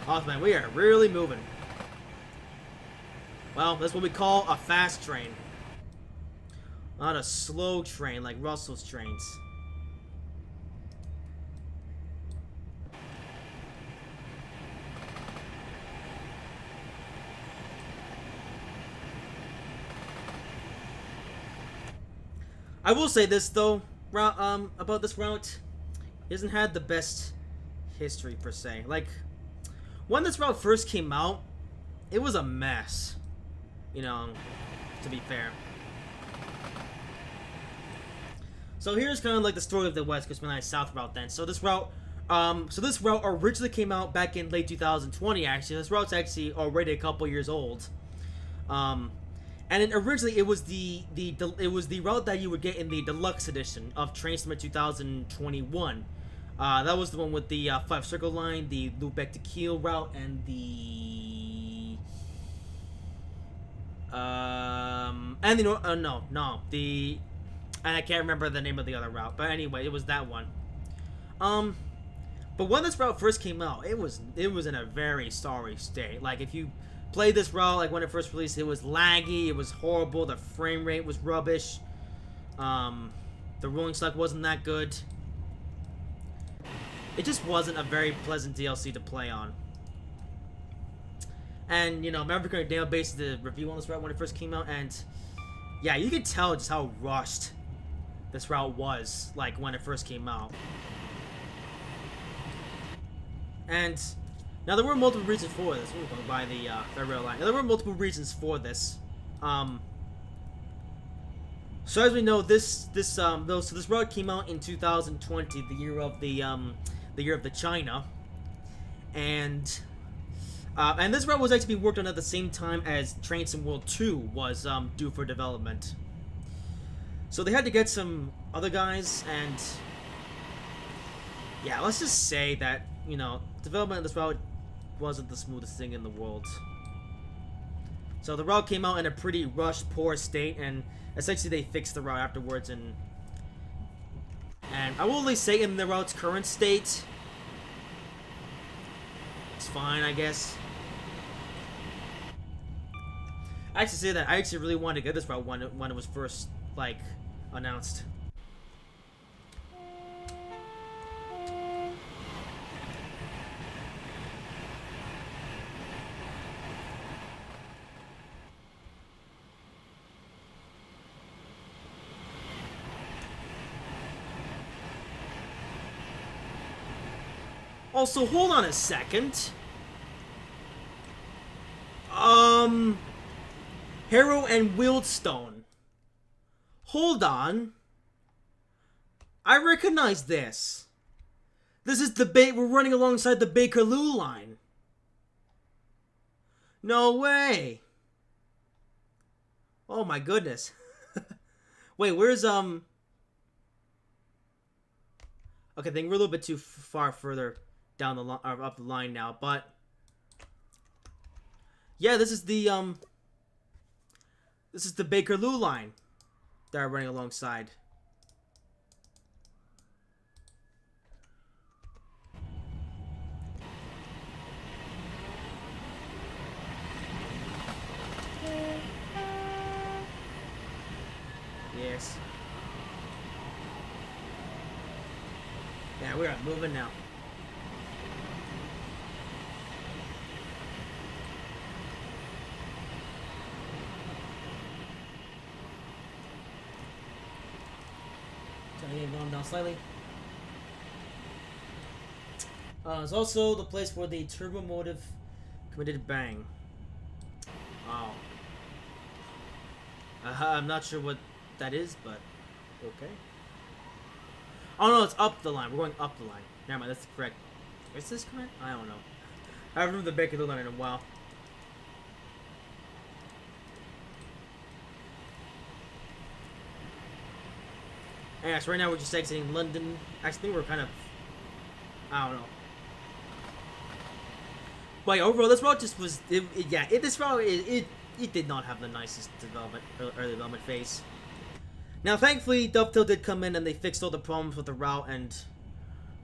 Oh, man, we are really moving. Well, that's what we call a fast train. Not a slow train like Russell's trains. I will say this though, about this route, it hasn't had the best history per se. Like, when this route first came out, it was a mess. You know, to be fair. So here's kind of like the story of the West Coast Mainline South route then. So this route originally came out back in late 2020 actually. This route's actually already a couple years old. And then originally it was it was the route that you would get in the deluxe edition of Train Sim 2021. That was the one with the 5 circle line, the Lubeck to Kiel route, and the and the no, and I can't remember the name of the other route, but anyway, it was that one. But when this route first came out, it was in a very sorry state. Like, if you played this route, like when it first released, it was laggy, it was horrible, the frame rate was rubbish, the rolling select wasn't that good. It just wasn't a very pleasant DLC to play on. And, you know, Maverick and Dale based the review on this route when it first came out, and yeah, you could tell just how rushed this route was, like, when it first came out. And now there were multiple reasons for this. We're going by the rail line. Now, there were multiple reasons for this. So as we know, this route came out in 2020, the year of the China, and this route was actually being worked on at the same time as Train Sim World 2 was due for development. So they had to get some other guys, and yeah, let's just say that, you know, development of this route wasn't the smoothest thing in the world. So the route came out in a pretty rushed, poor state, and essentially they fixed the route afterwards, and I will at least say in the route's current state, it's fine, I guess. I actually say that I actually really wanted to get this route when it was first, like, announced. Also, hold on a second. Harrow and Wildstone. Hold on. I recognize this. This is we're running alongside the Bakerloo line. No way. Oh my goodness. Wait, where's Okay, I think we're a little bit too far further down the up the line now, but yeah, this is the Bakerloo line that are running alongside. Yes. Yeah, we are moving now. Going down slightly. It's also the place where the turbo motive committed bang. Wow. I'm not sure what that is, but okay. Oh no, it's up the line. We're going up the line. Never mind, that's correct. Is this correct? I don't know. I haven't remembered the Bakerloo line in a while. Yeah, so right now we're just exiting London. I think we're kind of, I don't know. But yeah, overall, this route just was, this route, it did not have the nicest early development phase. Now, thankfully, Dovetail did come in and they fixed all the problems with the route, and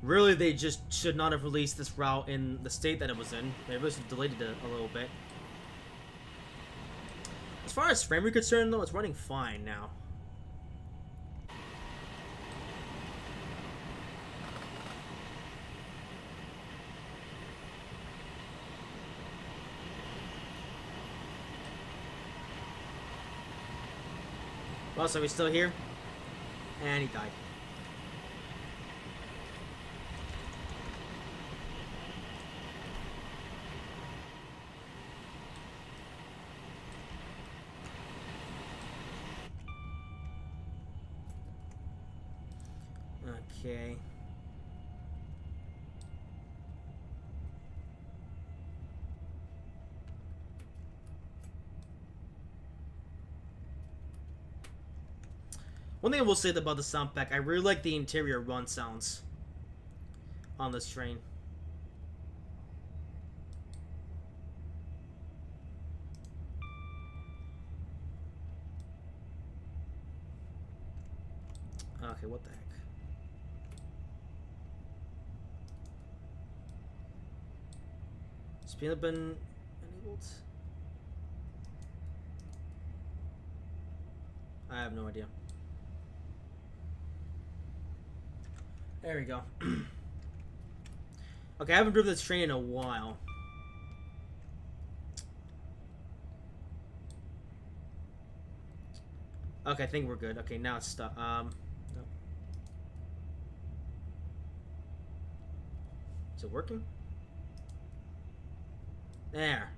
really, they just should not have released this route in the state that it was in. They really should have delayed it a little bit. As far as frame rate concerned, though, it's running fine now. Well, so he's still here, and he died. Okay. One thing I will say about the sound pack, I really like the interior run sounds on this train. Okay, what the heck? Speed have been enabled? I have no idea. There we go. Okay, I haven't driven this train in a while. Okay, I think we're good. Okay, now it's stuck. No. Is it working? There.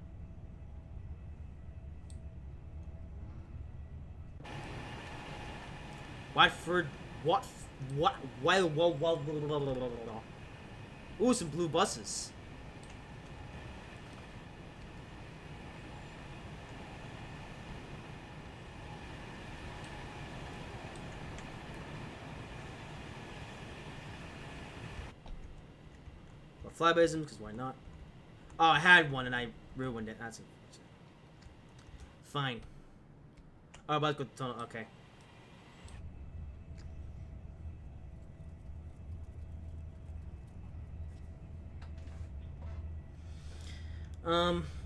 Watford. What? Why? Ooh, some blue buses. Or flybasm, because why not? Oh, I had one and I ruined it. That's fine. Oh, about to go to tunnel. Okay.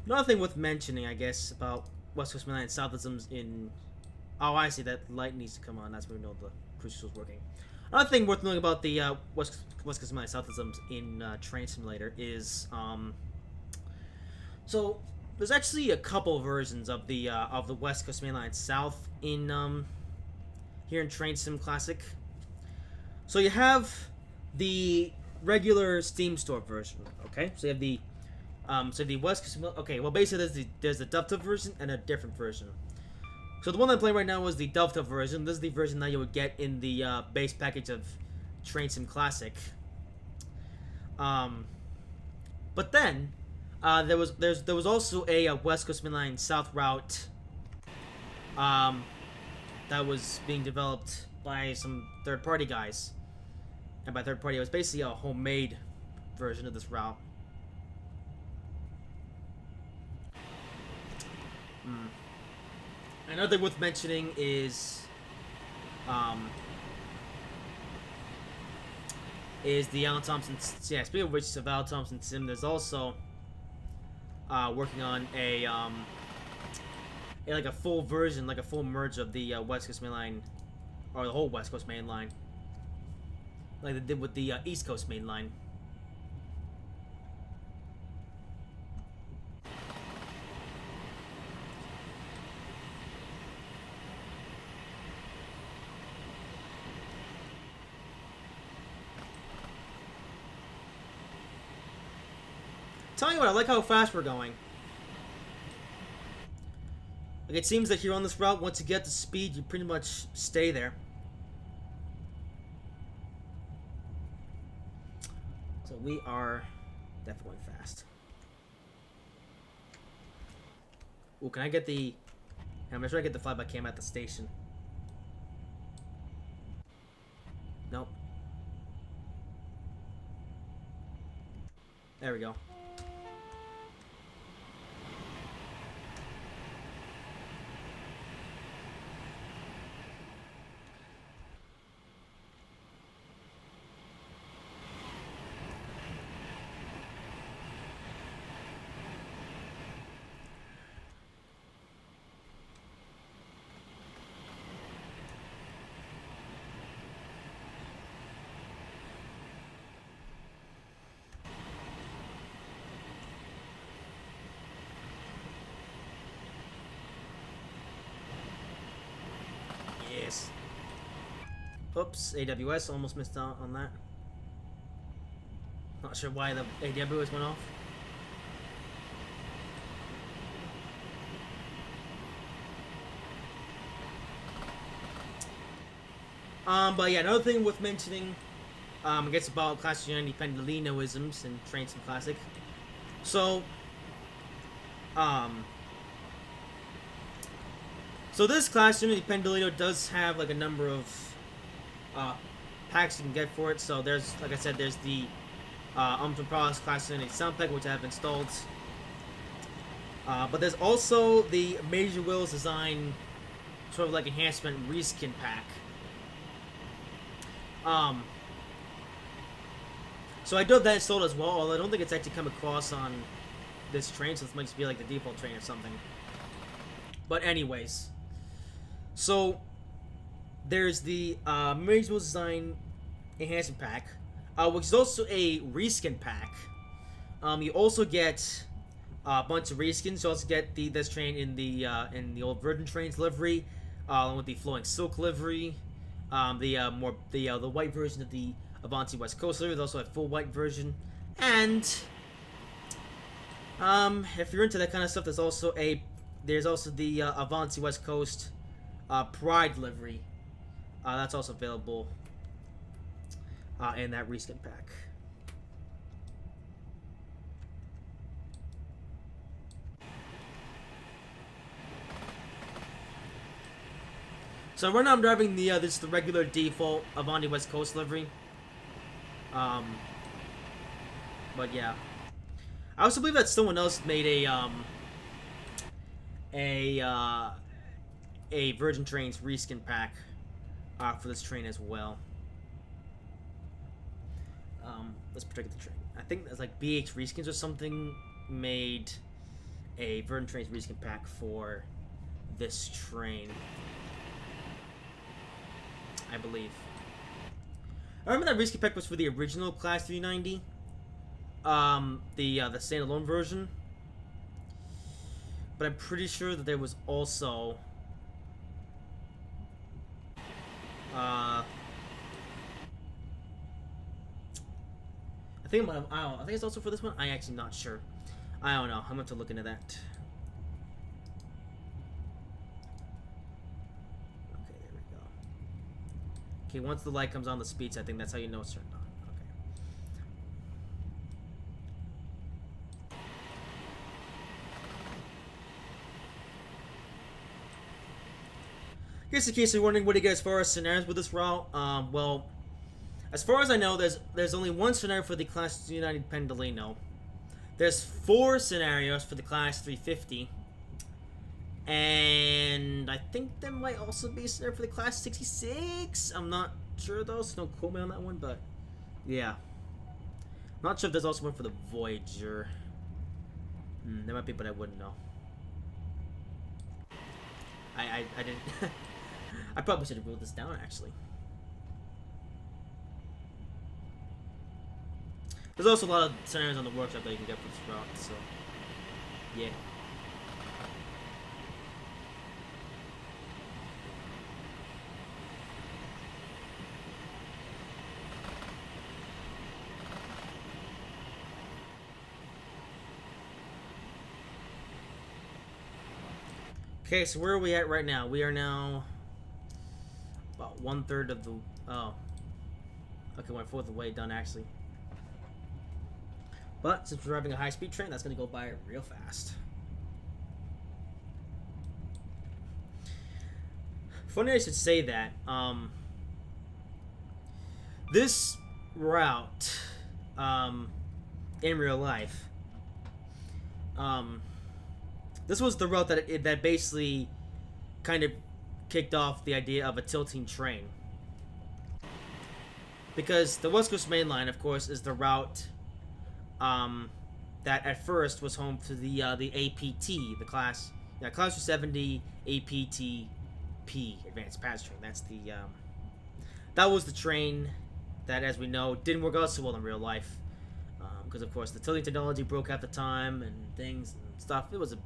Another thing worth mentioning, I guess, about West Coast Main Line Southisms in... Oh, I see. That light needs to come on. That's when we know the cruise is working. Another thing worth knowing about the West Coast Main Line Southisms in Train Simulator is, so there's actually a couple versions of the West Coast Main Line South in here in Train Sim Classic. So you have the regular Steam Store version, okay? So you have the West Coast. Okay, well basically there's the Dovetail version and a different version. So the one I'm playing right now is the Dovetail version. This is the version that you would get in the base package of Train Sim Classic. But then there was also a West Coast Main Line South route that was being developed by some third-party guys, and by third-party it was basically a homemade version of this route. Another thing worth mentioning is the Alan Thompson. Yeah, speaking of which, of Alan Thompson Sim, there's also working on a like a full version, like a full merge of the West Coast Main Line, or the whole West Coast Main Line, like they did with the East Coast Main Line. Tell you what, I like how fast we're going. Like, it seems that here on this route, once you get to speed, you pretty much stay there. So we are definitely going fast. Ooh, can I get the... I'm gonna try to get the flyby cam at the station. Nope. There we go. Yes. Oops, AWS almost missed out on that. Not sure why the AWS went off. But yeah, another thing worth mentioning, I guess about Classic Unity Pendolinoisms in Train Sim Classic. So, so this Classic Unity Pendolino does have like a number of packs you can get for it. So there's, like I said, there's the Ultimate Products Class 298 sound pack, which I have installed. But there's also the Major Wheels Design sort of like enhancement reskin pack. So I do have that installed as well, although I don't think it's actually come across on this train, so this might just be like the default train or something. But anyways, so there's the Major Wheels Design enhancement pack, which is also a reskin pack. You also get a bunch of reskins. You also get this train in the old Virgin Trains livery, along with the Flowing Silk livery, the white version of the Avanti West Coast livery. There's also a full white version, and if you're into that kind of stuff, there's also the Avanti West Coast Pride livery. That's also available in that reskin pack. So right now I'm driving this is the regular default Avanti West Coast livery. But yeah, I also believe that someone else made a Virgin Trains reskin pack for this train as well. Let's protect the train. I think it's like BH Reskins or something made a Virgin Trains reskin pack for this train, I believe. I remember that reskin pack was for the original Class 390, the standalone version. But I'm pretty sure that there was also I think it's also for this one. I'm actually not sure. I don't know. I'm going to look into that. Okay, there we go. Okay, once the light comes on the speeds, I think that's how you know it's turned on. Okay. Here's in case you're wondering what to get as far as scenarios with this route. Well, as far as I know, there's only one scenario for the Class 290 Pendolino. There's 4 scenarios for the Class 350. And I think there might also be a scenario for the Class 66. I'm not sure though, so don't quote me on that one, but yeah. I'm not sure if there's also one for the Voyager. There might be, but I wouldn't know. I didn't... I probably should have wrote this down, actually. There's also a lot of scenarios on the workshop that you can get for this route, so yeah. Okay, so where are we at right now? We are now about 1/3 of the... Oh. Okay, 1/4 of the way done, actually. But since we're driving a high-speed train, that's going to go by real fast. Funny I should say that. This route, in real life, this was the route that basically kind of kicked off the idea of a tilting train. Because the West Coast Main Line, of course, is the route that at first was home to the APT, the Class 270 APTP, Advanced Passenger Train. That's the that was the train that, as we know, didn't work out so well in real life, because of course the tilting technology broke at the time and things and stuff. It was a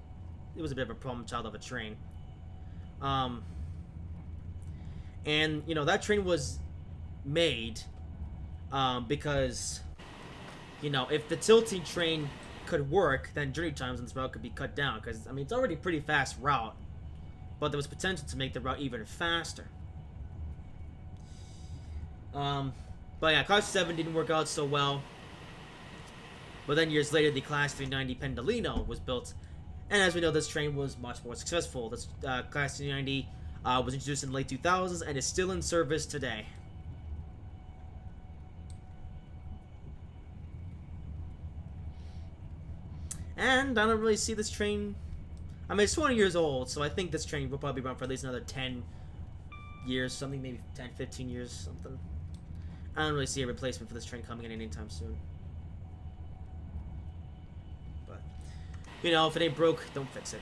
bit of a problem child of a train. And you know that train was made because, you know, if the tilting train could work, then journey times on this route could be cut down. Because, I mean, it's already a pretty fast route, but there was potential to make the route even faster. But yeah, Class 7 didn't work out so well. But then years later, the Class 390 Pendolino was built. And as we know, this train was much more successful. This Class 390 was introduced in the late 2000s and is still in service today. And I don't really see this train. I mean, it's 20 years old, so I think this train will probably run for at least another 10 years, something, maybe 10, 15 years, something. I don't really see a replacement for this train coming in anytime soon. But, you know, if it ain't broke, don't fix it.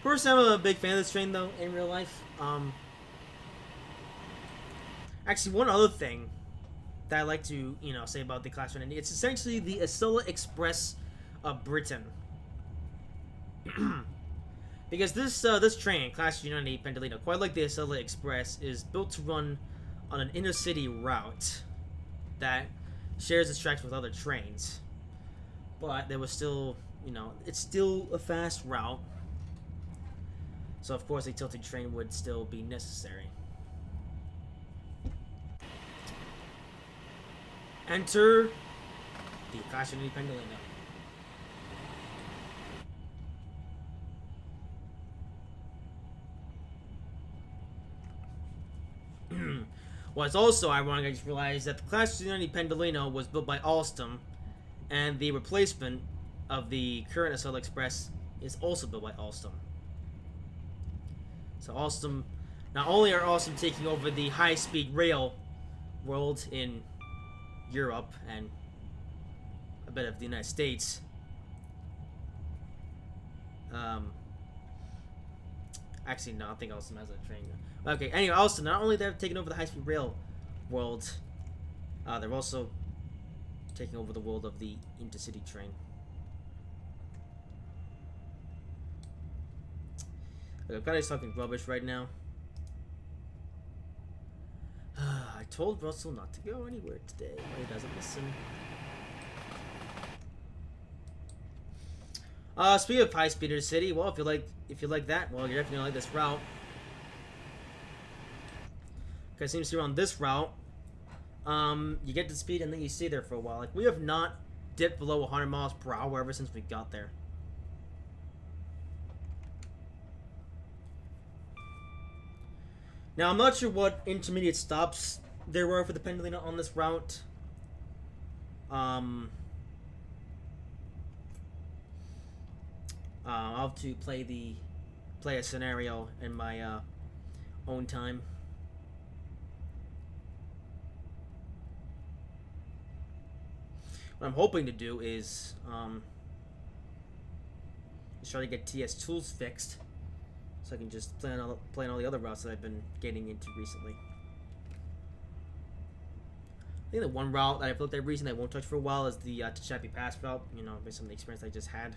Personally, I'm a big fan of this train, though, in real life. Actually, one other thing that I like to, you know, say about the Class 190, it's essentially the Acela Express of Britain. Because this train, Class 190 Pendolino, quite like the Acela Express, is built to run on an inner-city route that shares its tracks with other trains. But there was still, you know, it's still a fast route. So, of course, a tilted train would still be necessary. Enter the Class 190 Pendolino. What's also ironic, I just realized that the Class 290 Pendolino was built by Alstom, and the replacement of the current Acela Express is also built by Alstom. So Alstom, not only are Alstom taking over the high-speed rail world in Europe and a bit of the United States, actually no, I think Alstom has a train. Okay, anyway, Alstom, not only they're taking over the high-speed rail world, they're also taking over the world of the intercity train. I'm kind of talking rubbish right now. I told Russell not to go anywhere today, but he doesn't listen. Speaking of high speed intercity, well, if you like that, well, you're definitely gonna like this route. Because it seems to be on this route, you get to speed and then you stay there for a while. Like, we have not dipped below 100 miles per hour ever since we got there. Now, I'm not sure what intermediate stops there were for the Pendolino on this route. I'll have to play a scenario in my own time. What I'm hoping to do is try to get TS tools fixed, so I can just play on all the other routes that I've been getting into recently. I think the one route that I've looked at recently I won't touch for a while is the Techapi Pass route, you know, based on the experience I just had.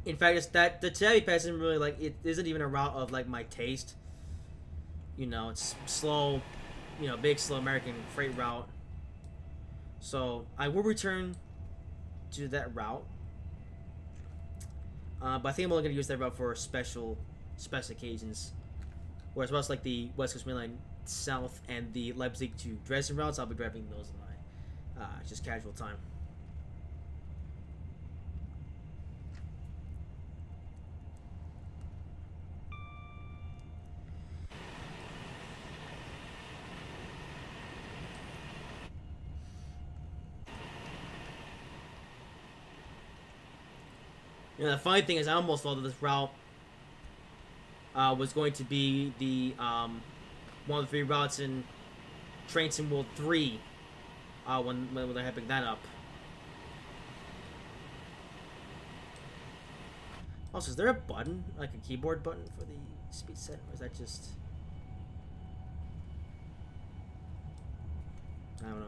In fact, it's that the Techapi Pass isn't really, like, it isn't even a route of, like, my taste. You know, it's slow, you know, big, slow American freight route. So, I will return to that route. But I think I'm only going to use that route for special occasions. Whereas routes like the West Coast Main Line South and the Leipzig to Dresden routes, I'll be driving those in my just casual time. You know, the funny thing is, I almost thought that this route was going to be the one of the 3 routes in Train Sim World 3 when they're hyping that up. Also, is there a button, like a keyboard button for the speed set, or is that just... I don't know.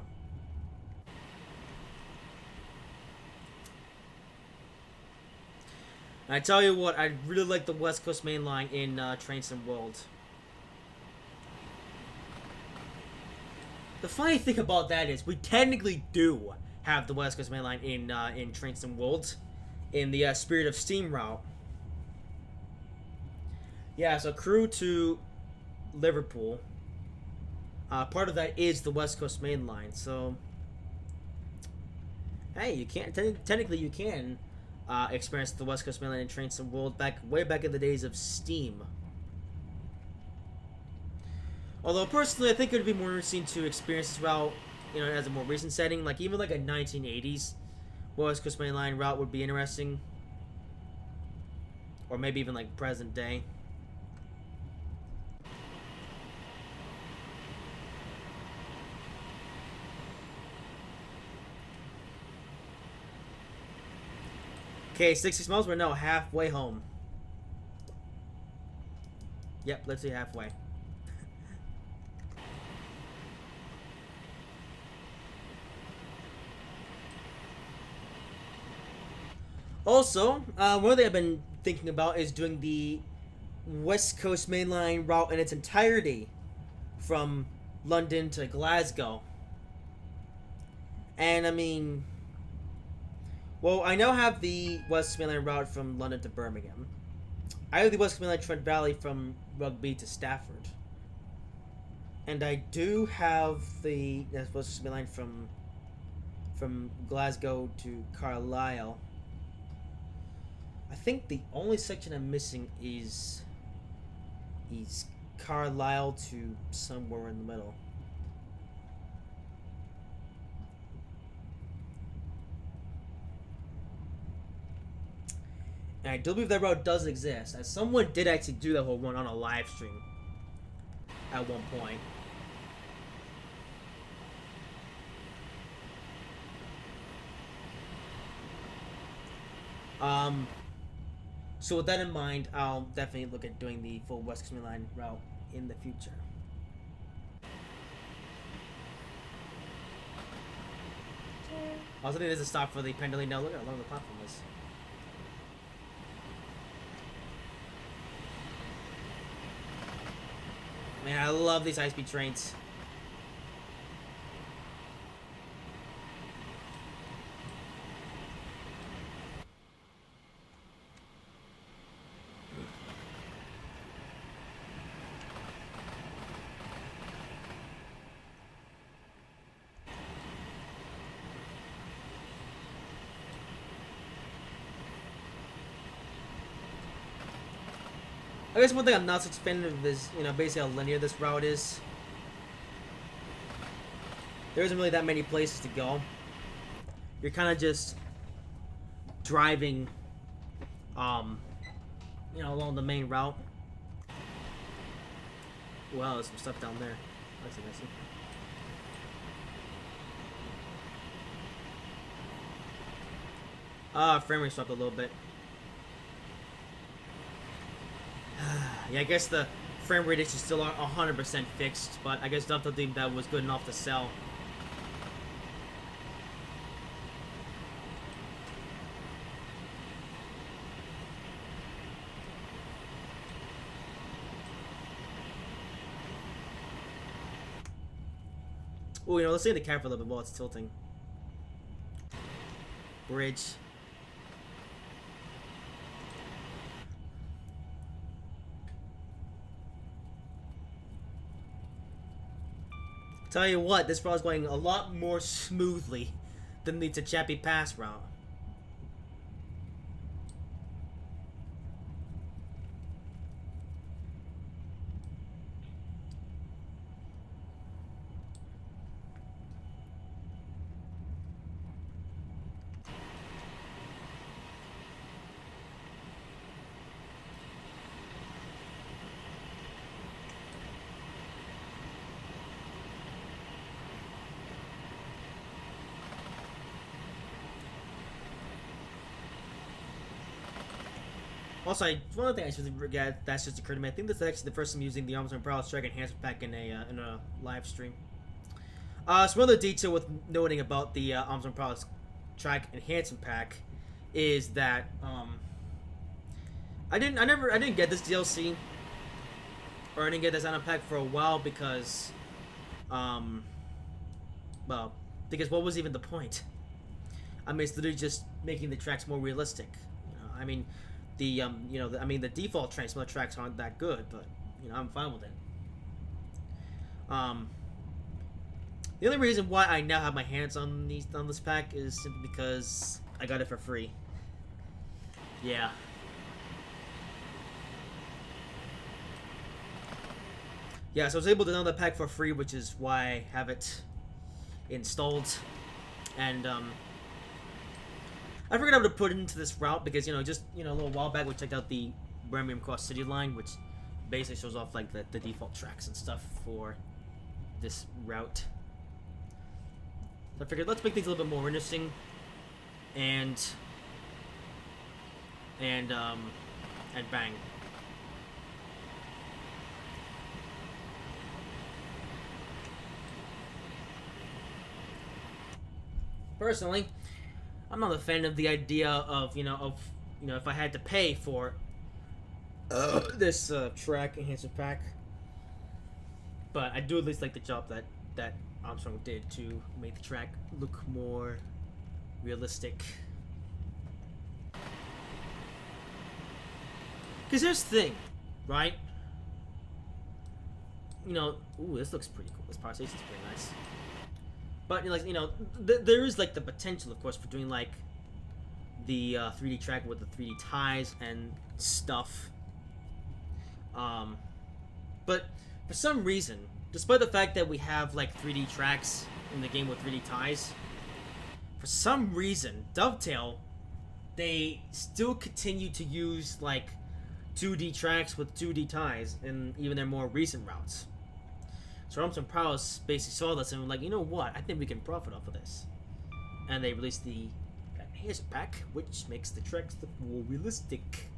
I tell you what, I really like the West Coast Main Line in Train Sim World. The funny thing about that is, we technically do have the West Coast Main Line in Train Sim World, in the Spirit of Steam route. Yeah, so Crewe to Liverpool. Part of that is the West Coast Main Line, so Hey, you can't. Technically, you can experience the West Coast Mainline and train some world way back in the days of Steam. Although personally, I think it would be more interesting to experience this route, as a more recent setting, like even like a 1980s West Coast Mainline route would be interesting, or maybe even like present day. Okay, 60 miles. We're now halfway home. Yep, let's see halfway. Also, one thing I've been thinking about is doing the West Coast Mainline route in its entirety from London to Glasgow. And I mean, well, I now have the West Coast Mainline route from London to Birmingham. I have the West Coast Mainline Trent Valley from Rugby to Stafford. And I do have the West Coast Mainline from Glasgow to Carlisle. I think the only section I'm missing is Carlisle to somewhere in the middle. And I do believe that route does exist, as someone did actually do that whole one on a live stream at one point. So with that in mind, I'll definitely look at doing the full West Coast Main Line route in the future. Also, there's a stop for the pendulum. Now look at how long the platform is. Man, I love these high-speed trains. I guess one thing I'm not so fan of is, basically how linear this route is. There isn't really that many places to go. You're kind of just driving, along the main route. Wow, there's some stuff down there. That's interesting. Frame rate dropped a little bit. Yeah, I guess the frame rate is still 100% fixed, but I guess don't think that was good enough to sell. Oh, let's see the cap for a little bit while it's tilting. Bridge. Tell you what, this route is going a lot more smoothly than the Techapi Pass route. Also, one other thing I should forget that's just occurred to me. I think this is actually the first time using the Armstrong Prowess Track Enhancement Pack in a live stream. So another detail with noting about the Armstrong Prowess Track Enhancement Pack is that I didn't get this DLC or I didn't get this item pack for a while because because what was even the point? I mean, it's literally just making the tracks more realistic. I mean. The the default tracks, some of the tracks aren't that good, but I'm fine with it. The only reason why I now have my hands on this pack is simply because I got it for free. Yeah. Yeah, so I was able to download that pack for free, which is why I have it installed. And I figured I would put it into this route because, just, a little while back we checked out the Birmingham Cross City line, which basically shows off, like, the default tracks and stuff for this route. So I figured let's make things a little bit more interesting and bang. Personally, I'm not a fan of the idea of if I had to pay for this track enhancement pack, but I do at least like the job that Armstrong did to make the track look more realistic. Because here's the thing, right? Ooh, this looks pretty cool. This power station's pretty nice. But there is like the potential, of course, for doing like the 3D track with the 3D ties and stuff. But for some reason, despite the fact that we have like 3D tracks in the game with 3D ties, for some reason, Dovetail, they still continue to use like 2D tracks with 2D ties in even their more recent routes. So Armstrong Prowess basically saw this and was like, you know what, I think we can profit off of this. And they released the enhancement pack, which makes the tracks look more realistic.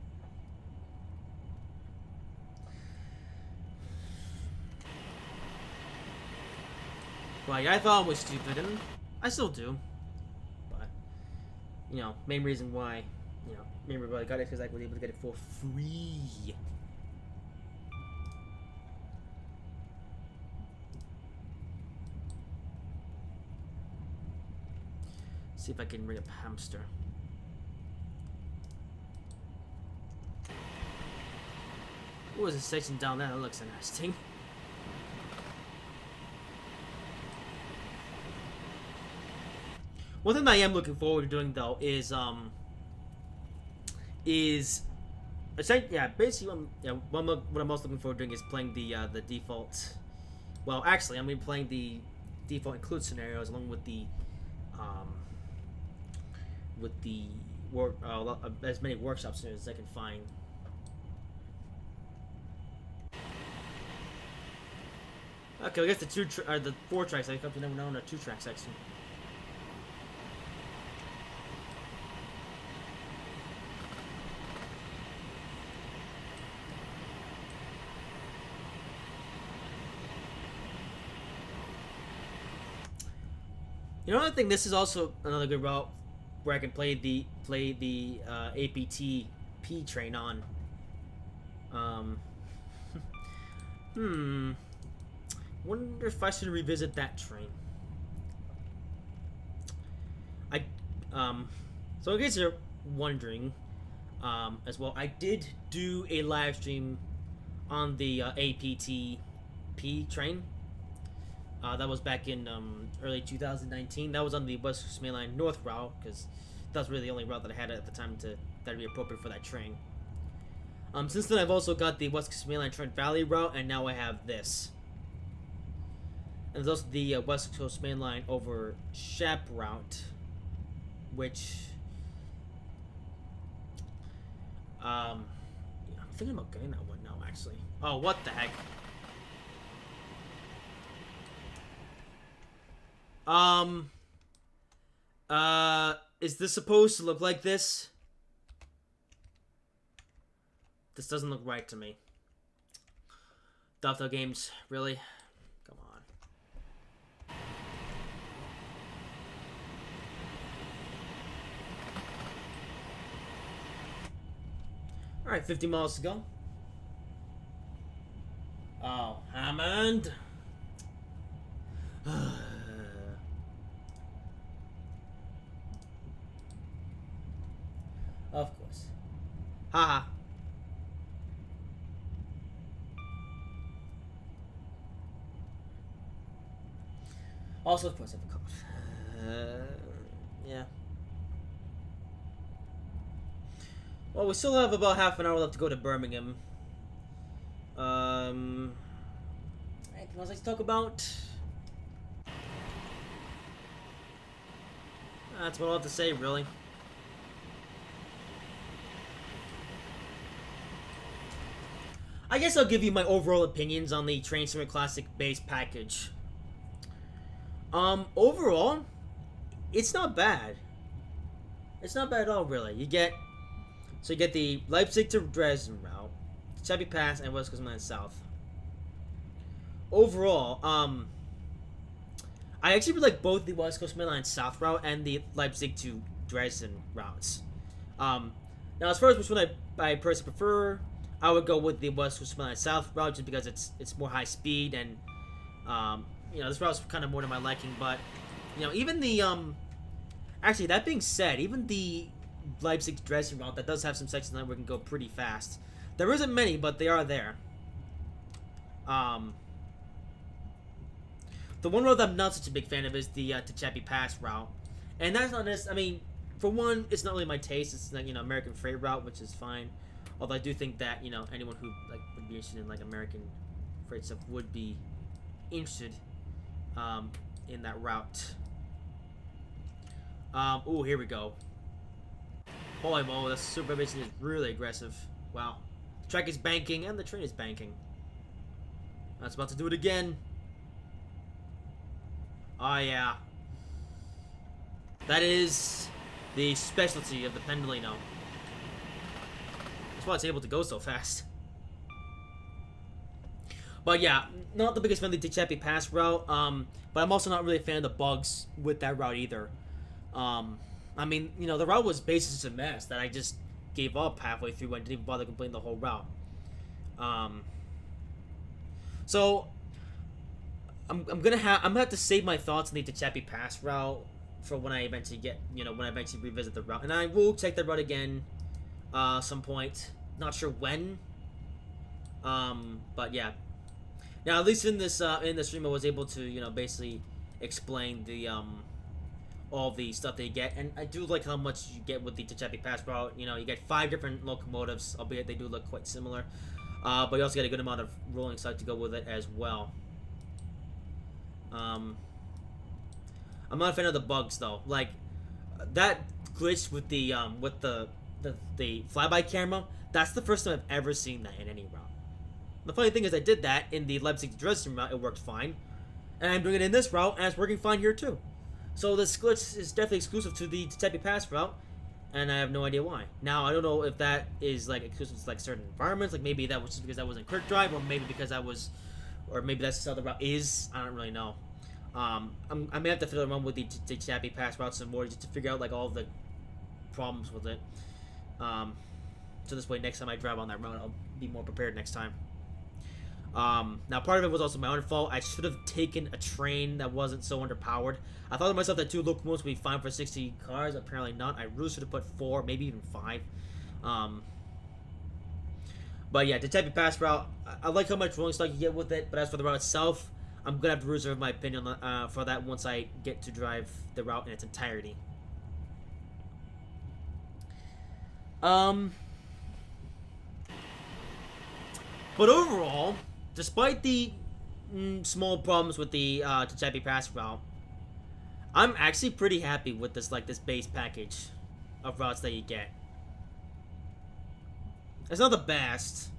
Well, yeah, I thought it was stupid, and I still do. But, main reason why, main reason why I got it is because I was able to get it for free. See if I can bring up Hamster. What was a section down there? That looks interesting. One thing I am looking forward to doing though is basically what I'm most looking forward to doing is playing the default. Well, actually, I'm gonna be playing the default include scenarios along with the as many workshop scenarios as I can find. Okay, I guess the 4 tracks I come to never know in a 2-track section. I think this is also another good route where I can play the APT P train on. Wonder if I should revisit that train. So in case you're wondering, as well, I did do a live stream on the APT P train. That was back in early 2019. That was on the West Coast Main Line North route, because that was really the only route that I had at the time that'd be appropriate for that train. Since then, I've also got the West Coast Main Line Trent Valley route, and now I have this. And there's also the West Coast Main Line over Shap route, which I'm thinking about getting that one now, actually. Oh, what the heck? Is this supposed to look like this? This doesn't look right to me. Dovetail Games, really? Come on. Alright, 50 miles to go. Oh, Hammond. Of course. Haha. Also, of course, I have a cough. Yeah. Well, we still have about half an hour left to go to Birmingham. Anything else I like to talk about? That's what I'll have to say, really. I guess I'll give you my overall opinions on the Train Simulator Classic base package. Overall, it's not bad. It's not bad at all, really. You get the Leipzig to Dresden route, Chevy Pass, and West Coast Mainline South. Overall, I actually really like both the West Coast Mainline South route and the Leipzig to Dresden routes. Now, as far as which one I personally prefer, I would go with the West Coast Mainline South route just because it's more high speed and this route's kind of more to my liking. But even the actually, that being said, even the Leipzig to Dresden route that does have some sections that we can go pretty fast. There isn't many, but they are there. The one route that I'm not such a big fan of is the Techapi Pass route, and that's not this. I mean, for one, it's not really my taste. It's like American freight route, which is fine. Although I do think that anyone who would be interested in American freight stuff would be interested in that route. Oh, here we go. Holy moly, the super mission is really aggressive. Wow. The track is banking and the train is banking. That's about to do it again. Oh yeah. That is the specialty of the Pendolino. That's why it's able to go so fast. But yeah, not the biggest fan of the Techapi Pass route. But I'm also not really a fan of the bugs with that route either. I mean, the route was basically just a mess that I just gave up halfway through and didn't even bother completing the whole route. So I'm gonna have to save my thoughts on the Techapi Pass route for when I eventually revisit the route, and I will check that route again, some point. Not sure when. But yeah. Now, at least in this stream, I was able to basically explain the all the stuff that you get, and I do like how much you get with the Techapi Pass route. You get 5 different locomotives, albeit they do look quite similar. But you also get a good amount of rolling stock to go with it as well. I'm not a fan of the bugs though. Like that glitch with the flyby camera. That's the first time I've ever seen that in any route. The funny thing is, I did that in the Leipzig to Dresden route. It worked fine, and I'm doing it in this route, and it's working fine here too. So this glitch is definitely exclusive to the Techapi Pass route, and I have no idea why. Now, I don't know if that is exclusive to certain environments, maybe that was just because I was in Quick Drive, or maybe because or maybe that's just how the route is. I don't really know. I may have to fiddle around with the Techapi Pass route some more just to figure out all the problems with it. So this way, next time I drive on that route, I'll be more prepared next time. Now part of it was also my own fault. I should have taken a train that wasn't so underpowered. I thought to myself that 2 locomotives would be fine for 60 cars. Apparently not. I really should have put 4, maybe even 5. But yeah, the Techapi Pass route, I like how much rolling stock you get with it, but as for the route itself, I'm gonna have to reserve my opinion for that once I get to drive the route in its entirety. But overall, despite the small problems with the Techapi Pass route, I'm actually pretty happy with this base package of routes that you get. It's not the best.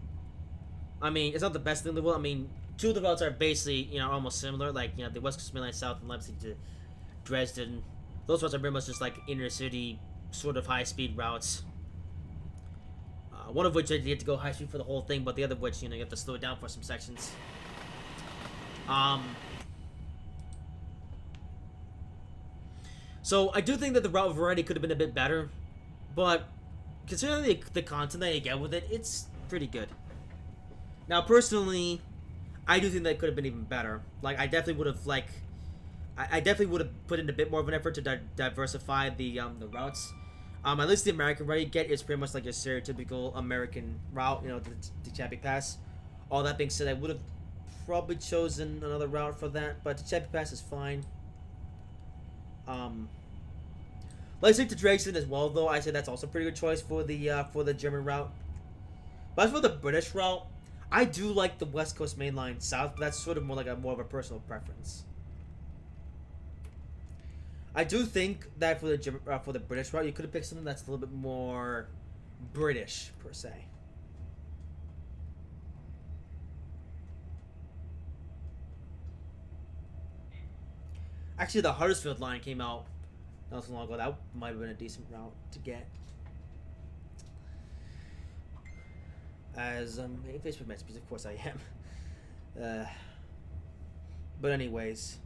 I mean, it's not the best thing in the world. I mean, 2 of the routes are basically, almost similar. The West Coast Mainline South and Leipzig to Dresden. Those routes are pretty much just inner city, sort of high-speed routes. One of which you get to go high speed for the whole thing, but the other of which, you have to slow it down for some sections. So I do think that the route variety could have been a bit better, but considering the content that you get with it, it's pretty good. Now, personally, I do think that it could have been even better. I definitely would have I definitely would have put in a bit more of an effort to diversify the routes. At least the American route you get is pretty much like your stereotypical American route, the Techapi Pass. All that being said, I would have probably chosen another route for that, but the Techapi Pass is fine. Leipzig to Dresden as well, though. I said that's also a pretty good choice for the German route. But as for the British route, I do like the West Coast Main Line south, but that's sort of more of a personal preference. I do think that for the British route, you could have picked something that's a little bit more British per se. Actually, the Huddersfield line came out not so long ago. That might have been a decent route to get. As Facebook messages, of course I am. But anyways.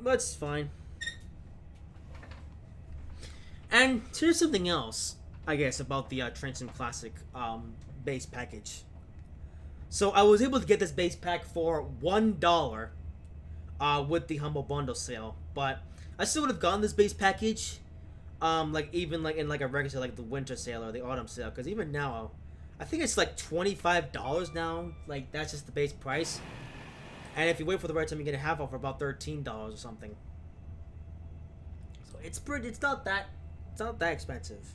That's fine. And here's something else, I guess, about the Trenton Classic base package. So I was able to get this base pack for $1 with the Humble Bundle sale, but I still would have gotten this base package, like even like in like a regular sale, like the winter sale or the autumn sale, because even now, I think it's like $25 now. Like that's just the base price, and if you wait for the right time, you get a half off for about $13 or something. So it's pretty. It's not that expensive.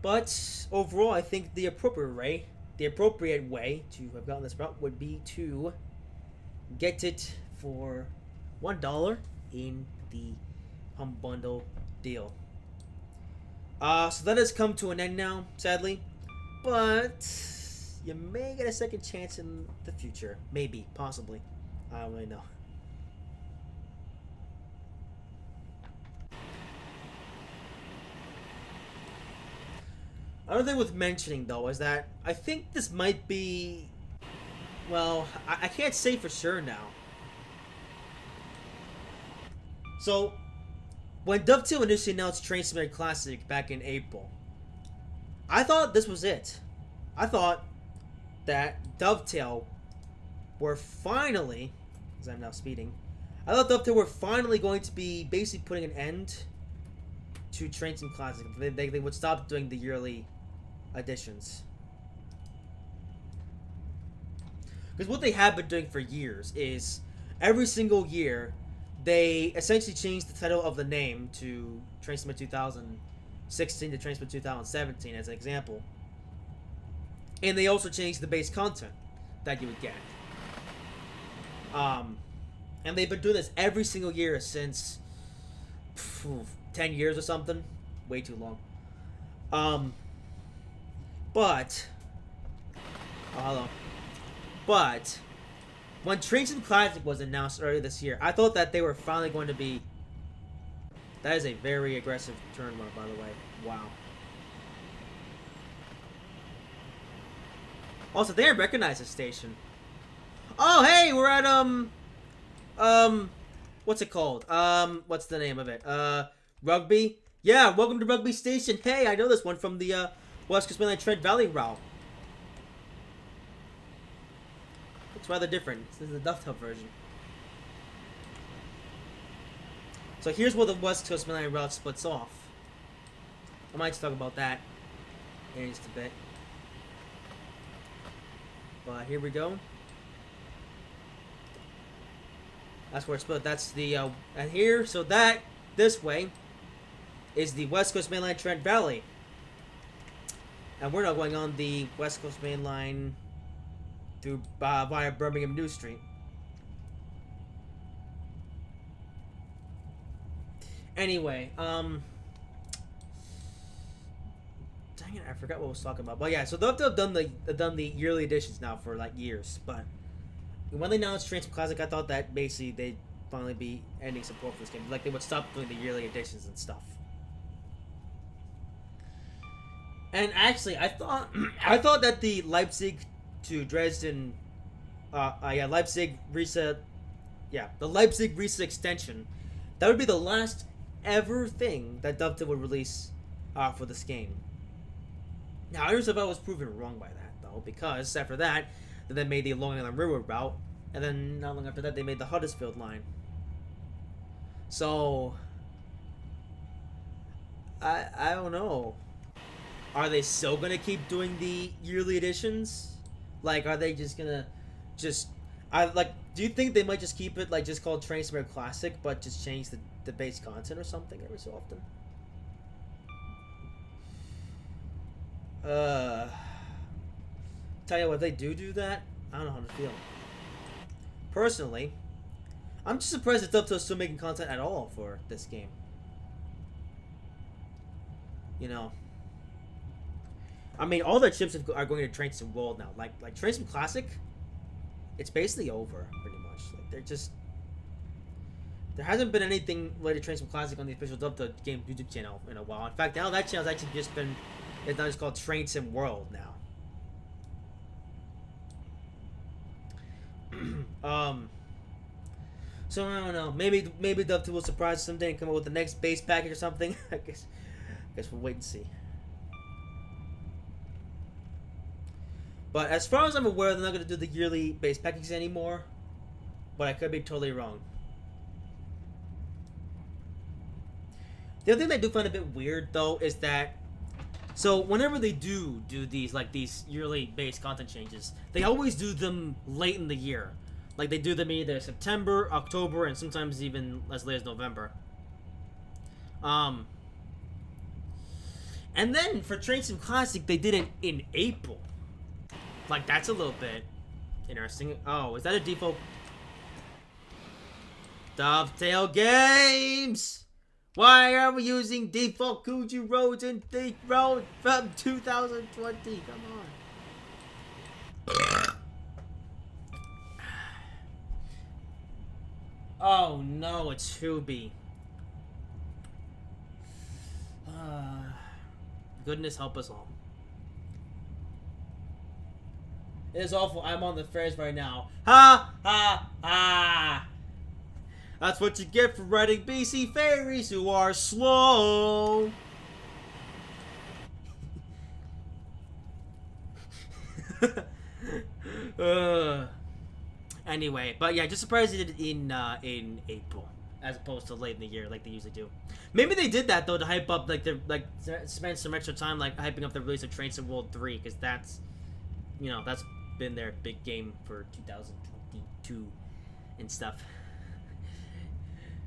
But overall, I think the appropriate way to have gotten this route would be to get it for $1 in the Humble Bundle deal. So that has come to an end now, sadly. But you may get a second chance in the future. Maybe, possibly. I don't really know. Another thing worth mentioning, though, is that I think this might be... Well, I can't say for sure now. So, when Dovetail initially announced Train Simulator Classic back in April, I thought this was it. I thought that Dovetail were finally... Because I'm now speeding. I thought Dovetail were finally going to be basically putting an end to Train Sim Classic. They would stop doing the yearly editions. Because what they have been doing for years is every single year they essentially change the title of the name to Train Sim 2016 to Train Sim 2017 as an example. And they also change the base content that you would get. And they've been doing this every single year since 10 years or something. Way too long. But when Train Sim Classic was announced earlier this year, I thought that they were finally going to be... That is a very aggressive turn one, by the way. Wow. Also, they didn't recognize this station. Oh, hey, we're at, what's it called? What's the name of it? Rugby? Yeah, welcome to Rugby Station. Hey, I know this one from the, West Coast Main Line Trent Valley route. It's rather different. This is the Dovetail version. So here's where the West Coast Main Line route splits off. I might talk about that in just a bit. But here we go. That's where it's split. That's the, and here, so that, this way, is the West Coast Main Line Trent Valley. And we're now going on the West Coast Main Line through via Birmingham New Street. Anyway, dang it, I forgot what I was talking about. But yeah, so they've done the yearly editions now for like years. But when they announced Train Sim Classic, I thought that basically they'd finally be ending support for this game. Like they would stop doing the yearly editions and stuff. And actually, I thought that the Leipzig to Dresden, Leipzig reset, the Leipzig reset extension, that would be the last ever thing that Dovetail would release for this game. Now, I understand if I was proven wrong by that, though, because after that, then they made the Long Island Railroad route, and then not long after that, they made the Huddersfield line. So, I don't know. are they still gonna keep doing the yearly editions? Like, are they just gonna just do you think they might just keep it like just called Train Simulator Classic, but just change the base content or something every so often? Tell you what, they do that, I don't know how to feel. Personally, I'm just surprised that Dovetail's still making content at all for this game. You know, I mean, all their chips are going to Train Sim World now. Like Train Sim Classic, it's basically over pretty much. Like they're just there hasn't been anything related to Train Sim Classic on the official Dovetail game YouTube channel in a while. In fact, now that channel's actually it's now just called Train Sim World now. So I don't know. Maybe Dovetail will surprise us someday and come up with the next base package or something. I guess we'll wait and see. But as far as I'm aware, they're not going to do the yearly base packages anymore. But I could be totally wrong. The other thing I do find a bit weird, though, is that so whenever they do these yearly base content changes, they always do them late in the year. Like they do them either September, October, and sometimes even as late as November. And then for Train Sim Classic, they did it in April. Like that's a little bit interesting. Oh, is that a default? Dovetail Games! Why are we using default Kuju roads in the road from 2020? Come on. Oh no, it's Hubi. Goodness help us all. It is awful. I'm on the ferries right now. Ha ha ha! That's what you get for riding BC ferries who are slow. Anyway, but yeah, just surprised they did it in April as opposed to late in the year like they usually do. Maybe they did that though to hype up spend some extra time like hyping up the release of Train Sim World 3 because that's that's been their big game for 2022 and stuff.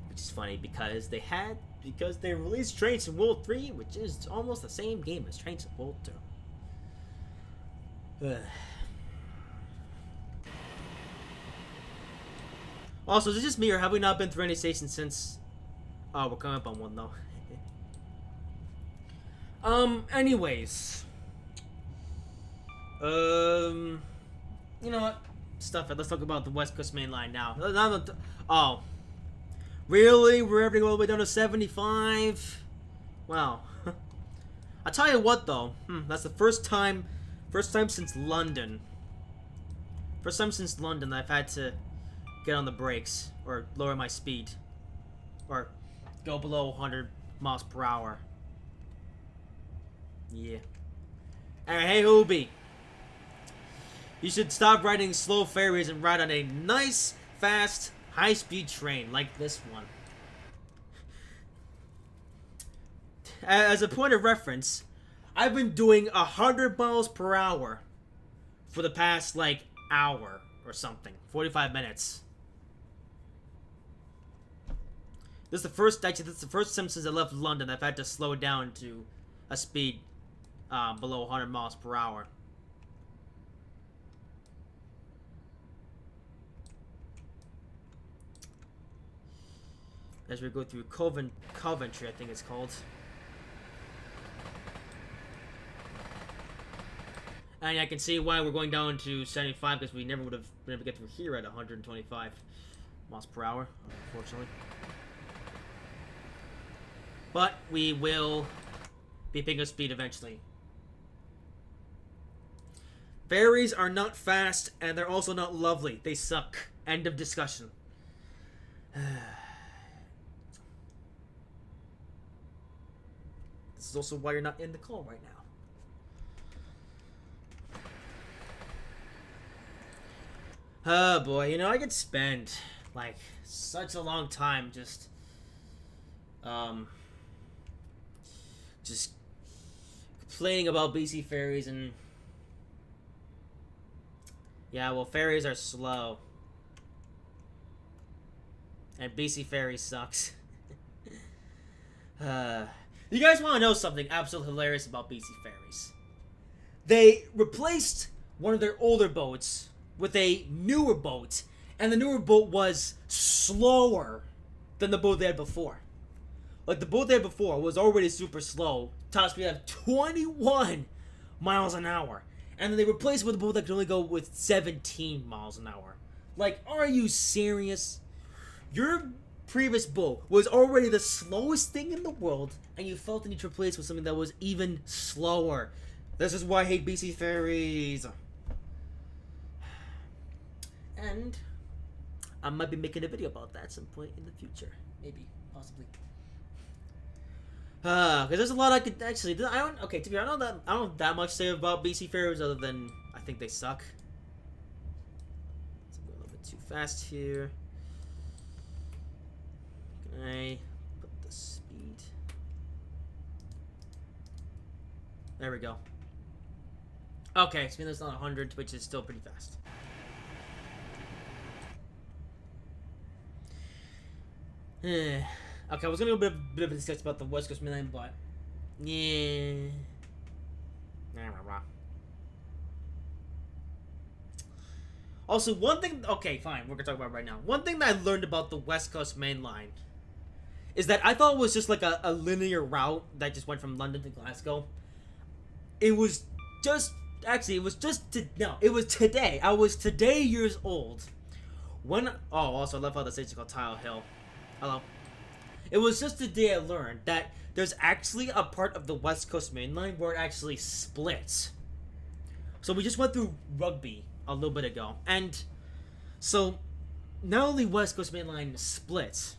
Which is funny because they released Train Sim World 3, which is almost the same game as Train Sim World 2. Also, is it just me or have we not been through any stations since? Oh, we're coming up on one though. Anyways. You know what? Stuff it. Let's talk about the West Coast Main Line now. Oh. Really? We're everything all the way down to 75? Wow. I'll tell you what though. That's the first time since London. First time since London that I've had to get on the brakes or lower my speed. Or go below 100 miles per hour. Yeah. And hey, Hubi. You should stop riding slow ferries and ride on a nice, fast, high-speed train like this one. As a point of reference, I've been doing 100 miles per hour for the past, like, hour or something. 45 minutes. This is the first time since I left London I've had to slow down to a speed below 100 miles per hour. As we go through Coventry, I think it's called. And I can see why we're going down to 75 because we never would have been able to get through here at 125 miles per hour, unfortunately. But we will be picking up speed eventually. Ferries are not fast and they're also not lovely. They suck. End of discussion. This is also why you're not in the call right now. Oh boy, I could spend like such a long time just complaining about BC ferries and... Yeah, well, ferries are slow. And BC ferry sucks. You guys want to know something absolutely hilarious about BC ferries? They replaced one of their older boats with a newer boat, and the newer boat was slower than the boat they had before. Like, the boat they had before was already super slow, top speed of 21 miles an hour. And then they replaced it with a boat that could only go with 17 miles an hour. Like, are you serious? Your previous boat was already the slowest thing in the world, and you felt the need to replace it with something that was even slower. This is why I hate BC ferries. And I might be making a video about that at some point in the future. Maybe. Possibly. Because there's a lot I could actually... to be honest, I don't have that much to say about BC ferries other than I think they suck. So I'm going a little bit too fast here. Can I put the speed? There we go. Okay, speed limit's not 100, which is still pretty fast. Okay, I was gonna do a bit of a discussion about the West Coast Main Line, but yeah. Also, one thing. Okay, fine. We're gonna talk about it right now. One thing that I learned about the West Coast Main Line is that I thought it was just like a linear route that just went from London to Glasgow. It was just actually it was today. I was today years old when. Oh, also I love how the station's called Tile Hill. Hello. It was just the day I learned that there's actually a part of the West Coast Main Line where it actually splits. So we just went through Rugby a little bit ago, and so not only West Coast Main Line splits,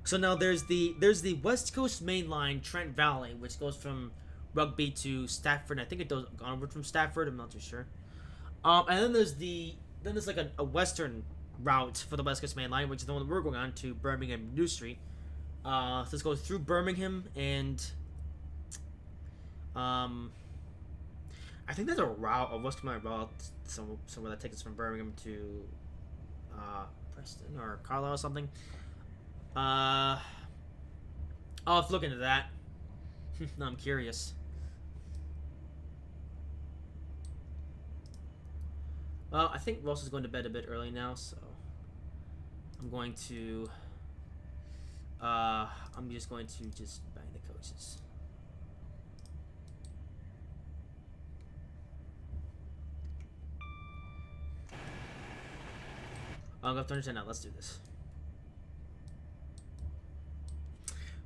so now there's the West Coast Main Line Trent Valley, which goes from Rugby to Stafford. I think it goes onward from Stafford. I'm not too sure. And then there's like a western route for the West Coast Main Line, which is the one that we're going on to Birmingham New Street. So this goes through Birmingham, and I think there's a West Coast Main Line route somewhere that takes us from Birmingham to Preston or Carlisle or something. I'll have to look into that. No, I'm curious. Well, I think Ross is going to bed a bit early now, so I'm going to I'm just going to bang the coaches. I'm going to understand now. Let's do this.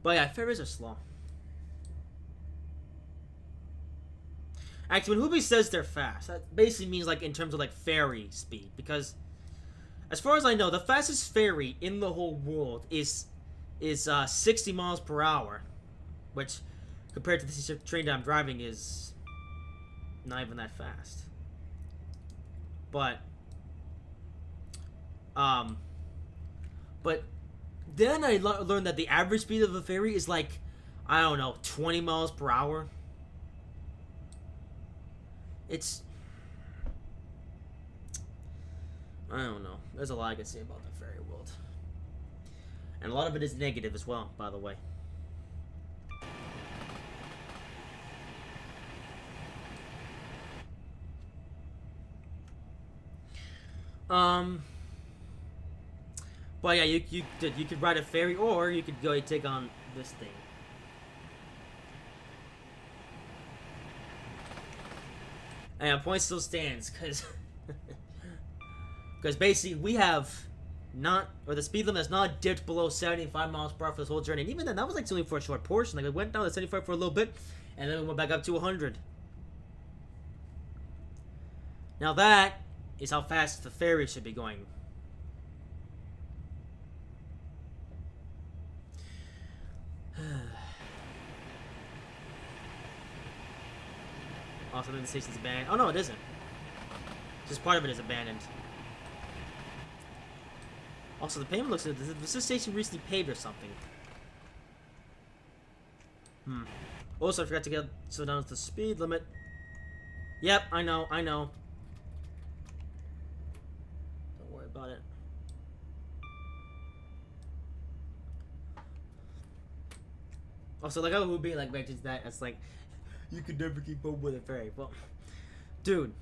But yeah, ferries are slow. Actually, when Hubi says they're fast, that basically means like in terms of like ferry speed, because as far as I know, the fastest ferry in the whole world is 60 miles per hour, which compared to the train that I'm driving is not even that fast. But then I learned that the average speed of a ferry is like, I don't know, 20 miles per hour. It's... I don't know. There's a lot I can say about the ferry world. And a lot of it is negative as well, by the way. But yeah, you could ride a ferry, or you could go take on this thing. And point still stands, because basically we have the speed limit has not dipped below 75 miles per hour for this whole journey. And even then, that was like only for a short portion. Like, it went down to 75 for a little bit, and then we went back up to 100. Now that is how fast the ferry should be going. Also, then the station's abandoned. Oh no, it isn't. Just part of it is abandoned. Also, the pavement looks good. Was this station recently paved or something? Also, I forgot to get slow down to the speed limit. Yep, I know. Don't worry about it. Also, like, I would be like mentions that it's like you could never keep up with a ferry. Well, dude,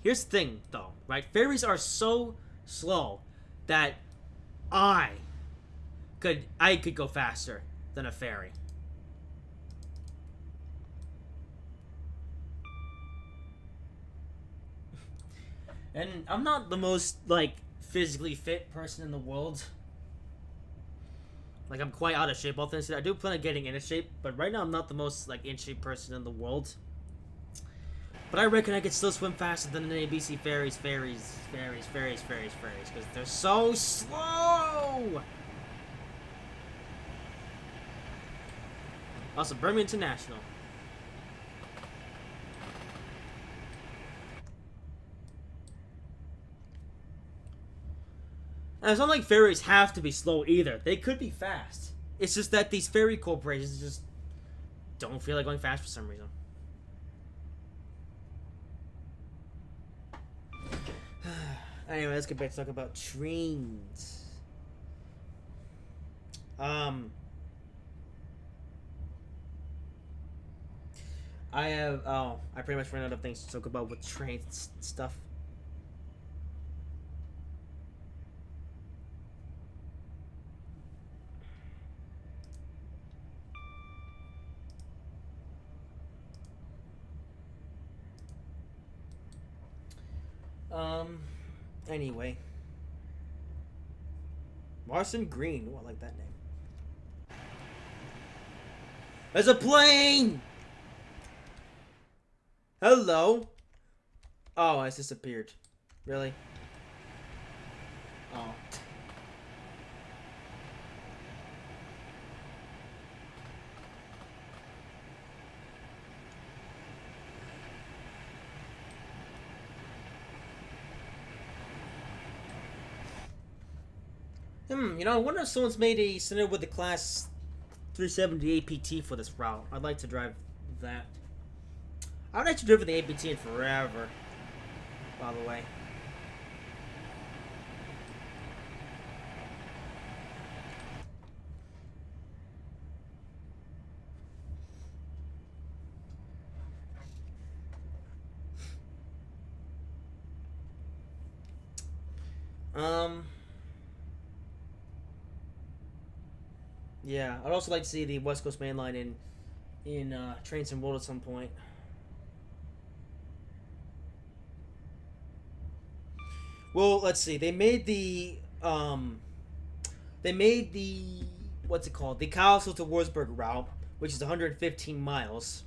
here's the thing, though, right? Ferries are so slow that I could go faster than a ferry. And I'm not the most like physically fit person in the world. Like, I'm quite out of shape, all things. I do plan on getting into shape, but right now I'm not the most like in shape person in the world. But I reckon I could still swim faster than the ABC ferries, because they're so slow. Also, Birmingham International. And it's not like ferries have to be slow either. They could be fast. It's just that these ferry corporations just don't feel like going fast for some reason. Anyway, let's get back to talk about trains. I pretty much ran out of things to talk about with trains and stuff. Anyway. Marson Green. Oh, I like that name. There's a plane! Hello? Oh, it's disappeared. Really? Oh. I wonder if someone's made a scenario with the class 370 APT for this route. I'd like to drive that. I haven't actually driven the APT in forever, by the way. Yeah, I'd also like to see the West Coast Main Line in Train Sim World at some point. Well, let's see. They made the what's it called? The Kalispell to Wurzburg route, which is 115 miles.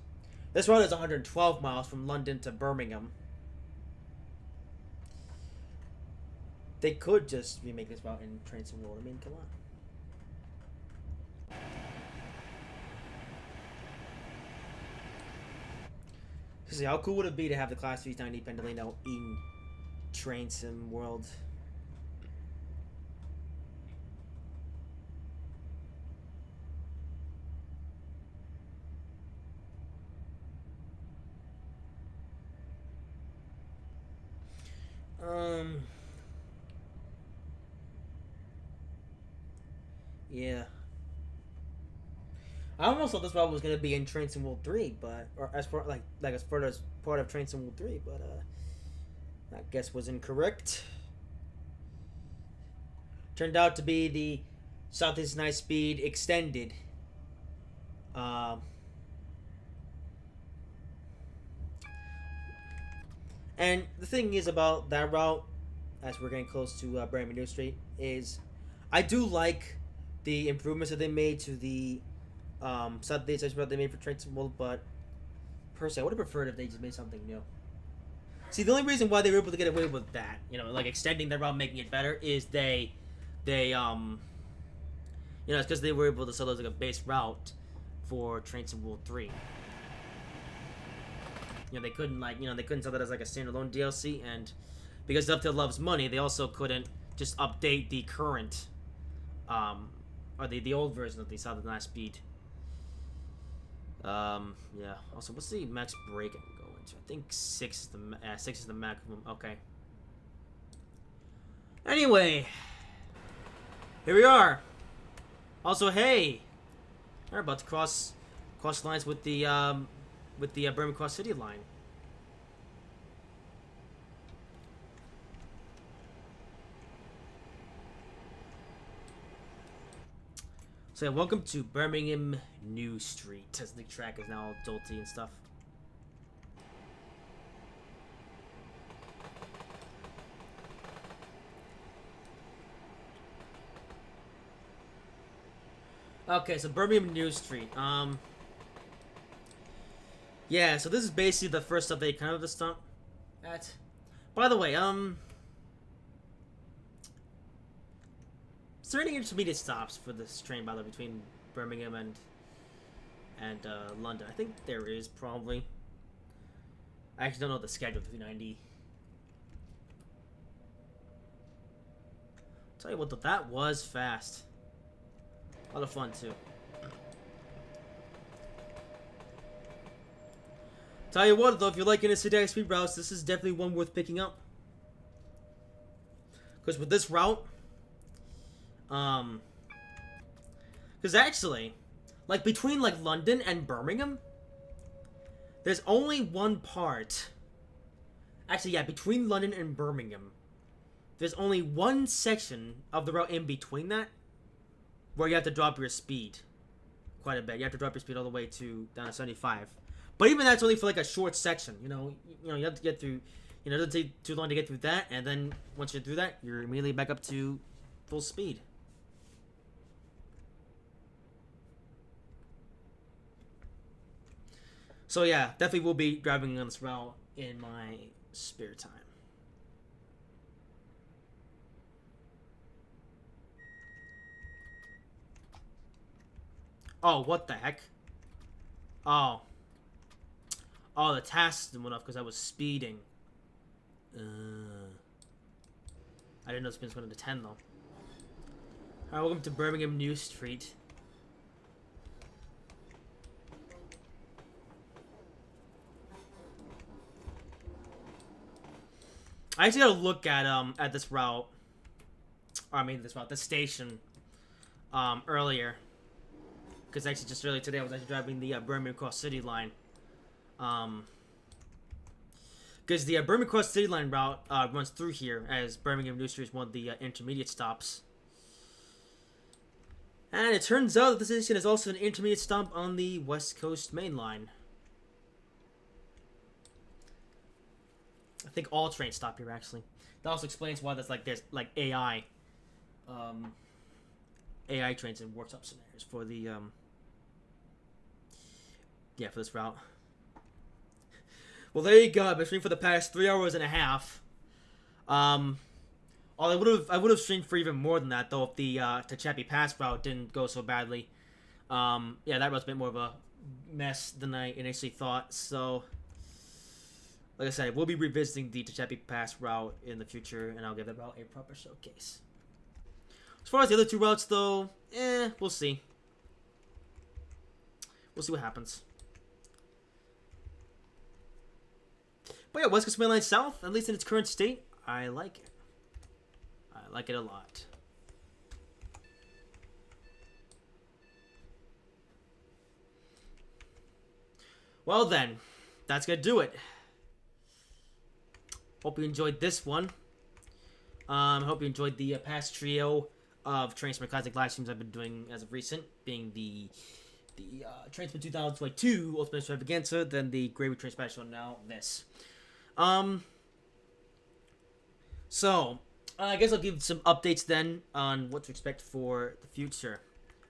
This route is 112 miles from London to Birmingham. They could just remake this route in Train Sim World. I mean, come on. See, how cool would it be to have the Class 390 Pendolino in Train Sim World? Yeah. I almost thought this route was gonna be in Train Sim World 3, but or as part as part of Train Sim World 3, but I guess was incorrect. Turned out to be the Southeast Night Speed Extended. And the thing is about that route, as we're getting close to Birmingham New Street, is I do like the improvements that they made to the Southeast Night Speed they made for Train Sim World, but personally, I would have preferred if they just made something new. See, the only reason why they were able to get away with that, like extending their route, making it better, is it's because they were able to sell it as like a base route for Train Sim World 3. They couldn't they couldn't sell that as like a standalone DLC, and because Dovetail loves money, they also couldn't just update the current, or the old version of the Southern Night Speed Yeah. Also, what's the max break I can go into? I think 6 is the 6 is the maximum. Okay. Anyway, here we are. Also, hey, we're about to cross lines with the Birmingham Cross City line. So yeah, welcome to Birmingham New Street, as the track is now all jolty and stuff. Okay, so Birmingham New Street. Yeah, so this is basically the first stop they kind of stop at. By the way, is there any intermediate stops for this train, by the way, between Birmingham and London? I think there is, probably. I actually don't know the schedule of 290. Tell you what, though, that was fast. A lot of fun, too. Tell you what, though, if you're liking the City speed routes, this is definitely one worth picking up. Because with this route, because actually, like, between, like, London and Birmingham, there's only one part. Actually, yeah, between London and Birmingham, there's only one section of the route in between that where you have to drop your speed quite a bit. You have to drop your speed all the way down to 75. But even that's only for like a short section. You know, you have to get through. You know, it doesn't take too long to get through that, and then once you're through that, you're immediately back up to full speed. So yeah, definitely will be driving on this route in my spare time. Oh, what the heck? Oh. Oh, the task went off because I was speeding. I didn't know spins went into 10, though. Alright, welcome to Birmingham New Street. I actually gotta look at this route. Or I mean this station earlier. Because actually just earlier today I was actually driving the Birmingham Cross City line. Because the Birmingham Cross City line route runs through here, as Birmingham New Street is one of the intermediate stops. And it turns out that this station is also an intermediate stop on the West Coast Main Line. I think all trains stop here, actually. That also explains why there's like AI trains and workshop scenarios for the for this route. Well, there you go. I've been streaming for the past 3 hours and a half. I would have streamed for even more than that, though, if the Techapi Pass route didn't go so badly. Yeah, that route's a bit more of a mess than I initially thought. So, like I said, we'll be revisiting the Techapi Pass route in the future, and I'll give that route a proper showcase. As far as the other two routes, though, we'll see. We'll see what happens. But yeah, West Coast Main Line South, at least in its current state, I like it. I like it a lot. Well then, that's gonna do it. Hope you enjoyed this one. Hope you enjoyed the past trio of Trainsman Classic live streams I've been doing as of recent, being the Trainsman 2022 Ultimate Extravaganza, then the Gravy Train Special, and now this. So, I guess I'll give some updates then on what to expect for the future,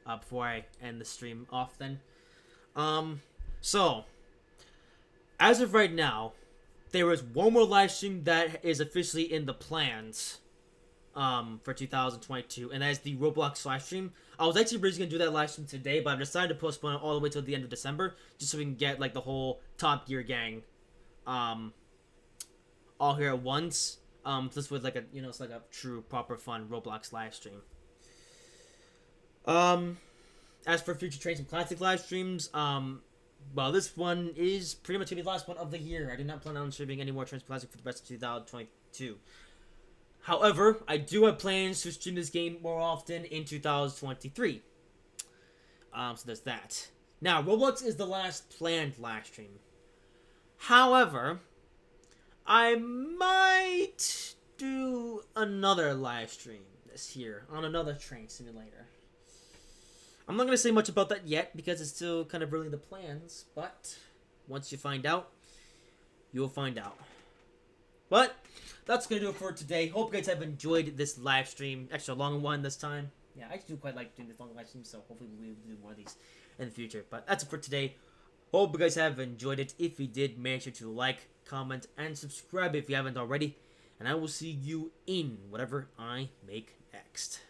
before I end the stream off then. So, as of right now, there is one more live stream that is officially in the plans, for 2022, and that is the Roblox live stream. I was actually originally going to do that live stream today, but I've decided to postpone it all the way till the end of December, just so we can get, like, the whole Top Gear gang, all here at once. This was like it's like a true, proper, fun Roblox live stream. As for future Trains and Classic live streams, well, this one is pretty much gonna be the last one of the year. I do not plan on streaming any more Trains Classic for the rest of 2022. However, I do have plans to stream this game more often in 2023. So there's that. Now, Roblox is the last planned live stream. However, I might do another live stream this year on another train simulator. I'm not going to say much about that yet because it's still kind of early in the plans, but once you find out, you'll find out. But that's going to do it for today. Hope you guys have enjoyed this live stream. Extra long one this time. Yeah, I do quite like doing this long live stream, so hopefully we'll be able to do more of these in the future. But that's it for today. Hope you guys have enjoyed it. If you did, make sure to like, comment, and subscribe if you haven't already. And I will see you in whatever I make next.